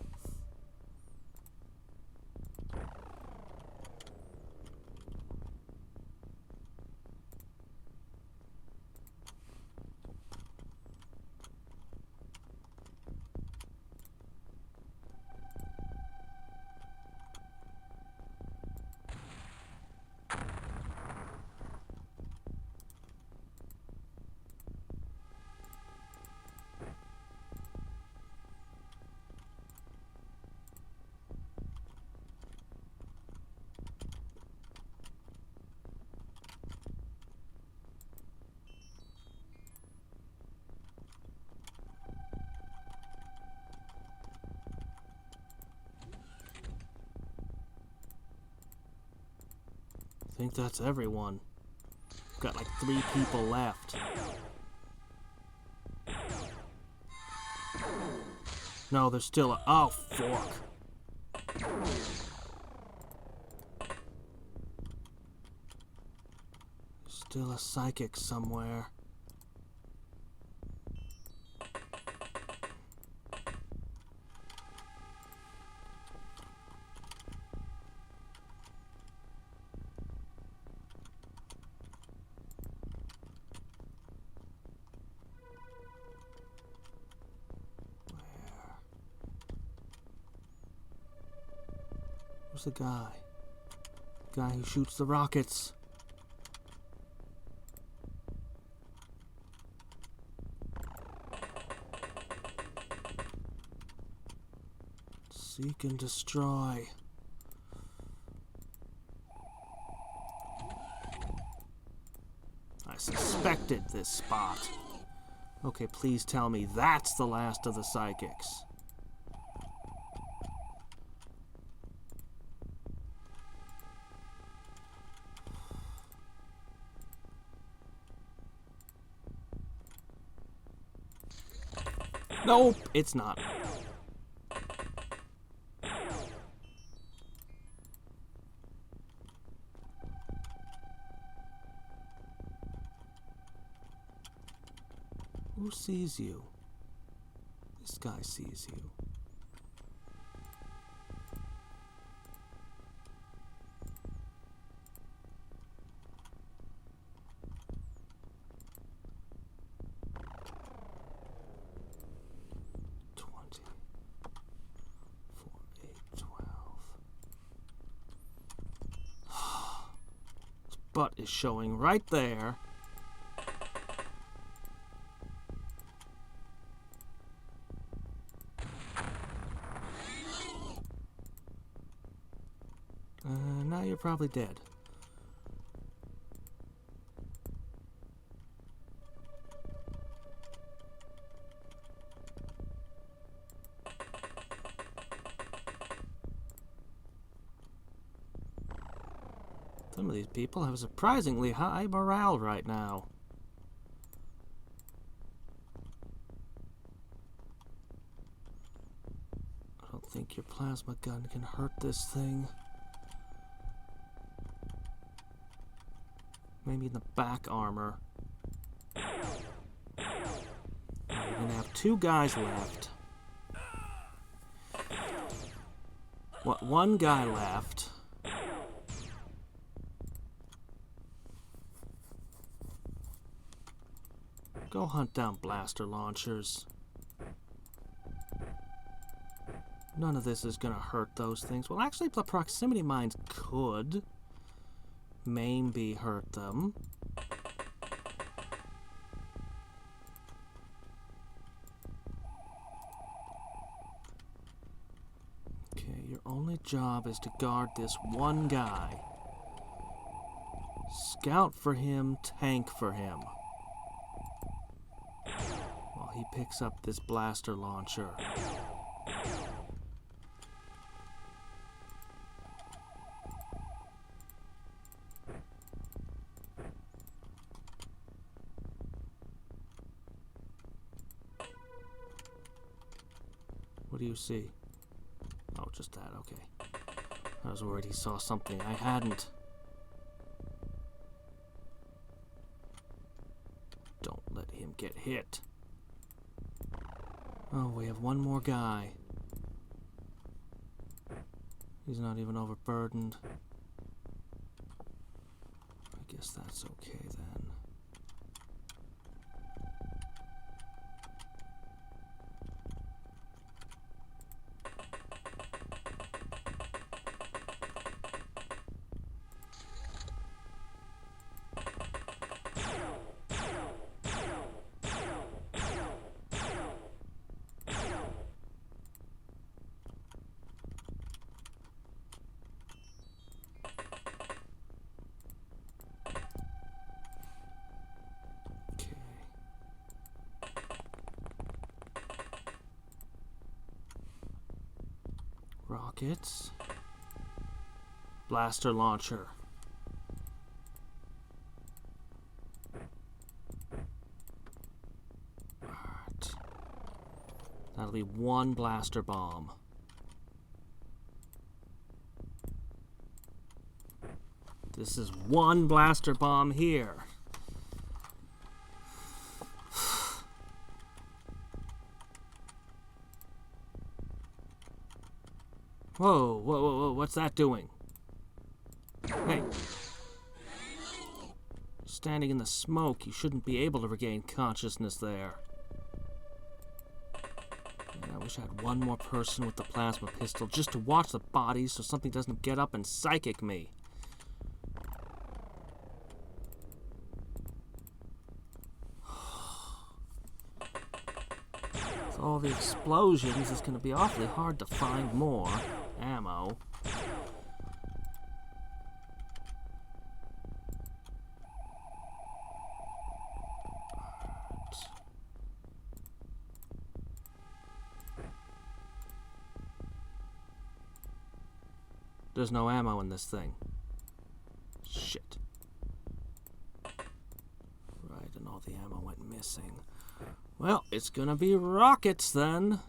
I think that's everyone. Got like 3 people left. No, there's still a... Oh, fork. Still a psychic somewhere. Where's the guy? The guy who shoots the rockets. Seek and destroy. I suspected this spot. Okay, please tell me that's the last of the psychics. Nope, it's not. Who sees you? This guy sees you. Butt is showing right there. Now you're probably dead. Some of these people have surprisingly high morale right now. I don't think your plasma gun can hurt this thing. Maybe in the back armor. We're gonna have 2 guys left. What, 1 guy left. Go hunt down blaster launchers. None of this is gonna hurt those things. Well, actually, the proximity mines could maybe hurt them. Okay, your only job is to guard this 1 guy. Scout for him, tank for him. While he picks up this blaster launcher. What do you see? Oh, just that, okay. I was worried he saw something I hadn't. Don't let him get hit. Oh, we have 1 more guy. He's not even overburdened. I guess that's okay then. Rockets. Blaster launcher. Alright. That'll be 1 blaster bomb. This is 1 blaster bomb here. Whoa, whoa, whoa, whoa, what's that doing? Hey. Standing in the smoke, you shouldn't be able to regain consciousness there. Yeah, we wish I had one more person with the plasma pistol just to watch the bodies so something doesn't get up and psychic me. With all the explosions, it's going to be awfully hard to find more ammo. There's no ammo in this thing. Shit. Right, and all the ammo went missing. Well, it's gonna be rockets then.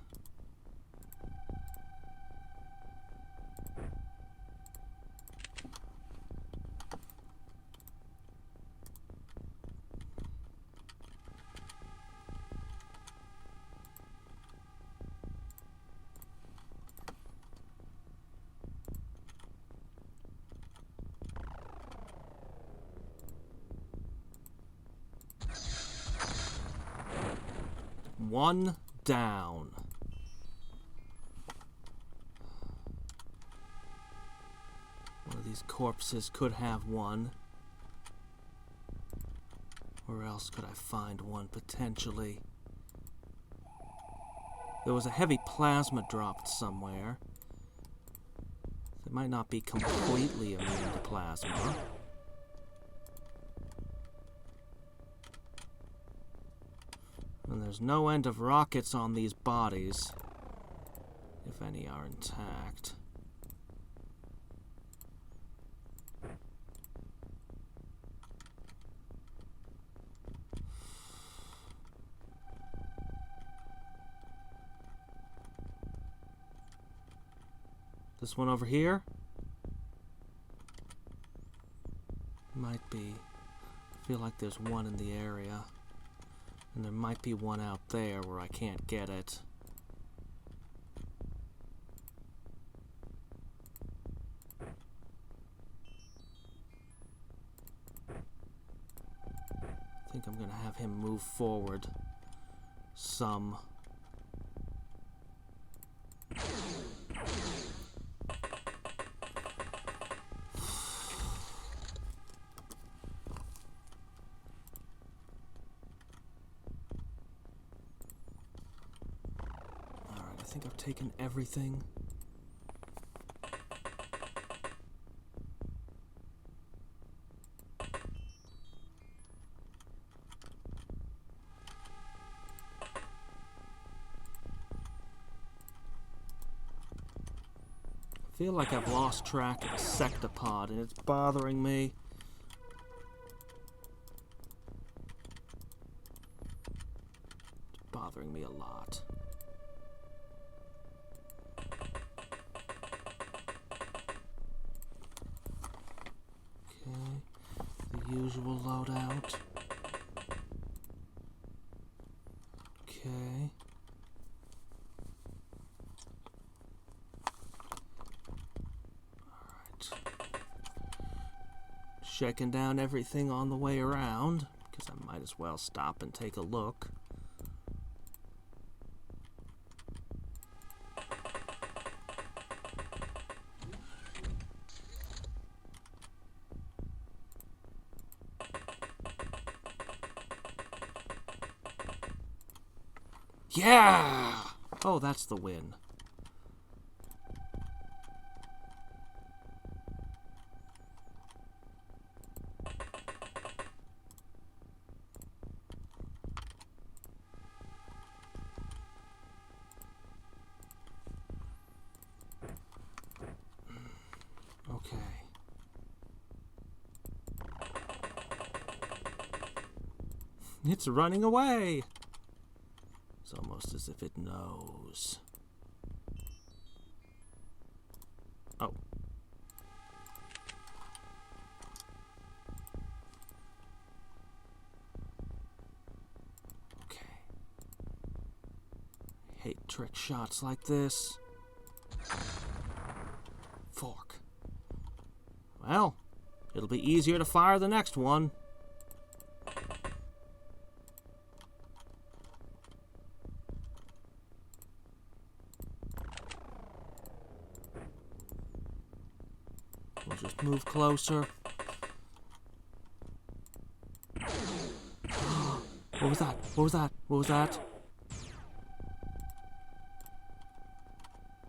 One down. One of these corpses could have one. Where else could I find one, potentially? There was a heavy plasma dropped somewhere. It might not be completely immune to plasma. And there's no end of rockets on these bodies, if any are intact. This one over here? Might be. I feel like there's one in the area. And there might be one out there where I can't get it. I think I'm gonna have him move forward some. I think I've taken everything. I feel like I've lost track of a sectopod and it's bothering me. It's bothering me a lot. Usual loadout. Okay. Alright. Checking down everything on the way around, because I might as well stop and take a look. Yeah! Oh, that's the win. Okay. It's running away! It's almost as if it knows. Oh. Okay. I hate trick shots like this. Fork. Well, it'll be easier to fire the next one. Move closer. What was that? What was that? What was that?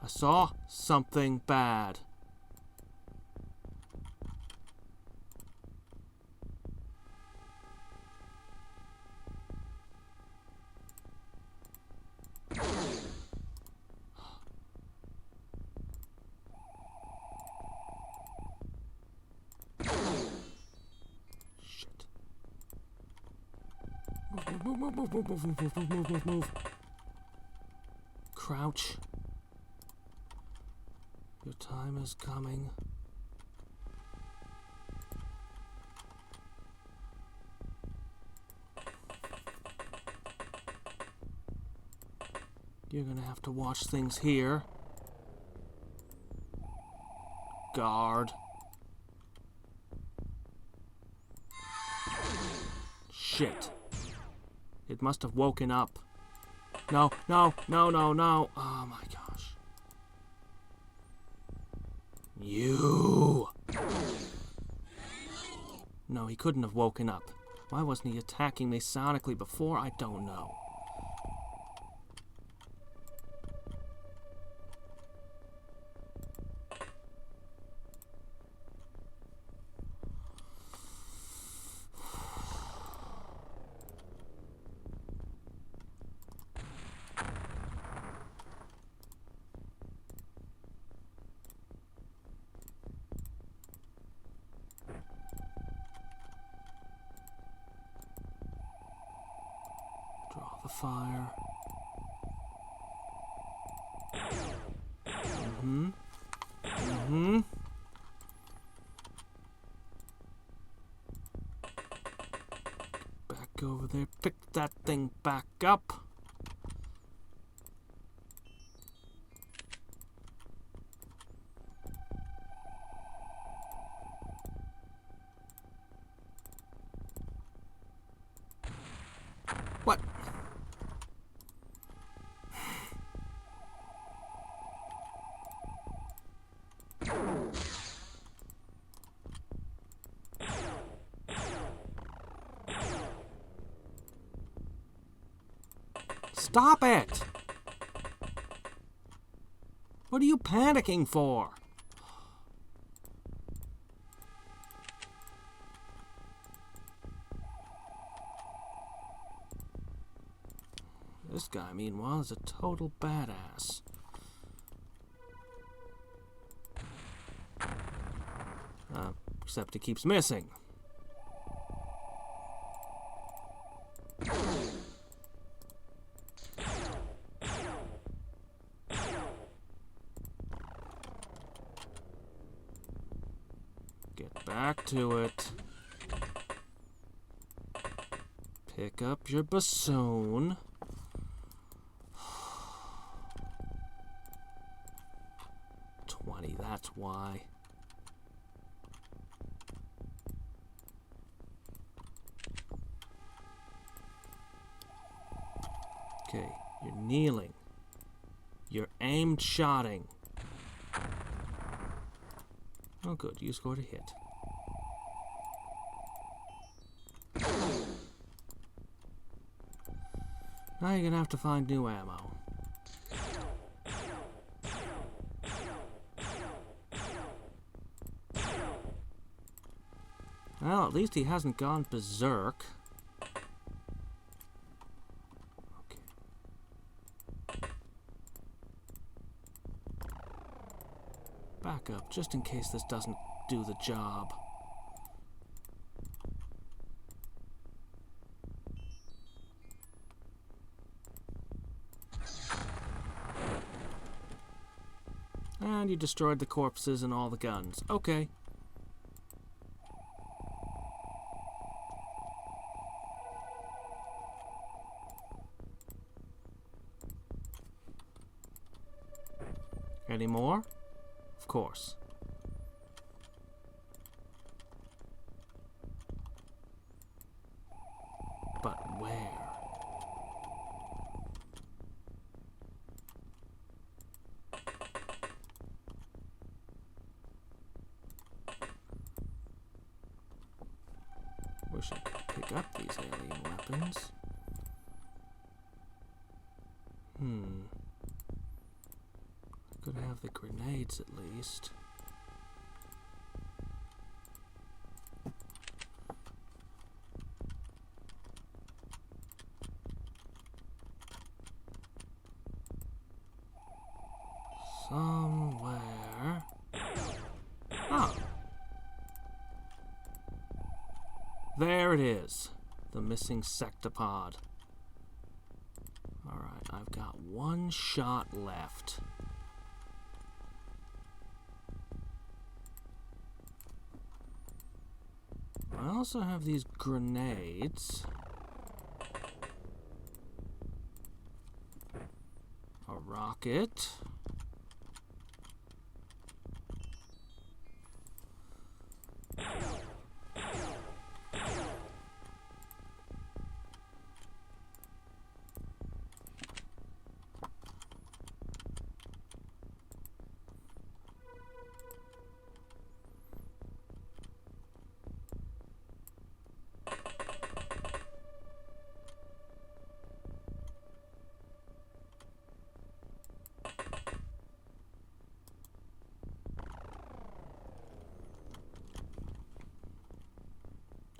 I saw something bad. Shit. Move. Crouch. Your time is coming. You're gonna have to watch things here. Guard. Shit. It must have woken up. No. Oh my gosh. You. No, he couldn't have woken up. Why wasn't he attacking me sonically before? I don't know. Draw the fire. Back over there. Pick that thing back up. What? Stop it! What are you panicking for? This guy, meanwhile, is a total badass. Except he keeps missing. Get back to it. Pick up your bassoon. That's why. Okay, you're kneeling. You're aimed shotting. Oh good, you scored a hit. Now you're gonna have to find new ammo. Well, at least he hasn't gone berserk. Okay. Back up, just in case this doesn't do the job. And you destroyed the corpses and all the guns. Okay. Any more? Of course. But where? up these alien weapons. Could have the grenades at least. Somewhere. Ah. There it is. The missing sectopod. Alright, I've got one shot left. I also have these grenades. A rocket.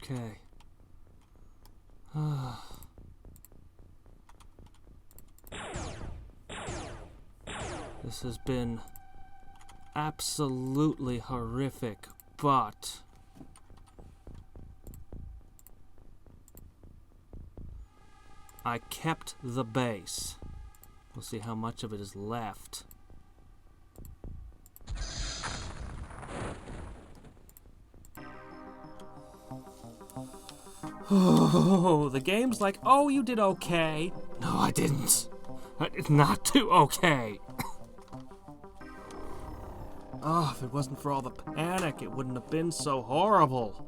Okay. This has been absolutely horrific, but I kept the base. We'll see how much of it is left. Oh, the game's like, oh, you did okay. No, I didn't. I did not do okay. Oh, if it wasn't for all the panic, it wouldn't have been so horrible.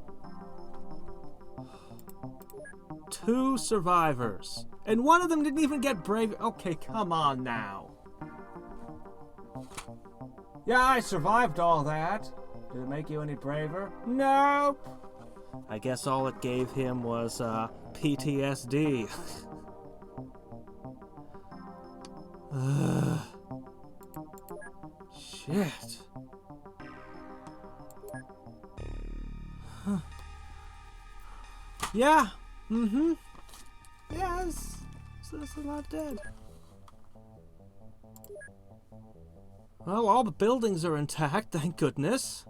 2 survivors. And one of them didn't even get brave. Okay, come on now. Yeah, I survived all that. Did it make you any braver? Nope. I guess all it gave him was PTSD. Shit. Huh. Yeah. Mm-hmm. Yes. So this is not dead. Well, all the buildings are intact, thank goodness.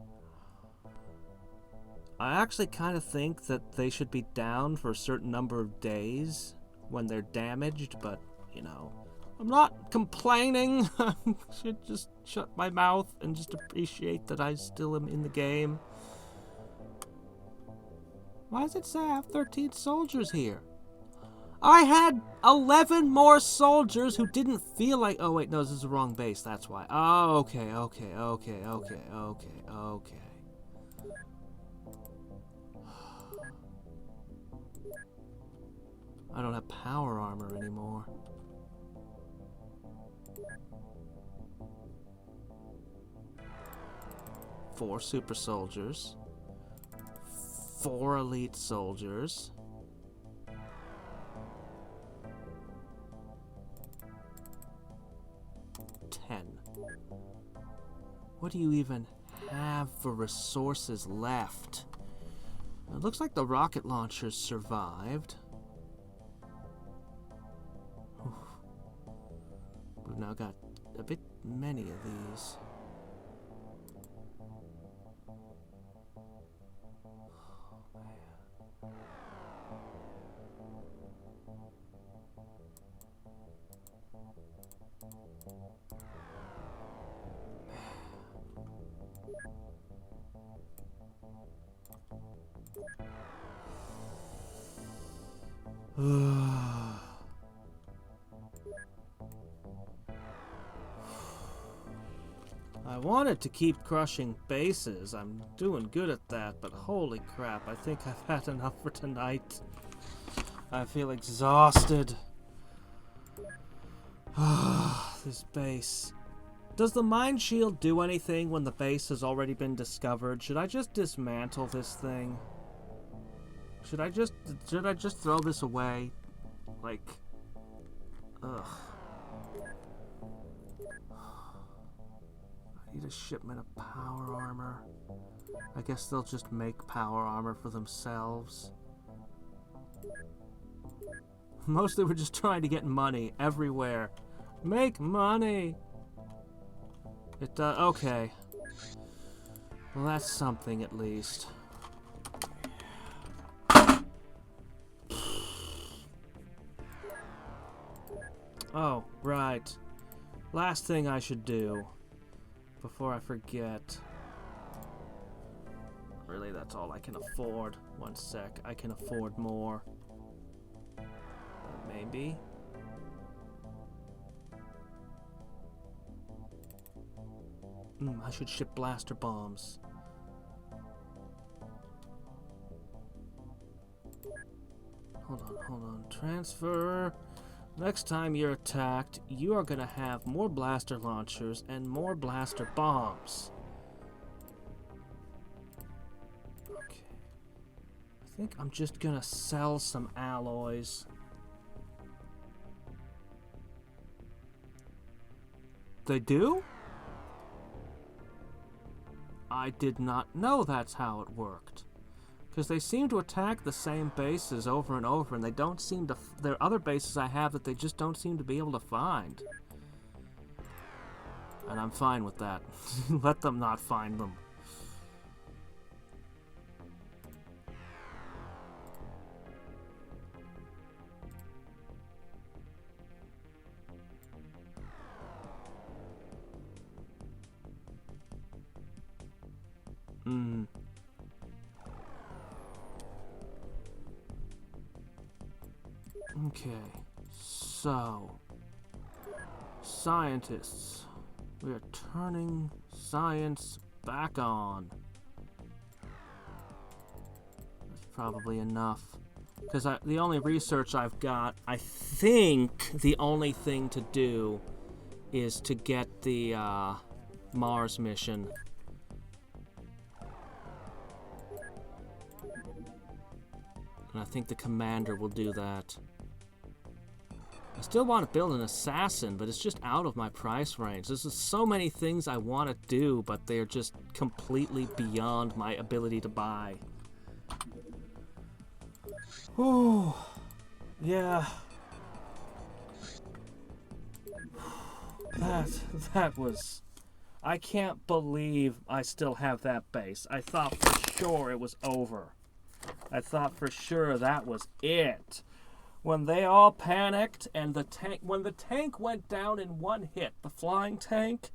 I actually kind of think that they should be down for a certain number of days when they're damaged, but, you know, I'm not complaining. I should just shut my mouth and just appreciate that I still am in the game. Why does it say I have 13 soldiers here? I had 11 more soldiers who didn't feel like... Oh, wait, no, this is the wrong base, that's why. Oh, okay. I don't have power armor anymore. Four super soldiers. 4 elite soldiers. 10. What do you even have for resources left? It looks like the rocket launchers survived. We've now got a bit many of these. I wanted to keep crushing bases. I'm doing good at that, but holy crap, I think I've had enough for tonight. I feel exhausted. This base. Does the mine shield do anything when the base has already been discovered? Should I just dismantle this thing? Should I just throw this away? Like, ugh. I need a shipment of power armor. I guess they'll just make power armor for themselves. Mostly we're just trying to get money everywhere. Make money! It does. Okay. Well, that's something at least. Oh, right. Last thing I should do before I forget. Really, that's all I can afford. One sec. I can afford more. Maybe. I should ship blaster bombs. Hold on. Transfer. Next time you're attacked, you are gonna have more blaster launchers and more blaster bombs. Okay. I think I'm just gonna sell some alloys. They do? I did not know that's how it worked. Because they seem to attack the same bases over and over, and they don't seem to... There are other bases I have that they just don't seem to be able to find. And I'm fine with that. Let them not find them. Okay, so scientists, we are turning science back on. That's probably enough, because the only research I've got, I think the only thing to do is to get the Mars mission. And I think the commander will do that. I still want to build an assassin, but it's just out of my price range. There's just so many things I want to do, but they're just completely beyond my ability to buy. Oh, yeah. That was... I can't believe I still have that base. I thought for sure it was over. I thought for sure that was it. When they all panicked and when the tank went down in one hit, the flying tank,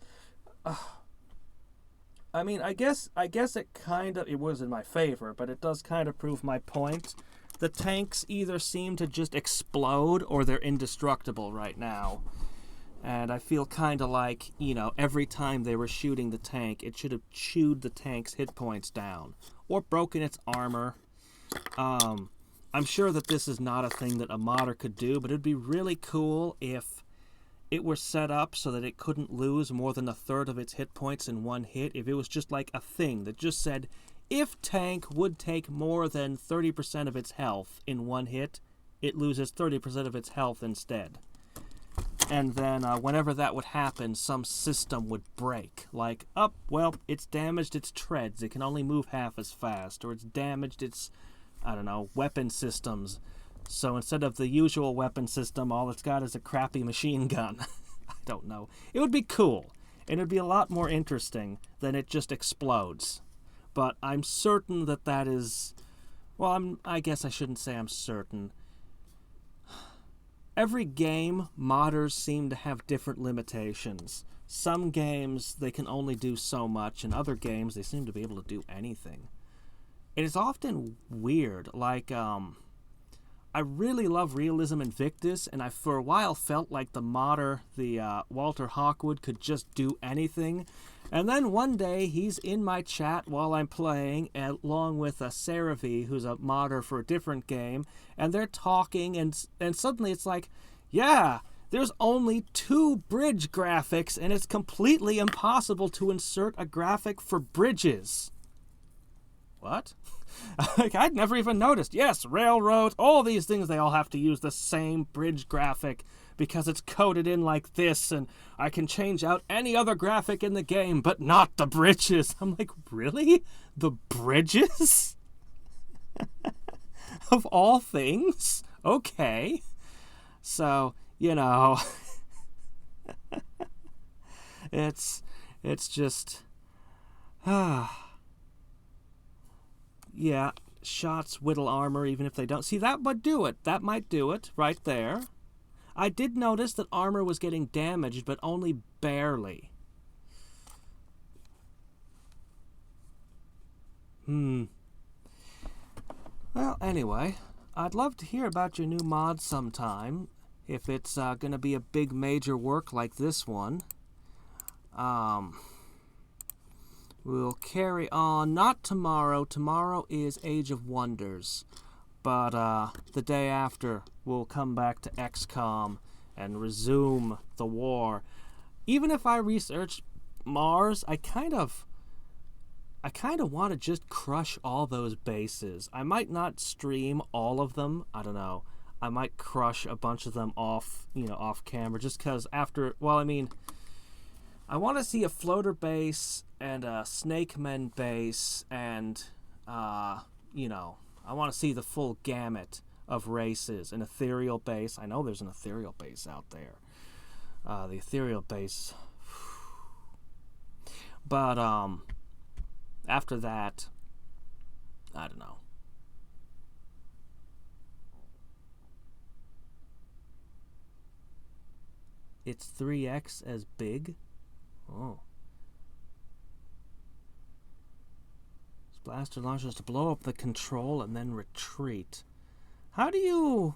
I mean, I guess it was in my favor, but it does kind of prove my point. The tanks either seem to just explode or they're indestructible right now. And I feel kind of like, you know, every time they were shooting the tank, it should have chewed the tank's hit points down or broken its armor. I'm sure that this is not a thing that a modder could do, but it'd be really cool if it were set up so that it couldn't lose more than a third of its hit points in one hit. If it was just like a thing that just said, if tank would take more than 30% of its health in one hit, it loses 30% of its health instead. And then whenever that would happen, some system would break. Like, well, it's damaged its treads. It can only move half as fast. Or it's damaged its... I don't know, weapon systems. So instead of the usual weapon system, all it's got is a crappy machine gun. I don't know. It would be cool. And it would be a lot more interesting than it just explodes. But I'm certain that is... Well, I guess I shouldn't say I'm certain. Every game, modders seem to have different limitations. Some games, they can only do so much. In other games, they seem to be able to do anything. It is often weird, like, I really love Realism Invictus, and I for a while felt like the modder, Walter Hawkwood, could just do anything. And then one day, he's in my chat while I'm playing, along with Saravi, who's a modder for a different game, and they're talking, and suddenly it's like, yeah, there's only 2 bridge graphics, and it's completely impossible to insert a graphic for bridges. What? Like, I'd never even noticed. Yes, railroads, all these things, they all have to use the same bridge graphic because it's coded in like this, and I can change out any other graphic in the game, but not the bridges. I'm like, really? The bridges? Of all things? Okay. So, you know, it's just, yeah, shots whittle armor even if they don't. See, that would do it. That might do it right there. I did notice that armor was getting damaged, but only barely. Well, anyway, I'd love to hear about your new mod sometime, if it's going to be a big major work like this one. We'll carry on, not tomorrow. Tomorrow is Age of Wonders. But the day after, we'll come back to XCOM and resume the war. Even if I researched Mars, I kind of want to just crush all those bases. I might not stream all of them. I don't know. I might crush a bunch of them off camera, just because after, well, I mean, I want to see a floater base and a snake men base and, I want to see the full gamut of races. An ethereal base. I know there's an ethereal base out there. The ethereal base. But, after that, I don't know. It's 3x as big? Oh. This blaster launchers to blow up the control and then retreat. How do you...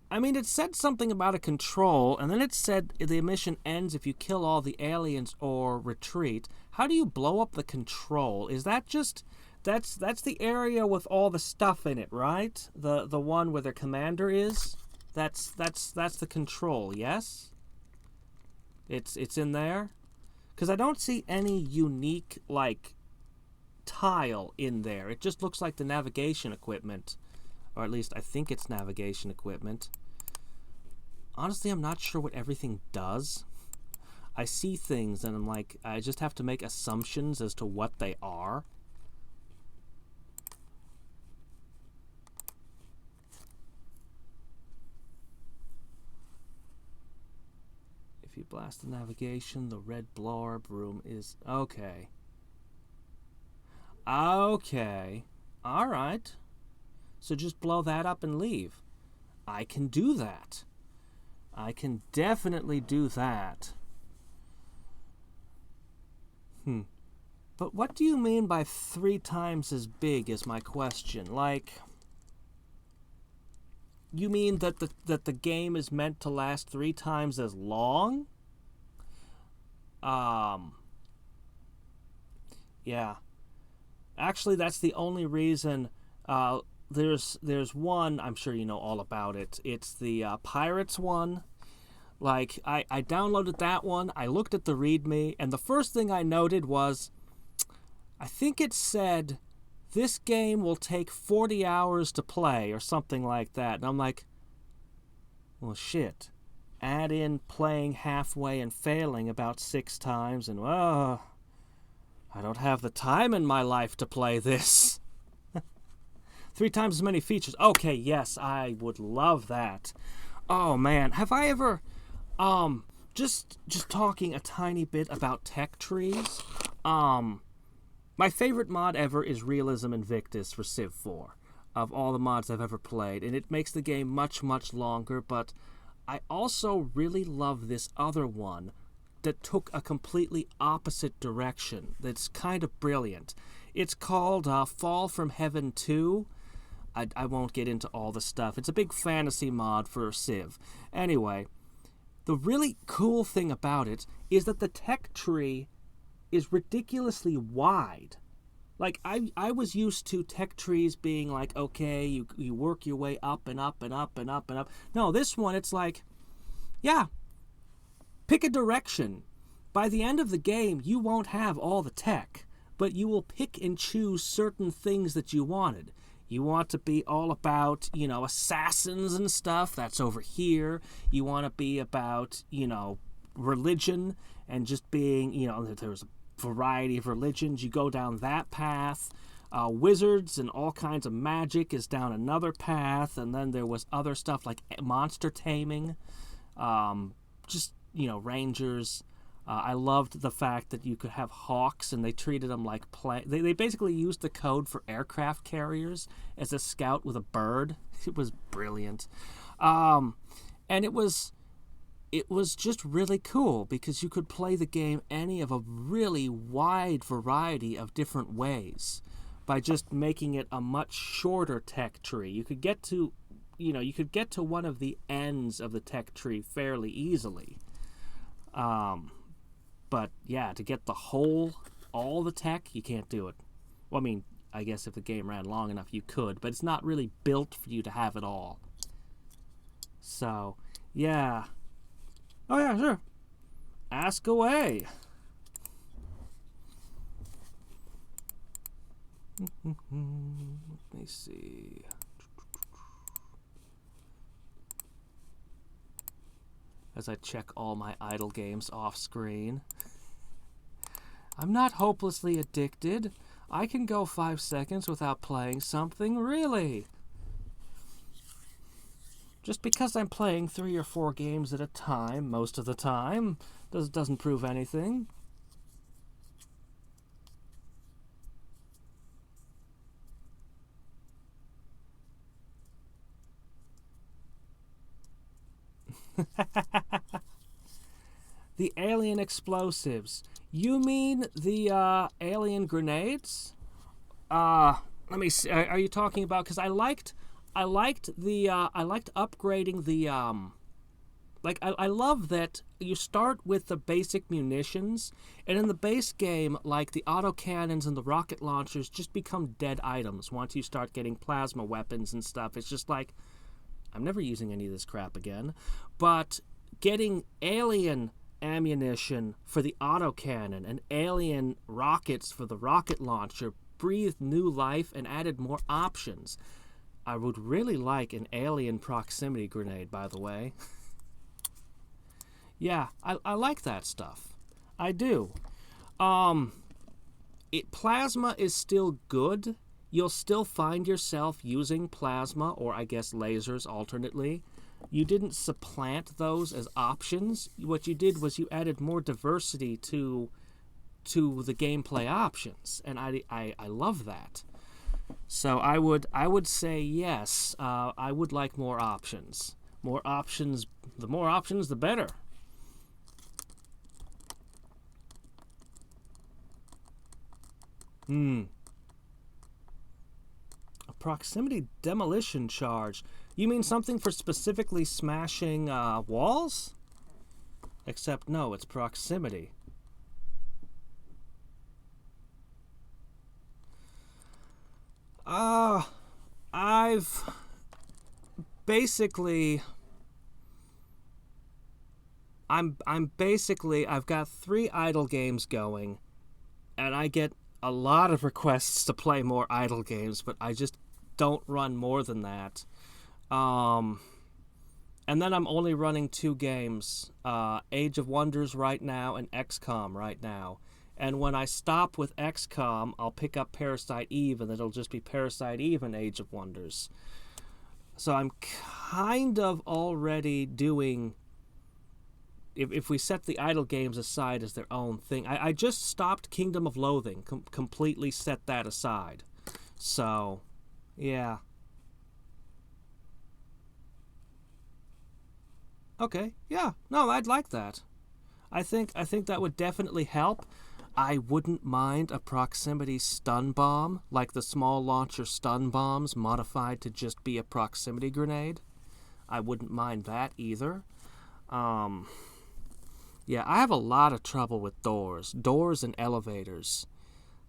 I mean, it said something about a control, and then it said the mission ends if you kill all the aliens or retreat. How do you blow up the control? Is that just... That's the area with all the stuff in it, right? The one where the commander is? That's the control, yes? It's in there? Because I don't see any unique, like, tile in there. It just looks like the navigation equipment. Or at least I think it's navigation equipment. Honestly, I'm not sure what everything does. I see things and I'm like, I just have to make assumptions as to what they are. If you blast the navigation, the red blorb room is... Okay. Okay. Alright. So just blow that up and leave. I can do that. I can definitely do that. But what do you mean by 3 times as big is my question? Like, you mean that the game is meant to last 3 times as long? Yeah. Actually, that's the only reason. There's one, I'm sure you know all about it. It's the Pirates one. Like, I downloaded that one, I looked at the README, and the first thing I noted was, I think it said, this game will take 40 hours to play, or something like that. And I'm like, well, shit. Add in playing halfway and failing about 6 times, and, I don't have the time in my life to play this. 3 times as many features. Okay, yes, I would love that. Oh, man. Have I ever... just talking a tiny bit about tech trees. My favorite mod ever is Realism Invictus for Civ 4. Of all the mods I've ever played. And it makes the game much, much longer, but I also really love this other one that took a completely opposite direction. That's kind of brilliant. It's called Fall from Heaven 2. I won't get into all the stuff. It's a big fantasy mod for Civ. Anyway, the really cool thing about it is that the tech tree is ridiculously wide. Like, I was used to tech trees being like, okay, you work your way up and up and up and up and up. No, this one, it's like, yeah, pick a direction. By the end of the game, you won't have all the tech. but you will pick and choose certain things that you wanted. You want to be all about, assassins and stuff, that's over here. You want to be about, religion and just being, there's a variety of religions. You go down that path. Wizards and all kinds of magic is down another path. And then there was other stuff like monster taming, rangers. I loved the fact that you could have hawks, and they treated them like they basically used the code for aircraft carriers as a scout with a bird. It was brilliant, and it was just really cool because you could play the game any of a really wide variety of different ways by just making it a much shorter tech tree. You could get to one of the ends of the tech tree fairly easily. But yeah, to get all the tech, you can't do it. Well, I mean, I guess if the game ran long enough, you could, but it's not really built for you to have it all. So, yeah. Oh yeah, sure. Ask away. Let me see. As I check all my idle games off screen. I'm not hopelessly addicted. I can go 5 seconds without playing something, really. Just because I'm playing 3 or 4 games at a time, most of the time, doesn't prove anything. The alien explosives. You mean the alien grenades? Let me see. Are you talking about? Because I liked upgrading the I love that you start with the basic munitions, and in the base game, like the autocannons and the rocket launchers just become dead items once you start getting plasma weapons and stuff. It's just like, I'm never using any of this crap again. But getting alien ammunition for the autocannon and alien rockets for the rocket launcher breathed new life and added more options. I would really like an alien proximity grenade, by the way. Yeah, I like that stuff. I do. Plasma is still good. You'll still find yourself using plasma, or I guess lasers alternately. You didn't supplant those as options. What you did was you added more diversity to the gameplay options, and I love that. So I would say yes. I would like more options. More options. The more options, the better. A proximity demolition charge. You mean something for specifically smashing walls? Except no, it's proximity. I've basically I've got 3 idle games going, and I get a lot of requests to play more idle games, but I just don't run more than that. And then I'm only running 2 games, Age of Wonders right now and XCOM right now. And when I stop with XCOM, I'll pick up Parasite Eve, and it'll just be Parasite Eve and Age of Wonders. So I'm kind of already doing... If we set the idle games aside as their own thing, I just stopped Kingdom of Loathing, completely set that aside. So, yeah. Okay, yeah, no, I'd like that. I think that would definitely help. I wouldn't mind a proximity stun bomb, like the small launcher stun bombs modified to just be a proximity grenade. I wouldn't mind that either. Yeah, I have a lot of trouble with doors and elevators.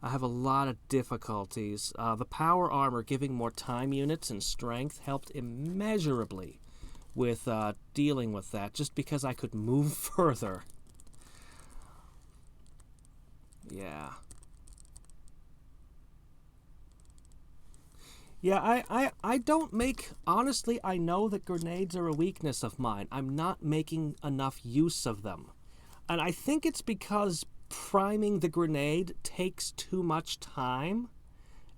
I have a lot of difficulties. The power armor giving more time units and strength helped immeasurably with dealing with that, just because I could move further. Yeah. Yeah, I don't make... Honestly, I know that grenades are a weakness of mine. I'm not making enough use of them. And I think it's because priming the grenade takes too much time.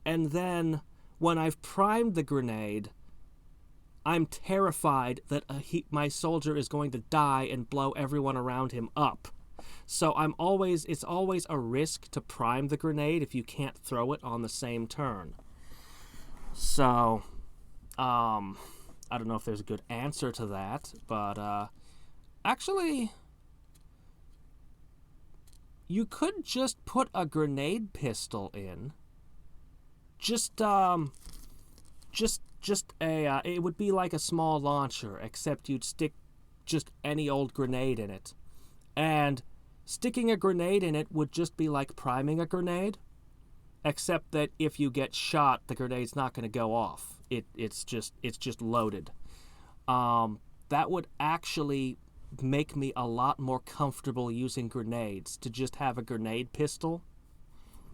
And then, when I've primed the grenade, I'm terrified that my soldier is going to die and blow everyone around him up. So it's always a risk to prime the grenade if you can't throw it on the same turn. So, I don't know if there's a good answer to that, but actually, you could just put a grenade pistol in. It would be like a small launcher, except you'd stick just any old grenade in it. And sticking a grenade in it would just be like priming a grenade, except that if you get shot, the grenade's not going to go off. It's just loaded. That would actually make me a lot more comfortable using grenades, to just have a grenade pistol.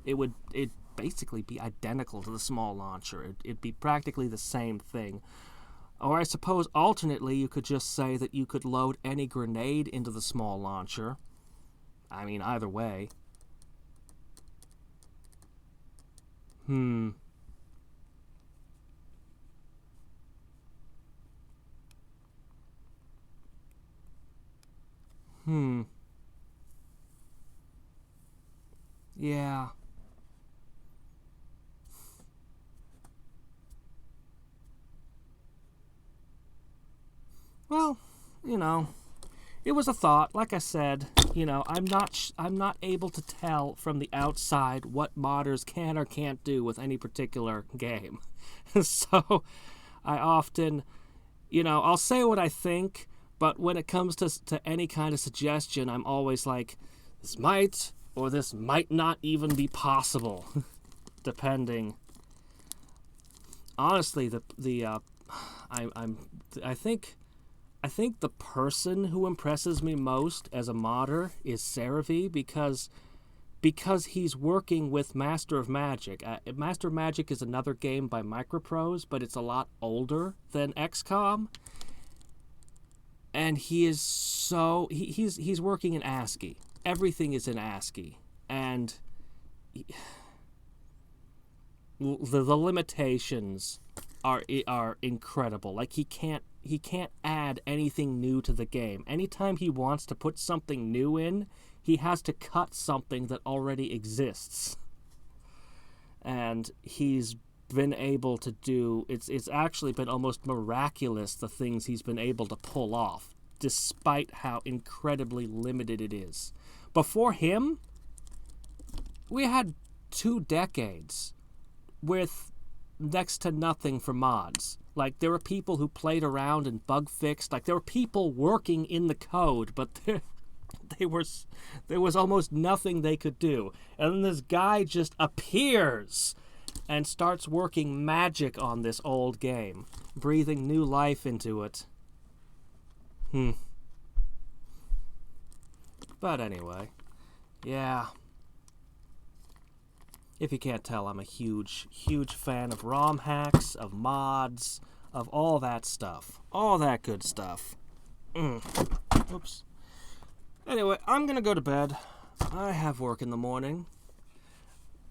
It'd basically be identical to the small launcher. It'd be practically the same thing. Or I suppose alternately you could just say that you could load any grenade into the small launcher. I mean, either way. Yeah. Well, it was a thought. Like I said, I'm not able to tell from the outside what modders can or can't do with any particular game. So I often, I'll say what I think, but when it comes to any kind of suggestion, I'm always like, this might or this might not even be possible, depending. Honestly, I think the person who impresses me most as a modder is Cerevi, because he's working with Master of Magic. Master of Magic is another game by Microprose, but it's a lot older than XCOM. And he is he's working in ASCII. Everything is in ASCII, and the limitations are incredible. Like, he can't add anything new to the game. Anytime he wants to put something new in, he has to cut something that already exists. And he's been able to do... It's actually been almost miraculous, the things he's been able to pull off, despite how incredibly limited it is. Before him, we had 2 decades with next to nothing for mods. Like, there were people who played around and bug fixed. Like, there were people working in the code, but there was almost nothing they could do. And then this guy just appears and starts working magic on this old game, breathing new life into it. But anyway, yeah. If you can't tell, I'm a huge, huge fan of ROM hacks, of mods, of all that stuff. All that good stuff. Oops. Anyway, I'm gonna go to bed. I have work in the morning.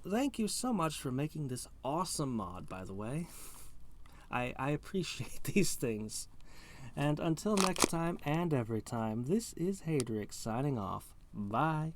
Thank you so much for making this awesome mod, by the way. I appreciate these things. And until next time and every time, this is Hadriex signing off. Bye.